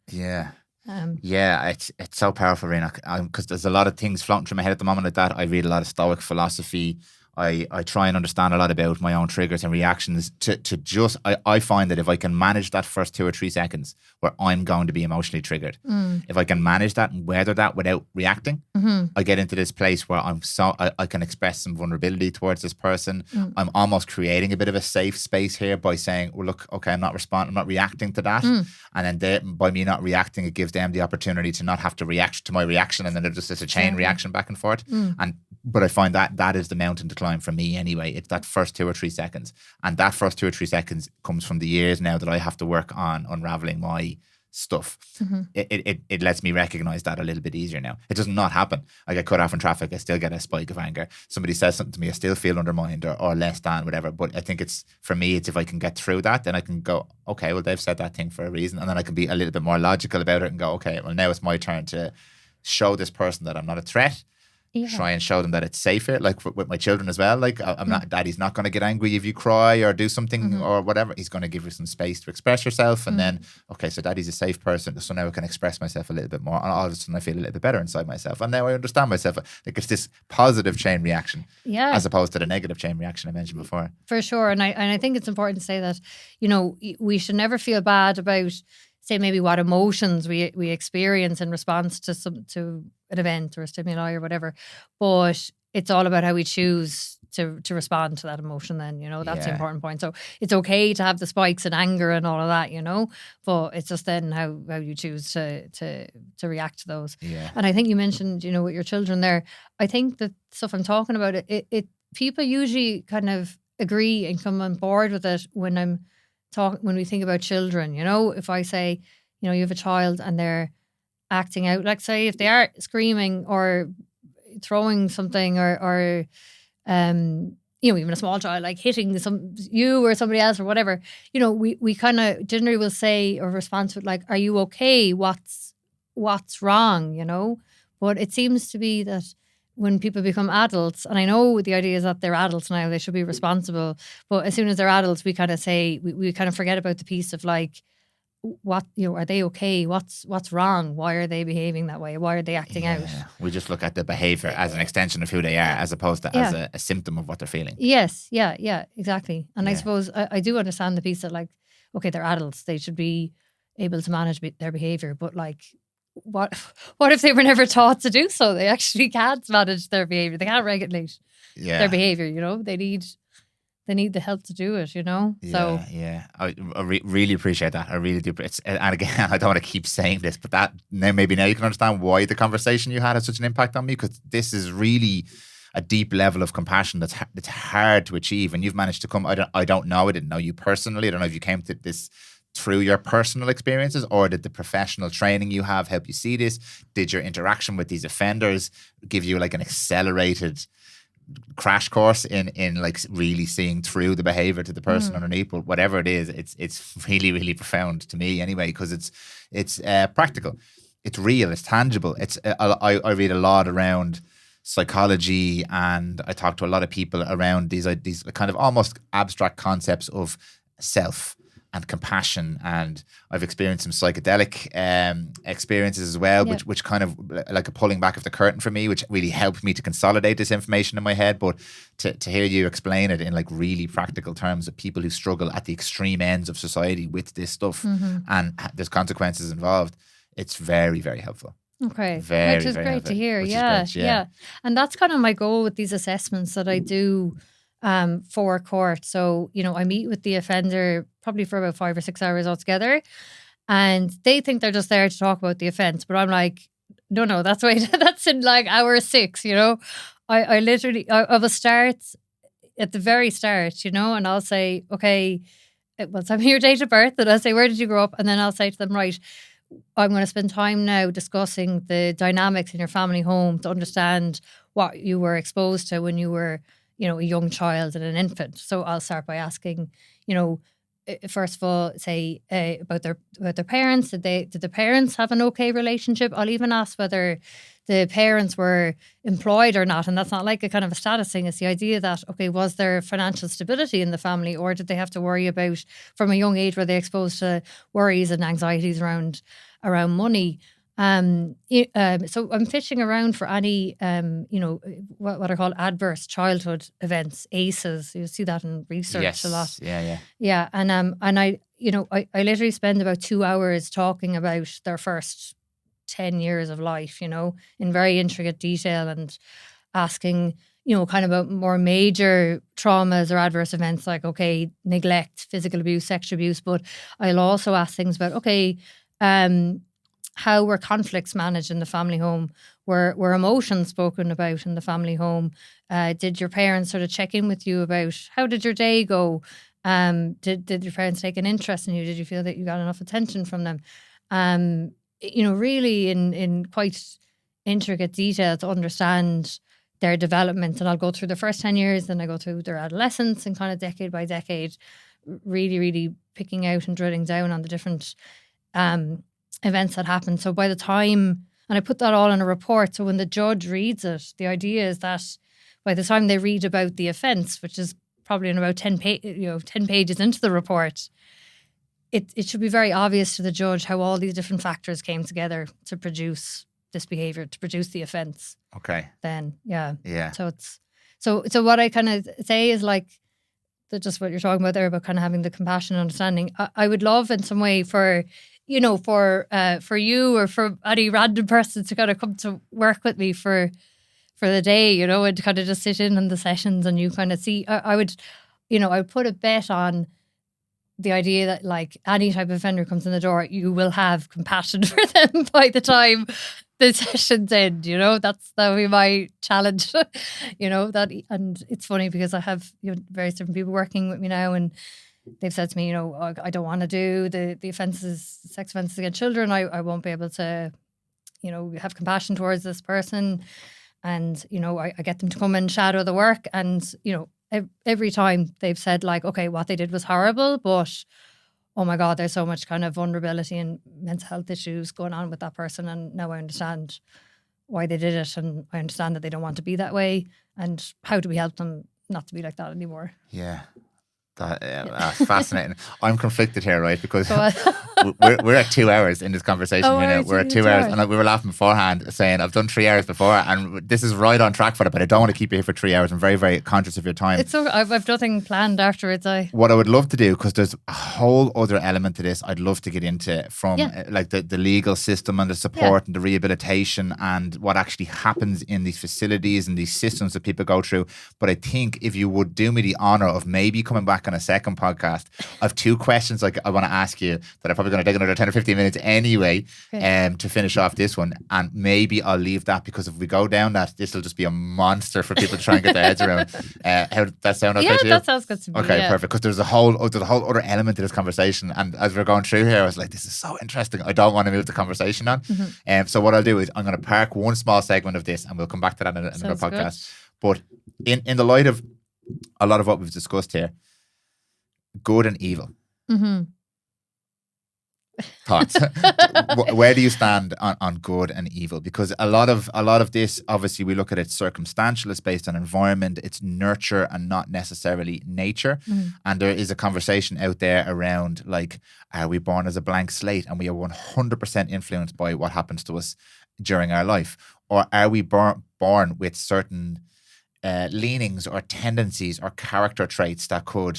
Speaker 1: It's so powerful, Ríoghnach, because there's a lot of things floating through my head at the moment like that. I read a lot of Stoic philosophy. I try and understand a lot about my own triggers and reactions I find that if I can manage that first 2 or 3 seconds where I'm going to be emotionally triggered, if I can manage that and weather that without reacting, I get into this place where I can express some vulnerability towards this person. I'm almost creating a bit of a safe space here by saying, well, look, okay, I'm not reacting to that. And then by me not reacting, it gives them the opportunity to not have to react to my reaction, and then it's just a chain reaction back and forth. But I find that is the mountain to climb for me anyway. It's that first 2 or 3 seconds. And that first 2 or 3 seconds comes from the years now that I have to work on unraveling my stuff. It lets me recognize that a little bit easier now. It does not happen. I get cut off in traffic, I still get a spike of anger. Somebody says something to me, I still feel undermined or less than, whatever. But I think it's if I can get through that, then I can go, okay, well, they've said that thing for a reason. And then I can be a little bit more logical about it and go, okay, well, now it's my turn to show this person that I'm not a threat. Try and show them that it's safer, like with my children as well. Like, Daddy's not going to get angry if you cry or do something or whatever. He's going to give you some space to express yourself. And then, okay, so Daddy's a safe person. So now I can express myself a little bit more. And all of a sudden I feel a little bit better inside myself. And now I understand myself. Like, it's this positive chain reaction as opposed to the negative chain reaction I mentioned before.
Speaker 2: For sure. And I think it's important to say that, we should never feel bad about say maybe what emotions we experience in response to an event or a stimuli or whatever, but it's all about how we choose to respond to that emotion then, that's the important point. So it's okay to have the spikes and anger and all of that, but it's just then how you choose to react to those.
Speaker 1: Yeah.
Speaker 2: And I think you mentioned, with your children there, I think the stuff I'm talking about, it people usually kind of agree and come on board with it when we think about children, if I say, you have a child and they're acting out, like say if they are screaming or throwing something or even a small child, like hitting you or somebody else or whatever, we kind of generally will say or respond to it like, are you okay? What's wrong? But it seems to be that when people become adults, and I know the idea is that they're adults now, they should be responsible, but as soon as they're adults, we kind of say, we kind of forget about the piece of like, what, are they okay? What's wrong? Why are they behaving that way? Why are they acting out?
Speaker 1: We just look at the behavior as an extension of who they are, as opposed to as a symptom of what they're feeling.
Speaker 2: Yes, yeah, exactly. And I suppose I do understand the piece that like, okay, they're adults, they should be able to manage their behavior, but like, what if they were never taught to do so? They actually can't manage their behavior. They can't regulate their behavior. They need the help to do it. So
Speaker 1: I really appreciate that. I really do. And again, I don't want to keep saying this, but that now you can understand why the conversation you had such an impact on me, because this is really a deep level of compassion that's hard to achieve, and you've managed to come. I don't know. I didn't know you personally. I don't know if you came to this through your personal experiences, or did the professional training you have help you see this? Did your interaction with these offenders give you like an accelerated crash course in like really seeing through the behavior to the person underneath? But whatever it is, it's really, really profound to me anyway, because it's practical, it's real, it's tangible. I read a lot around psychology, and I talk to a lot of people around these kind of almost abstract concepts of self and compassion, and I've experienced some psychedelic experiences as well, which kind of like a pulling back of the curtain for me, which really helped me to consolidate this information in my head. But to hear you explain it in like really practical terms of people who struggle at the extreme ends of society with this stuff, and there's consequences involved, it's very, very helpful.
Speaker 2: Okay,
Speaker 1: very,
Speaker 2: which is
Speaker 1: very
Speaker 2: great
Speaker 1: helpful.
Speaker 2: to hear.
Speaker 1: Which is
Speaker 2: Yeah,
Speaker 1: great, yeah.
Speaker 2: And that's kind of my goal with these assessments that I do for court. So, I meet with the offender probably for about 5 or 6 hours altogether, and they think they're just there to talk about the offence, but I'm like, no, that's in like hour 6, I literally, I will start at the very start, and I'll say, okay, well, tell me your date of birth, and I'll say, where did you grow up? And then I'll say to them, right, I'm going to spend time now discussing the dynamics in your family home to understand what you were exposed to when you were, a young child and an infant. So I'll start by asking, first of all, say about their parents. Did the parents have an okay relationship? I'll even ask whether the parents were employed or not, and that's not like a kind of a status thing. It's the idea that, okay, was there financial stability in the family, or did they have to worry about, from a young age, were they exposed to worries and anxieties around money? So I'm fishing around for any, what are called adverse childhood events, ACEs. You see that in research a lot. Yeah. And I literally spend about 2 hours talking about their first 10 years of life, in very intricate detail, and asking, kind of about more major traumas or adverse events like, okay, neglect, physical abuse, sexual abuse. But I'll also ask things about, okay, how were conflicts managed in the family home? Were emotions spoken about in the family home? Did your parents sort of check in with you about how did your day go? Did your parents take an interest in you? Did you feel that you got enough attention from them? Really in quite intricate detail to understand their development. And I'll go through the first 10 years, then I go through their adolescence, and kind of decade by decade, really, really picking out and drilling down on the different events that happen. So by the time, and I put that all in a report, so when the judge reads it, the idea is that by the time they read about the offence, which is probably in about 10 pages into the report, it should be very obvious to the judge how all these different factors came together to produce this behaviour, to produce the offence.
Speaker 1: Okay.
Speaker 2: Then, yeah. So it's so what I kind of say is like, just what you're talking about there about kind of having the compassion and understanding. I would love in some way for you know, for you or for any random person to kind of come to work with me for the day, you know, and kind of just sit in on the sessions and you kind of see, I would put a bet on the idea that like any type of offender comes in the door, you will have compassion for them by the time the session's end, you know. That would be my challenge. You know, that, and it's funny because I have, you know, various different people working with me now, and they've said to me, you know, I don't want to do the offences, sex offences against children. I won't be able to, you know, have compassion towards this person. And, you know, I get them to come and shadow the work. And, you know, every time they've said like, okay, what they did was horrible, but oh my God, there's so much kind of vulnerability and mental health issues going on with that person. And now I understand why they did it. And I understand that they don't want to be that way. And how do we help them not to be like that anymore?
Speaker 1: Yeah. That's fascinating. I'm conflicted here, right? Because we're at 2 hours in this conversation.
Speaker 2: Oh,
Speaker 1: you know, we're at 2 hours, and we were laughing beforehand, saying I've done 3 hours before, and this is right on track for it. But I don't want to keep you here for 3 hours. I'm very, very conscious of your time.
Speaker 2: It's so I've nothing planned afterwards.
Speaker 1: What I would love to do, because there's a whole other element to this, I'd love to get into from like the legal system and the support and the rehabilitation and what actually happens in these facilities and these systems that people go through. But I think if you would do me the honor of maybe coming back on a second podcast, I have 2 questions like I want to ask you that I'm probably going to take another 10 or 15 minutes anyway, to finish off this one. And maybe I'll leave that, because if we go down that, this will just be a monster for people to try and get their heads around. How does that sound okay to you?
Speaker 2: Yeah, that sounds good to me.
Speaker 1: Okay, perfect. Because there's a whole other element to this conversation. And as we're going through here, I was like, this is so interesting. I don't want to move the conversation on. So what I'll do is I'm going to park one small segment of this and we'll come back to that in another podcast. But in the light of a lot of what we've discussed here, good and evil. Thoughts? Where do you stand on good and evil? Because a lot of this, obviously, we look at it circumstantial. It's based on environment. It's nurture and not necessarily nature. And there is a conversation out there around like, are we born as a blank slate and we are 100% influenced by what happens to us during our life, or are we born with certain leanings or tendencies or character traits that could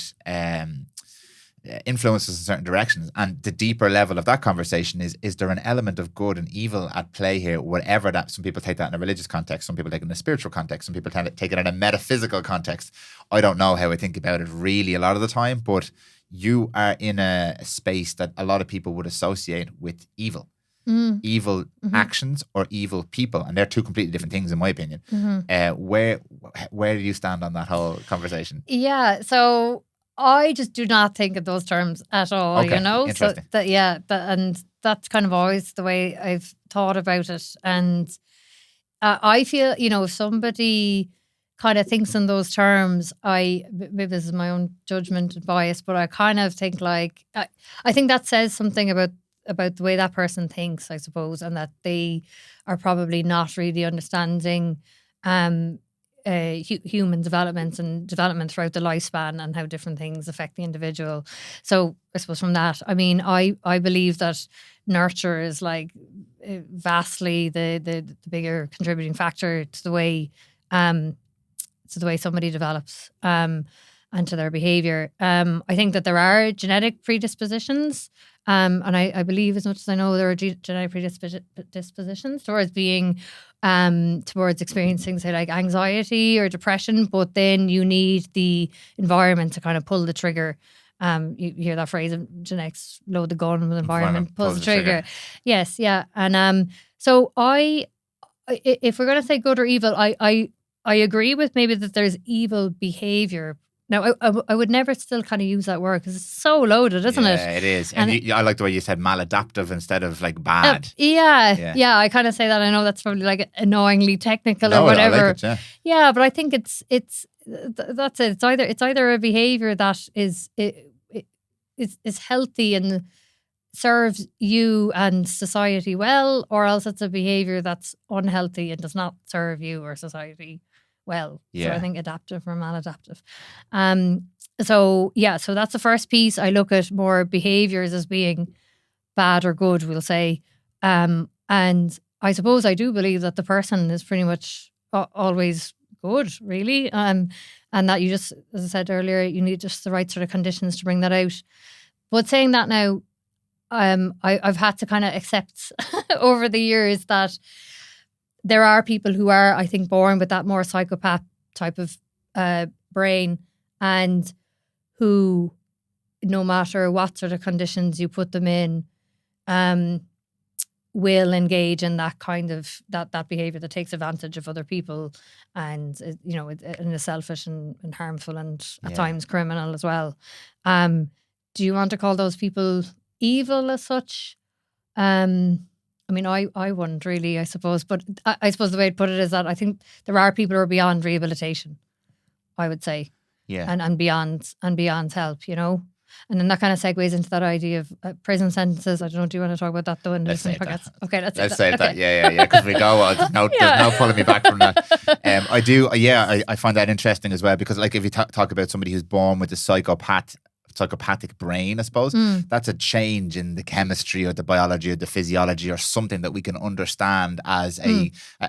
Speaker 1: influence us in certain directions? And the deeper level of that conversation is there an element of good and evil at play here, whatever that, some people take that in a religious context, some people take it in a spiritual context, some people take it in a metaphysical context. I don't know how I think about it really a lot of the time, but you are in a space that a lot of people would associate with evil. Evil actions or evil people, and they're 2 completely different things in my opinion. Where do you stand on that whole conversation?
Speaker 2: Yeah, so I just do not think of those terms at all.
Speaker 1: Okay,
Speaker 2: you know,
Speaker 1: interesting.
Speaker 2: so and that's kind of always the way I've thought about it. And I feel, you know, if somebody kind of thinks in those terms, maybe this is my own judgment and bias, but I kind of think like I think that says something about the way that person thinks, I suppose, and that they are probably not really understanding human development and development throughout the lifespan and how different things affect the individual. So I suppose from that, I mean, I believe that nurture is like vastly the bigger contributing factor to the way somebody develops and to their behaviour. I think that there are genetic predispositions. And I believe, as much as I know, there are genetic predispositions towards being, towards experiencing, say, like anxiety or depression. But then you need the environment to kind of pull the trigger. You hear that phrase, genetics load the gun, with environment pulls the trigger. Yes, yeah. And so if we're going to say good or evil, I agree with maybe that there's evil behaviour. Now, I would never still kind of use that word because it's so loaded, isn't it?
Speaker 1: Yeah, it is. And I like the way you said maladaptive instead of like bad.
Speaker 2: Yeah, I kind of say that. I know that's probably like annoyingly technical or whatever.
Speaker 1: I like it,
Speaker 2: yeah, but I think that's it. It's either a behaviour that is healthy and serves you and society well, or else it's a behaviour that's unhealthy and does not serve you or society well.
Speaker 1: Yeah.
Speaker 2: So I think adaptive or maladaptive. So that's the first piece. I look at more behaviours as being bad or good, we'll say. And I suppose I do believe that the person is pretty much always good, really. And that you just, as I said earlier, you need just the right sort of conditions to bring that out. But saying that now, I've had to kind of accept over the years that there are people who are, I think, born with that more psychopath type of brain, and who, no matter what sort of conditions you put them in, will engage in that kind of that behaviour that takes advantage of other people, and and is selfish and harmful and at times criminal as well. Do you want to call those people evil as such? I mean, I wouldn't really, I suppose, but I suppose the way I'd put it is that I think there are people who are beyond rehabilitation, I would say, and beyond help, And then that kind of segues into that idea of prison sentences. I don't know, do you want to talk about that though?
Speaker 1: Let's say that.
Speaker 2: Okay, let's
Speaker 1: say
Speaker 2: that.
Speaker 1: that. Yeah. Because we go, there's no pulling me back from that. I do, I find that interesting as well, because like if you talk about somebody who's born with a psychopathic brain, I suppose, that's a change in the chemistry or the biology or the physiology or something that we can understand as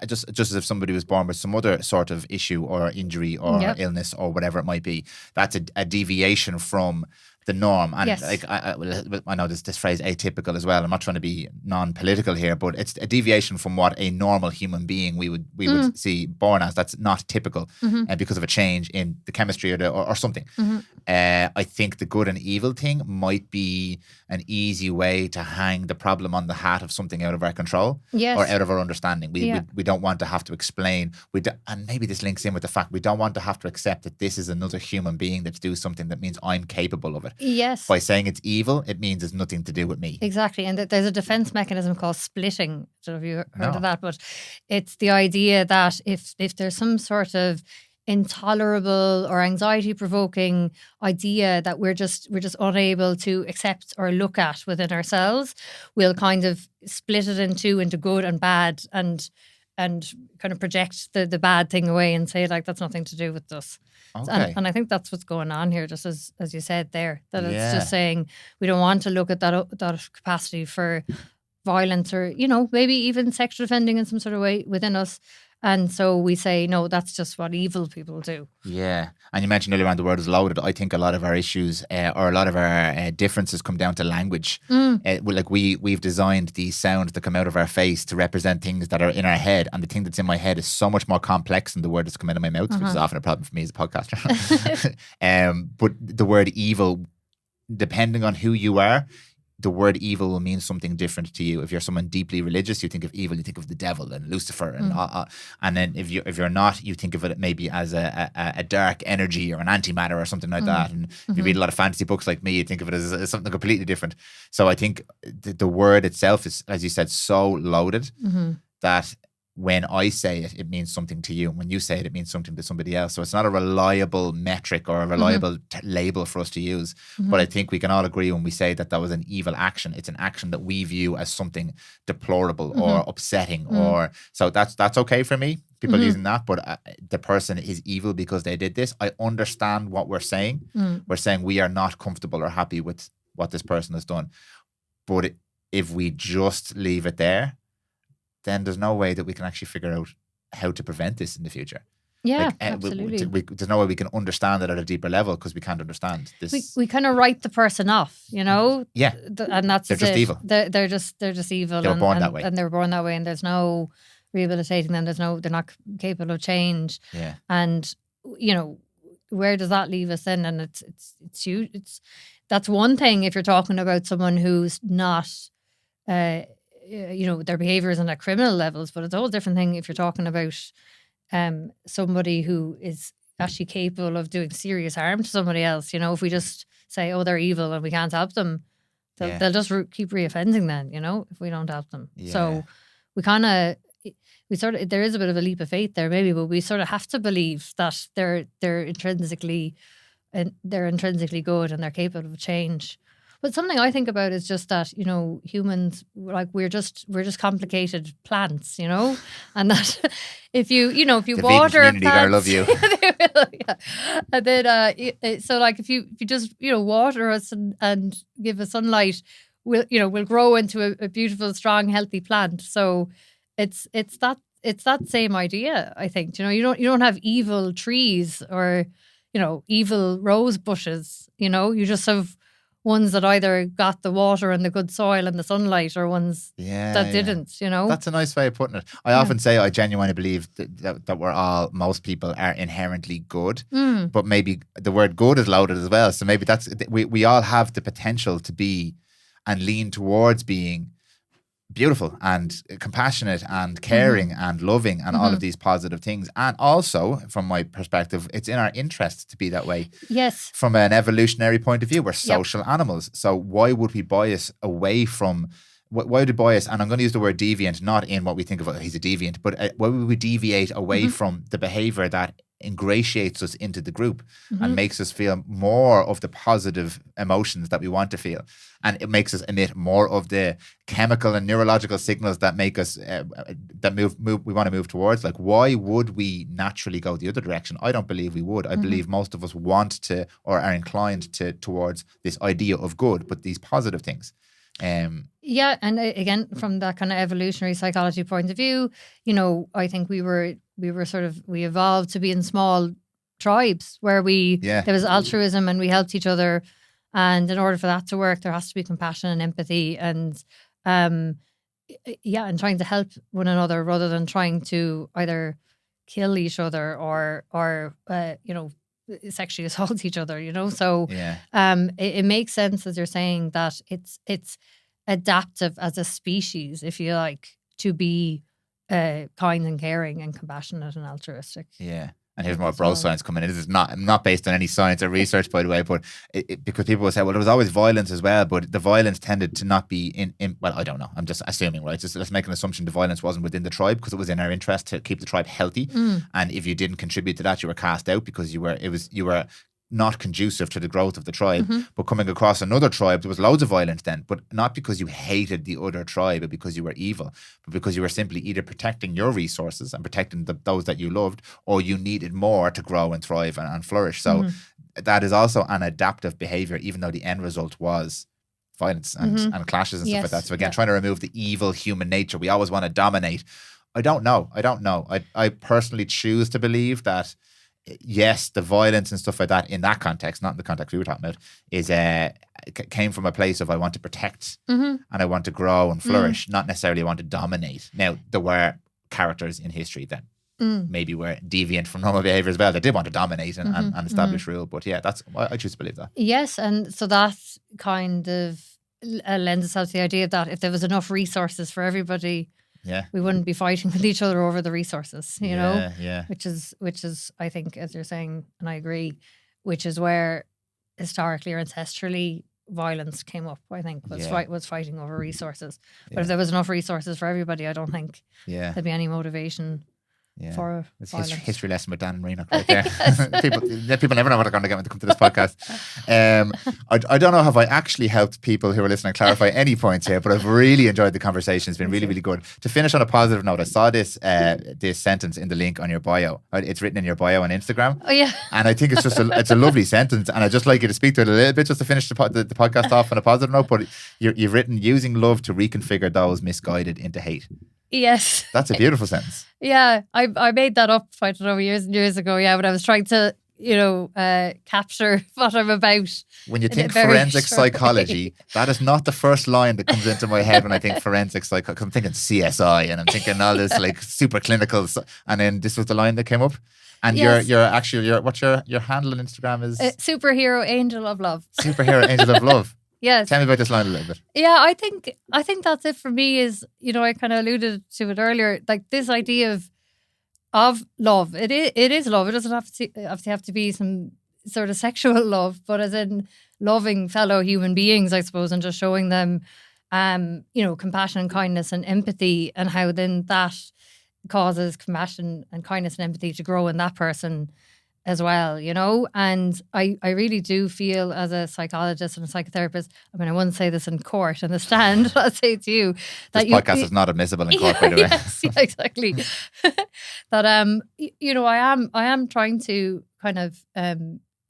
Speaker 1: just as if somebody was born with some other sort of issue or injury or illness or whatever it might be. That's a deviation from the norm. And like I know this phrase atypical as well. I'm not trying to be non-political here, but it's a deviation from what a normal human being we would see born as. That's not typical, because of a change in the chemistry or something. I think the good and evil thing might be an easy way to hang the problem on the hat of something out of our control or out of our understanding. We don't want to have to explain. And maybe this links in with the fact we don't want to have to accept that this is another human being that's doing something that means I'm capable of it.
Speaker 2: Yes.
Speaker 1: By saying it's evil, it means it's nothing to do with me.
Speaker 2: Exactly. And there's a defense mechanism called splitting. I don't know if you heard of that, but it's the idea that if there's some sort of intolerable or anxiety provoking idea that we're just unable to accept or look at within ourselves, we'll kind of split it into good and bad, and kind of project the bad thing away and say like that's nothing to do with us.
Speaker 1: Okay.
Speaker 2: And I think that's what's going on here, just as you said there, that it's just saying we don't want to look at that capacity for violence or, maybe even sexual offending in some sort of way within us. And so we say, no, that's just what evil people do.
Speaker 1: Yeah. And you mentioned earlier on the word is loaded. I think a lot of our issues or a lot of our differences come down to language. Like we've designed these sounds that come out of our face to represent things that are in our head. And the thing that's in my head is so much more complex than the word that's come out of my mouth, which is often a problem for me as a podcaster. But the word evil, depending on who you are, the word evil will mean something different to you. If you're someone deeply religious, you think of evil, you think of the devil and Lucifer, and then if you're not, you think of it maybe as a dark energy or an antimatter or something like that. And if you read a lot of fantasy books like me, you think of it as something completely different. So I think the word itself is, as you said, so loaded that when I say it, it means something to you. When you say it means something to somebody else. So it's not a reliable metric or a reliable label for us to use. But I think we can all agree when we say that was an evil action. It's an action that we view as something deplorable or upsetting. Or so that's okay for me, people using that. But the person is evil because they did this. I understand what we're saying. We're saying we are not comfortable or happy with what this person has done. But if we just leave it there, then there's no way that we can actually figure out how to prevent this in the future.
Speaker 2: Yeah, absolutely.
Speaker 1: There's no way we can understand it at a deeper level because we can't understand this.
Speaker 2: We kind of write the person off, Yeah. And that's
Speaker 1: they're just evil.
Speaker 2: They're just evil.
Speaker 1: They were born that way.
Speaker 2: And they were born that way, and there's no rehabilitating them. They're not capable of change.
Speaker 1: Yeah.
Speaker 2: And, where does that leave us then? And it's that's one thing if you're talking about someone who's not their behaviour isn't at criminal levels, but it's a whole different thing if you're talking about somebody who is actually capable of doing serious harm to somebody else. If we just say, oh, they're evil and we can't help them, they'll just keep reoffending then, if we don't help them.
Speaker 1: Yeah.
Speaker 2: So there is a bit of a leap of faith there maybe, but we sort of have to believe that they're intrinsically good and they're capable of change. But something I think about is just that, humans, like we're just complicated plants, and that if you water plants,
Speaker 1: I love you.
Speaker 2: They will, yeah. And then, so like if you just, water us and give us sunlight, we'll grow into a beautiful, strong, healthy plant. So it's that same idea, I think. You don't have evil trees or, evil rose bushes, you just have ones that either got the water and the good soil and the sunlight, or ones that didn't, you know.
Speaker 1: That's a nice way of putting it. I often say I genuinely believe that most people are inherently good, but maybe the word good is loaded as well. So maybe we all have the potential to be and lean towards being beautiful and compassionate and caring and loving and all of these positive things. And also, from my perspective, it's in our interest to be that way.
Speaker 2: Yes.
Speaker 1: From an evolutionary point of view, we're social animals. So why would we bias away from, why would we bias, and I'm going to use the word deviant, not in what we think of, he's a deviant, but why would we deviate away from the behavior that ingratiates us into the group and makes us feel more of the positive emotions that we want to feel, and it makes us emit more of the chemical and neurological signals that make us we want to move towards. Like, why would we naturally go the other direction? I don't believe we would. I believe most of us want to, or are inclined to, towards this idea of good, but these positive things.
Speaker 2: Yeah, and again, from that kind of evolutionary psychology point of view, you know, I think we evolved to be in small tribes where there was altruism and we helped each other, and in order for that to work, there has to be compassion and empathy, and and trying to help one another rather than trying to either kill each other or you know, sexually assault each other, you know. So it makes sense, as you're saying, that it's adaptive as a species, if you like, to be kind and caring and compassionate and altruistic.
Speaker 1: Yeah. And here's more bro science coming in. This is not based on any science or research, by the way, but because people will say, well, there was always violence as well, but the violence tended to not be in well, I don't know. I'm just assuming, right? Just let's make an assumption the violence wasn't within the tribe, because it was in our interest to keep the tribe healthy. And if you didn't contribute to that, you were cast out because you were not conducive to the growth of the tribe. But coming across another tribe, there was loads of violence then, but not because you hated the other tribe, but because you were evil, but because you were simply either protecting your resources and protecting those that you loved, or you needed more to grow and thrive and flourish. So that is also an adaptive behavior, even though the end result was violence and clashes and stuff like that. So again, trying to remove the evil human nature. We always want to dominate. I don't know. I personally choose to believe that yes, the violence and stuff like that in that context, not in the context we were talking about, is came from a place of I want to protect and I want to grow and flourish, not necessarily I want to dominate. Now, there were characters in history that maybe were deviant from normal behaviour as well. They did want to dominate and establish rule, but yeah, I choose to believe that.
Speaker 2: Yes, and so that kind of lends itself to the idea that if there was enough resources for everybody, we wouldn't be fighting with each other over the resources, you know?
Speaker 1: Yeah.
Speaker 2: Which is, I think, as you're saying, and I agree, which is where historically or ancestrally violence came up, I think, was fighting over resources. But if there was enough resources for everybody, I don't think there'd be any motivation for
Speaker 1: it's history lesson with Dan and Ríoghnach right there. people never know what they're going to get when they come to this podcast. I don't know if I actually helped people who are listening clarify any points here, but I've really enjoyed the conversation. It's been really, really good. To finish on a positive note, I saw this sentence in the link on your bio. It's written in your bio on Instagram.
Speaker 2: Oh yeah.
Speaker 1: And I think it's just it's a lovely sentence, and I'd just like you to speak to it a little bit just to finish the podcast off on a positive note. But you've written, using love to reconfigure those misguided into hate.
Speaker 2: Yes.
Speaker 1: That's a beautiful sentence.
Speaker 2: Yeah, I made that up, I don't know, years and years ago, when I was trying to, capture what I'm about.
Speaker 1: When you think forensic psychology, that is not the first line that comes into my head when I think forensic psychology. I'm thinking CSI and I'm thinking all this like super clinical, and then this was the line that came up. And
Speaker 2: yes.
Speaker 1: what's your handle on Instagram is?
Speaker 2: Superhero Angel of Love.
Speaker 1: Superhero Angel of Love.
Speaker 2: Yes.
Speaker 1: Tell me about this line a little bit.
Speaker 2: Yeah, I think that's it for me. Is, I kind of alluded to it earlier, like this idea of love. It is love. It doesn't have to be some sort of sexual love, but as in loving fellow human beings, I suppose, and just showing them, compassion and kindness and empathy, and how then that causes compassion and kindness and empathy to grow in that person as well, and I really do feel, as a psychologist and a psychotherapist, I mean, I wouldn't say this in court and the stand, I'll say it to you.
Speaker 1: This podcast is not admissible in court, by the way.
Speaker 2: Yes, yeah, exactly. That, I am trying to kind of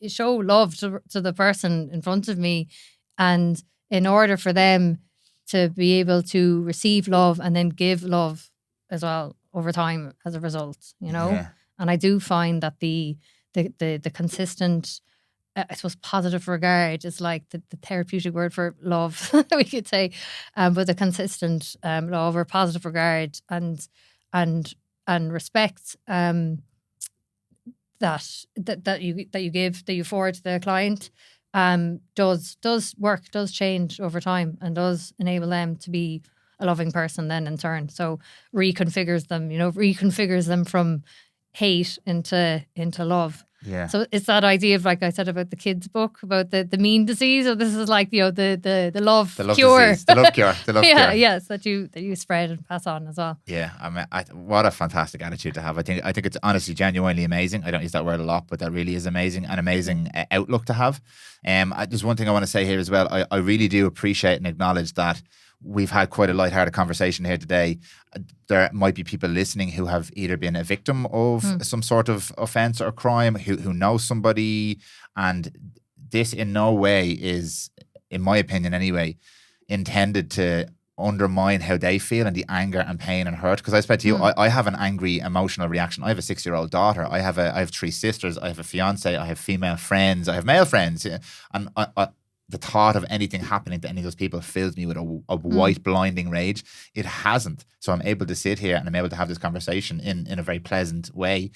Speaker 2: show love to the person in front of me, and in order for them to be able to receive love and then give love as well over time as a result, Yeah. And I do find that the consistent I suppose positive regard is like the therapeutic word for love, we could say, but a consistent love or positive regard and respect that you forward to the client does work, does change over time, and does enable them to be a loving person then in turn. So reconfigures them from hate into love.
Speaker 1: Yeah.
Speaker 2: So it's that idea of, like I said about the kids' book about the mean disease. Or this is like the love cure,
Speaker 1: disease, the love cure, the love cure.
Speaker 2: Yes, that you spread and pass on as well.
Speaker 1: Yeah, I mean, what a fantastic attitude to have. I think it's honestly genuinely amazing. I don't use that word a lot, but that really is amazing, an amazing outlook to have. There's one thing I want to say here as well. I really do appreciate and acknowledge that we've had quite a lighthearted conversation here today. There might be people listening who have either been a victim of some sort of offence or crime, who know somebody, and this in no way is, in my opinion anyway, intended to undermine how they feel and the anger and pain and hurt. Because I said to you, I have an angry emotional reaction. I have a 6-year-old daughter. I have 3 sisters. I have a fiance. I have female friends. I have male friends. And the thought of anything happening to any of those people fills me with a white blinding rage. It hasn't. So I'm able to sit here and I'm able to have this conversation in a very pleasant way.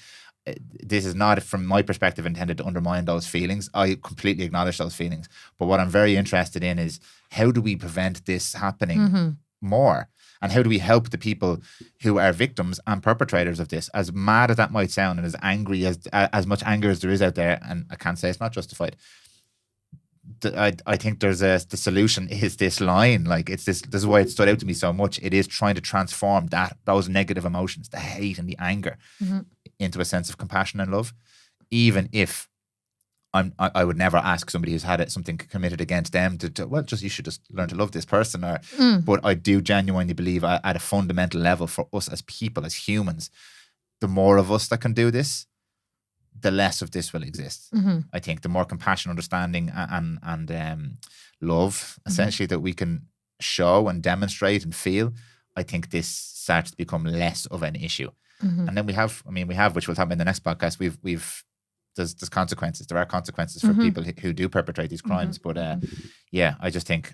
Speaker 1: This is not, from my perspective, intended to undermine those feelings. I completely acknowledge those feelings. But what I'm very interested in is, how do we prevent this happening more? And how do we help the people who are victims and perpetrators of this? As mad as that might sound, and as angry as much anger as there is out there, and I can't say it's not justified, I think the solution is this line. Like, this is why it stood out to me so much. It is trying to transform those negative emotions, the hate and the anger, into a sense of compassion and love. Even if I would never ask somebody who's had something committed against them you should just learn to love this person. But I do genuinely believe at a fundamental level, for us as people, as humans, the more of us that can do this, the less of this will exist. I think the more compassion, understanding and love, essentially, that we can show and demonstrate and feel, I think this starts to become less of an issue. And then we have, which we'll talk about in the next podcast, there's consequences. There are consequences for people who do perpetrate these crimes. But I think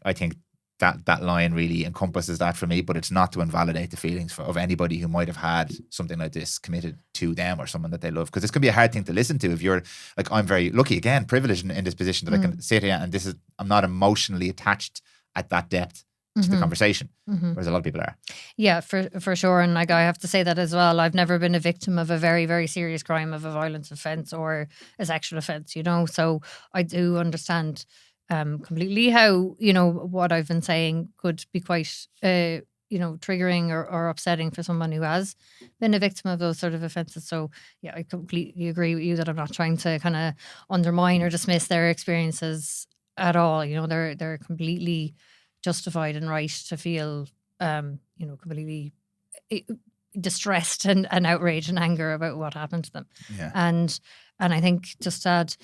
Speaker 1: that line really encompasses that for me, but it's not to invalidate the feelings of anybody who might have had something like this committed to them or someone that they love. Because this can be a hard thing to listen to if you're like, I'm very lucky, again, privileged in this position that I can sit here and I'm not emotionally attached at that depth to the conversation, whereas a lot of people are. Yeah,
Speaker 2: for sure. And like, I have to say that as well. I've never been a victim of a very, very serious crime, of a violence offence or a sexual offence, so I do understand completely how, what I've been saying could be quite, triggering or upsetting for someone who has been a victim of those sort of offences. So yeah, I completely agree with you that I'm not trying to kind of undermine or dismiss their experiences at all. They're completely justified and right to feel, completely distressed and outraged and anger about what happened to them.
Speaker 1: Yeah.
Speaker 2: And I think just that,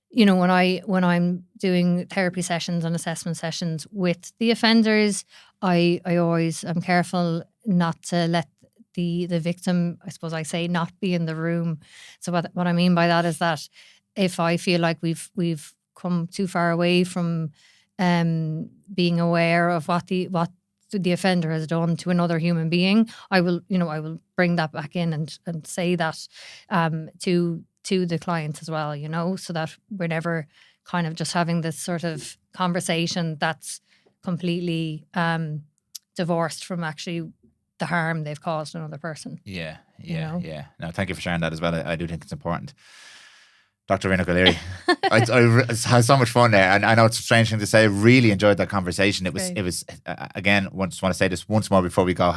Speaker 2: when I'm doing therapy sessions and assessment sessions with the offenders, I always am careful not to let the victim, I suppose I say, not be in the room. So what I mean by that is that if I feel like we've come too far away from being aware of what the offender has done to another human being, I will bring that back in and say that to the clients as well, so that we're never kind of just having this sort of conversation that's completely divorced from actually the harm they've caused another person.
Speaker 1: Yeah. No, thank you for sharing that as well. I do think it's important. Dr. Ríoghnach O'Leary, I had so much fun there, and I know it's a strange thing to say. I really enjoyed that conversation. It was again, just want to say this once more before we go.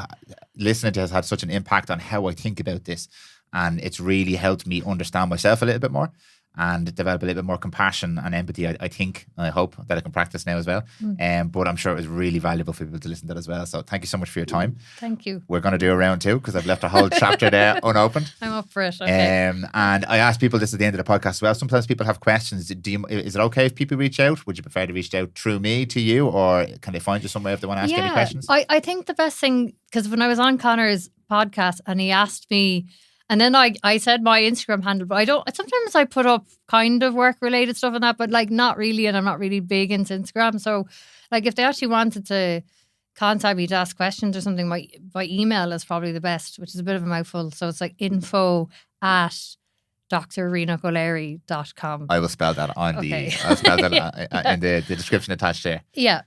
Speaker 1: Listening to it has had such an impact on how I think about this, and it's really helped me understand myself a little bit more and develop a little bit more compassion and empathy. I think, and I hope that I can practice now as well. But I'm sure it was really valuable for people to listen to that as well. So thank you so much for your time.
Speaker 2: Thank you.
Speaker 1: We're going to do a round 2 because I've left a whole chapter there unopened.
Speaker 2: I'm up for it. Okay.
Speaker 1: And I ask people this at the end of the podcast as well. Sometimes people have questions. Is it okay if people reach out? Would you prefer to reach out through me to you, or can they find you somewhere if they want to ask any questions?
Speaker 2: I think the best thing, because when I was on Connor's podcast and he asked me And then I said my Instagram handle, but sometimes I put up kind of work related stuff and that, but like not really. And I'm not really big into Instagram. So like if they actually wanted to contact me to ask questions or something, my email is probably the best, which is a bit of a mouthful. So it's like info@Dr.Ríoghnach.O'Leary.com.
Speaker 1: I will spell that on I'll spell that in the description attached there.
Speaker 2: Yeah.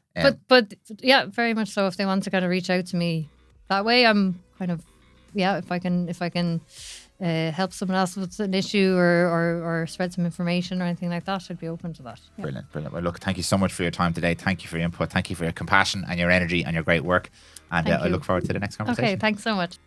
Speaker 2: But yeah, very much so. If they want to kind of reach out to me that way, I'm kind of, if I can help someone else with an issue or spread some information or anything like that, I'd be open to that. Yeah.
Speaker 1: Brilliant. Well, look, thank you so much for your time today. Thank you for your input. Thank you for your compassion and your energy and your great work. And I look forward to the next conversation.
Speaker 2: Okay, thanks so much.